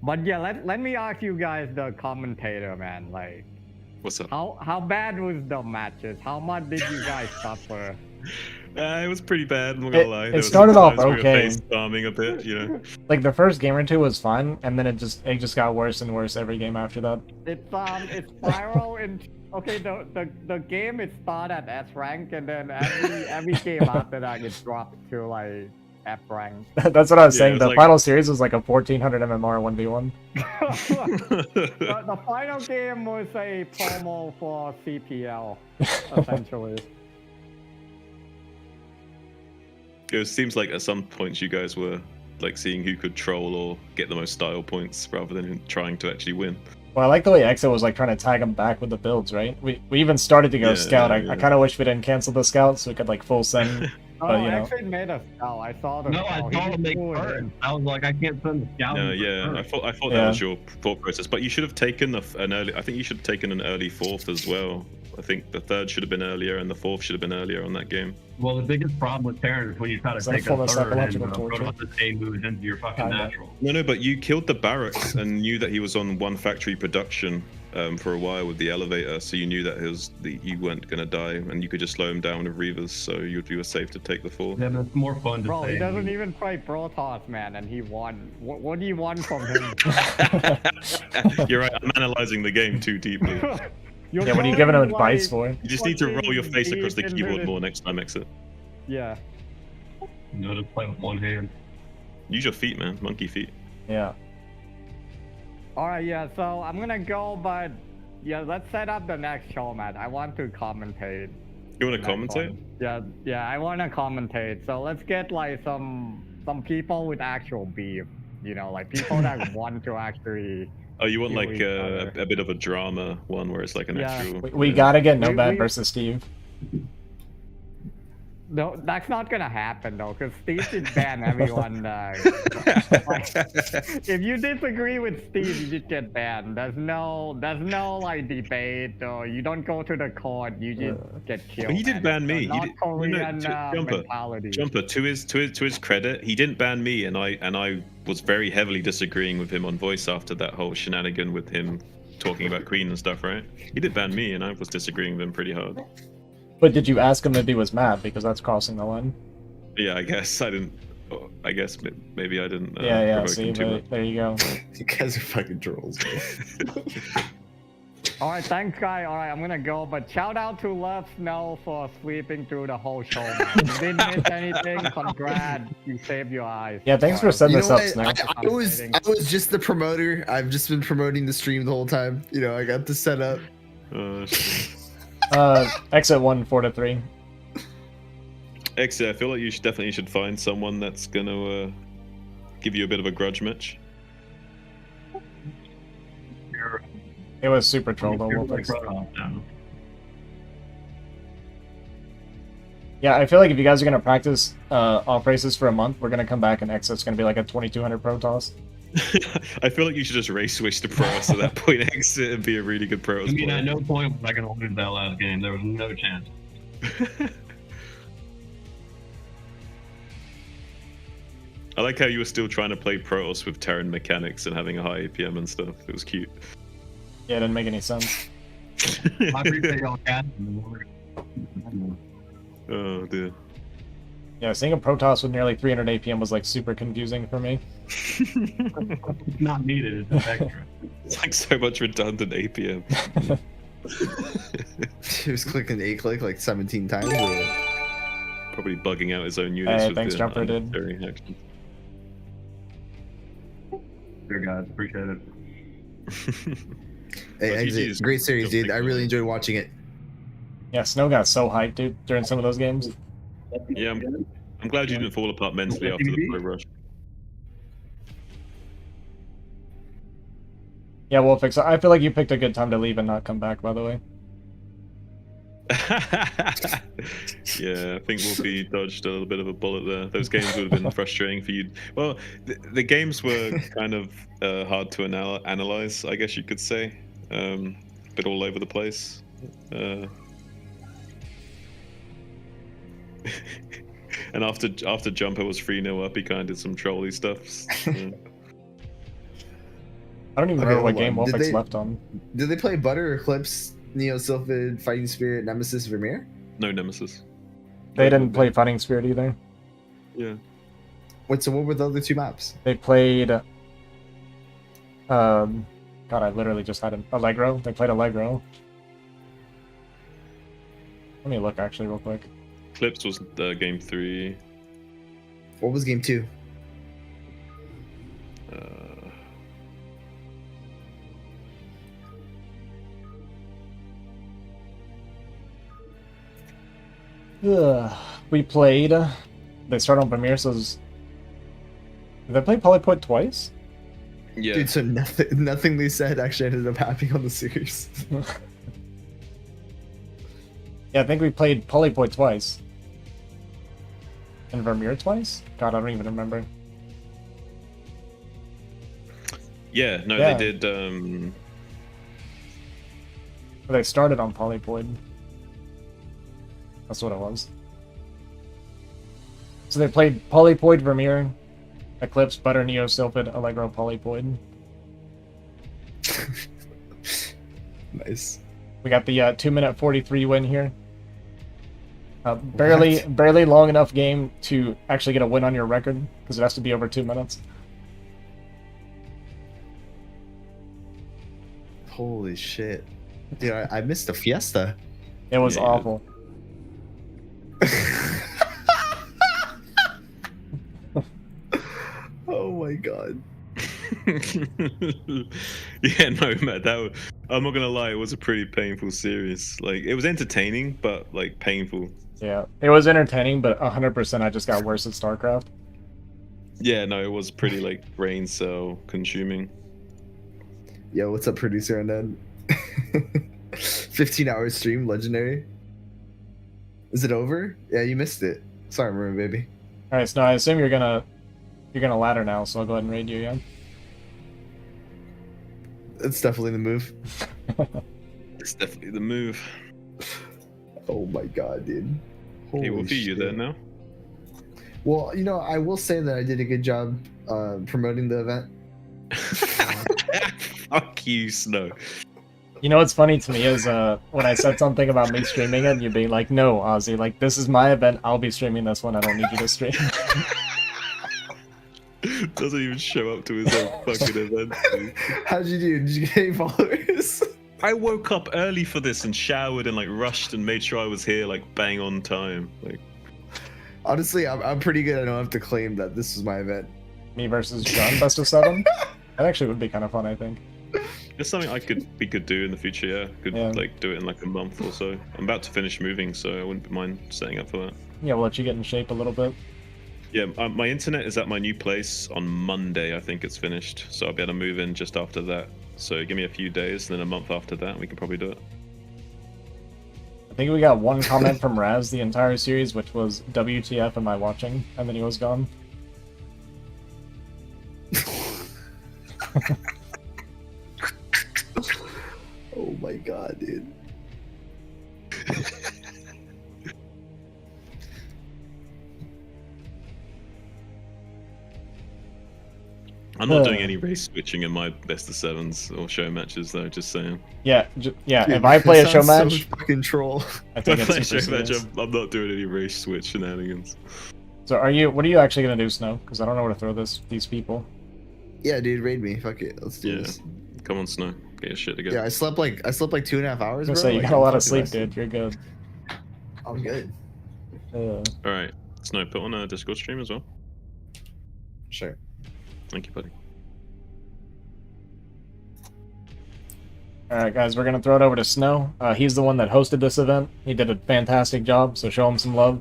But yeah, let me ask you guys, the commentator, man. Like, What's up? how bad was the matches? How much did you guys suffer? It was pretty bad, I'm not gonna lie. It There was started some off times we were okay. face palming a bit, Like the first game or two was fun, and then it just got worse and worse every game after that. It's spiral into. Okay, the game it started at S rank, and then every game after that it dropped to like F rank. That's what I was Yeah, saying. it's The like- final series was like a 1400 MMR 1v1. The final game was a promo for CPL, essentially. It seems like at some points you guys were like seeing who could troll or get the most style points rather than trying to actually win. Well, I like the way Exo was like trying to tag him back with the builds, right? We even started to go Yeah, scout. yeah. I kind of wish we didn't cancel the scout so we could like full send. Oh, But, you know. actually made a scout. I saw the No, I scout. saw He him make threw it first. in. I was like, I can't send the scout. No, for yeah, I first. thought Yeah. that was your thought process, but you should have taken an early. I think you should have taken an early 4th as well. I think the 3rd should have been earlier and the 4th should have been earlier on that game. Well, the biggest problem with Terran is when you try to It's like take a full of third and psychological torture. put the same moves into your fucking Kinda. natural. No, but you killed the barracks and knew that he was on one factory production for a while with the elevator, so you knew that you weren't gonna die, and you could just slow him down with Reavers, so you were safe to take the 4th. Yeah, but it's more fun to Bro, say. he doesn't even play Protoss, man, and he won. What do you want from him? You're right. I'm analyzing the game too deeply. You're Yeah, what are you giving him going, advice like, for? You just need to roll your face fucking across the deep keyboard into more next time, exit. Yeah. You know, just play with one hand. Use your feet, man. Monkey feet. Yeah. Alright, yeah, so I'm gonna go, but yeah, let's set up the next show, man. I want to commentate. You want to next commentate? one. Yeah, I want to commentate. So let's get like some people with actual beef, like people that want to actually. Oh, you want kill like each other. a bit of a drama one where it's like an Yeah. actual. We gotta get We- Nomad we- versus Steve. No, that's not gonna happen though, because Steve should ban everyone. Like, if you disagree with Steve, you just get banned. There's no like debate, or you don't go to the court. You just get killed. He did ban me. Not He did, Korean Jumper. mentality. Jumper. To his credit, he didn't ban me, and I was very heavily disagreeing with him on voice after that whole shenanigan with him talking about Queen and stuff. Right? He did ban me, and I was disagreeing with him pretty hard. But did you ask him if he was mad? Because that's crossing the line. Yeah, I guess I didn't. I guess maybe I didn't. Yeah. provoke See, him too much. there you go. You guys are fucking trolls. All right, thanks, guy. All right, I'm gonna go. But shout out to Love Snow for sleeping through the whole show. Man. You didn't miss anything. Congrats, you saved your eyes. Yeah, thanks for setting You this know up, what? Snow. I was just the promoter. I've just been promoting the stream the whole time. You know, I got the setup. Shit. Exit 1, 4 to 3. Actually, I feel like you definitely should find someone that's gonna give you a bit of a grudge match. It was super troll though. We'll fix it. Yeah, I feel like if you guys are gonna practice off races for a month, we're gonna come back and Exit's gonna be like a 2200 pro toss. I feel like you should just race switch to Protoss at that point, exit, and be a really good Protoss I mean, player. at no point was I going to lose that last game. There was no chance. I like how you were still trying to play Protoss with Terran mechanics and having a high APM and stuff. It was cute. Yeah, it didn't make any sense. I appreciate y'all catching me. Oh dear. Yeah, seeing a pro toss with nearly 300 APM was like super confusing for me. It's not needed. It's extra. It's like so much redundant APM. He was clicking A click like 17 times. Probably bugging out his own units Hey, with thanks, the Jumper, dude. unnecessary action. Here, guys. Appreciate it. Hey, But Exit, GG's great series, still dude. I thinking really about enjoyed watching it. Yeah, Snow got so hyped, dude, during some of those games. Yeah, I'm glad you didn't fall apart mentally after the pro rush. Yeah, Wolfix, I feel like you picked a good time to leave and not come back, by the way. Yeah, I think Wolfie dodged a little bit of a bullet there. Those games would have been frustrating for you. Well, the games were kind of hard to analyze, I guess you could say. A bit all over the place. And after Jumper was 3-0 up, he kind of did some trolly stuff. I don't even Okay, remember what hold game on. Did Wolfix they- left on. Did they play Butter, Eclipse, Neo Sylphid, Fighting Spirit, Nemesis, Vermeer? No Nemesis. They didn't play Fighting Spirit either. Yeah. Wait, so what were the other two maps? They played... God, I literally just had an Allegro. They played Allegro. Let me look, actually, real quick. Clips was game 3. What was game 2? We played... They start on Premiere, so... Did they play Polypoid twice? Yeah. Dude, so nothing they said actually ended up happening on the series. Yeah, I think we played Polypoid twice. And Vermeer twice? God, I don't even remember. Yeah, no, Yeah. they did. They started on Polypoid. That's what it was. So they played Polypoid, Vermeer, Eclipse, Butter, Neo, Sylphid, Allegro, Polypoid. Nice. We got the 2-minute 43 win here. Barely long enough game to actually get a win on your record, because it has to be over 2 minutes. Holy shit. Dude, I missed the fiesta. It was Yeah. awful. Oh my god. Yeah, no, man, I'm not gonna lie, it was a pretty painful series. Like, it was entertaining, but like painful. Yeah, it was entertaining, but 100% I just got worse at StarCraft. Yeah, no, it was pretty like brain cell consuming. Yo, what's up, producer? And then 15-hour stream, legendary. Is it over? Yeah, you missed it. Sorry, Maroon baby. All right, Snow. I assume you're gonna ladder now, so I'll go ahead and raid you again. It's definitely the move. It's definitely the move. Oh my god, dude. Hey, we'll be you shit. there now. Well, you know, I will say that I did a good job promoting the event. Fuck you, Snow. You know what's funny to me is when I said something about me streaming it, and you'd be like, "No, Ozzy, like this is my event. I'll be streaming this one. I don't need you to stream." Doesn't even show up to his own fucking event. Dude. How'd you do? Did you get any followers? I woke up early for this and showered and like rushed and made sure I was here like bang on time. Like, Honestly, I'm pretty good. I don't have to claim that this is my event. Me versus John, best of 7. That actually would be kind of fun, I think. it's something we could do in the future. Yeah, could Yeah. like do it in like a month or so. I'm about to finish moving, so I wouldn't mind setting up for that. Yeah, we'll let you get in shape a little bit. Yeah, my internet is at my new place on Monday. I think it's finished, so I'll be able to move in just after that. So give me a few days, and then a month after that, and we can probably do it. I think we got one comment from Raz the entire series, which was "WTF am I watching?" and then he was gone. Oh my god, dude. I'm not doing any race switching in my best of 7s or show matches, though. Just saying. Yeah, yeah. Dude, If I play a that show sounds match, so fucking troll. I If I think play it's show super match, serious. I'm not doing any race switch shenanigans. So what are you actually gonna do, Snow? Because I don't know where to throw these people. Yeah, dude, raid me. Fuck it. Let's do Yeah. this. Come on, Snow. Get your shit together. Yeah, I slept like 2.5 hours. I was Bro. gonna say you Like, got a I'm lot of fucking sleep, rested. dude. You're good. I'm good. Uh, Alright. Snow, put on a Discord stream as well. Sure. Thank you, buddy. all right, guys, we're gonna throw it over to Snow. He's the one that hosted this event. He did a fantastic job, so show him some love.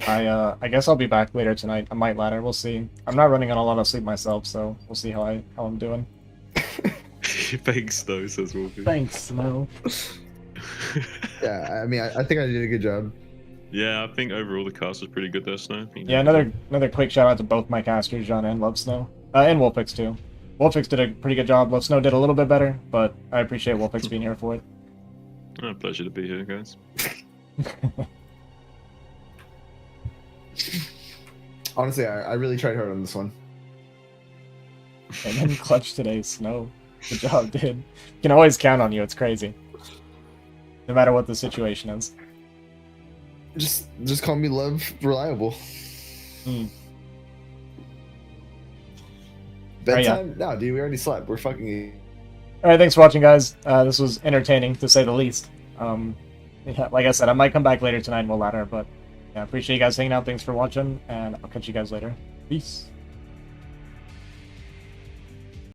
I guess I'll be back later tonight. I might ladder. We'll see. I'm not running on a lot of sleep myself, so we'll see how I'm doing. Thanks, Snow, says Wolfie. Thanks, Snow. Yeah, I mean, I think I did a good job. Yeah, I think overall the cast was pretty good there, Snow. I think Yeah, another quick shout out to both my casters, John and Love Snow, and Wolfix too. Wolfix did a pretty good job. Love Snow did a little bit better, but I appreciate Wolfix being here for it. Oh, pleasure to be here, guys. Honestly, I really tried hard on this one. And then clutch today, Snow. Good job, dude. You can always count on you. It's crazy. No matter what the situation is. Just call me Love Reliable. Hmm. Bedtime? No, dude, we already slept. We're fucking. Alright, thanks for watching, guys. This was entertaining, to say the least. Yeah, like I said, I might come back later tonight and we'll ladder, but yeah, appreciate you guys hanging out. Thanks for watching, and I'll catch you guys later. Peace.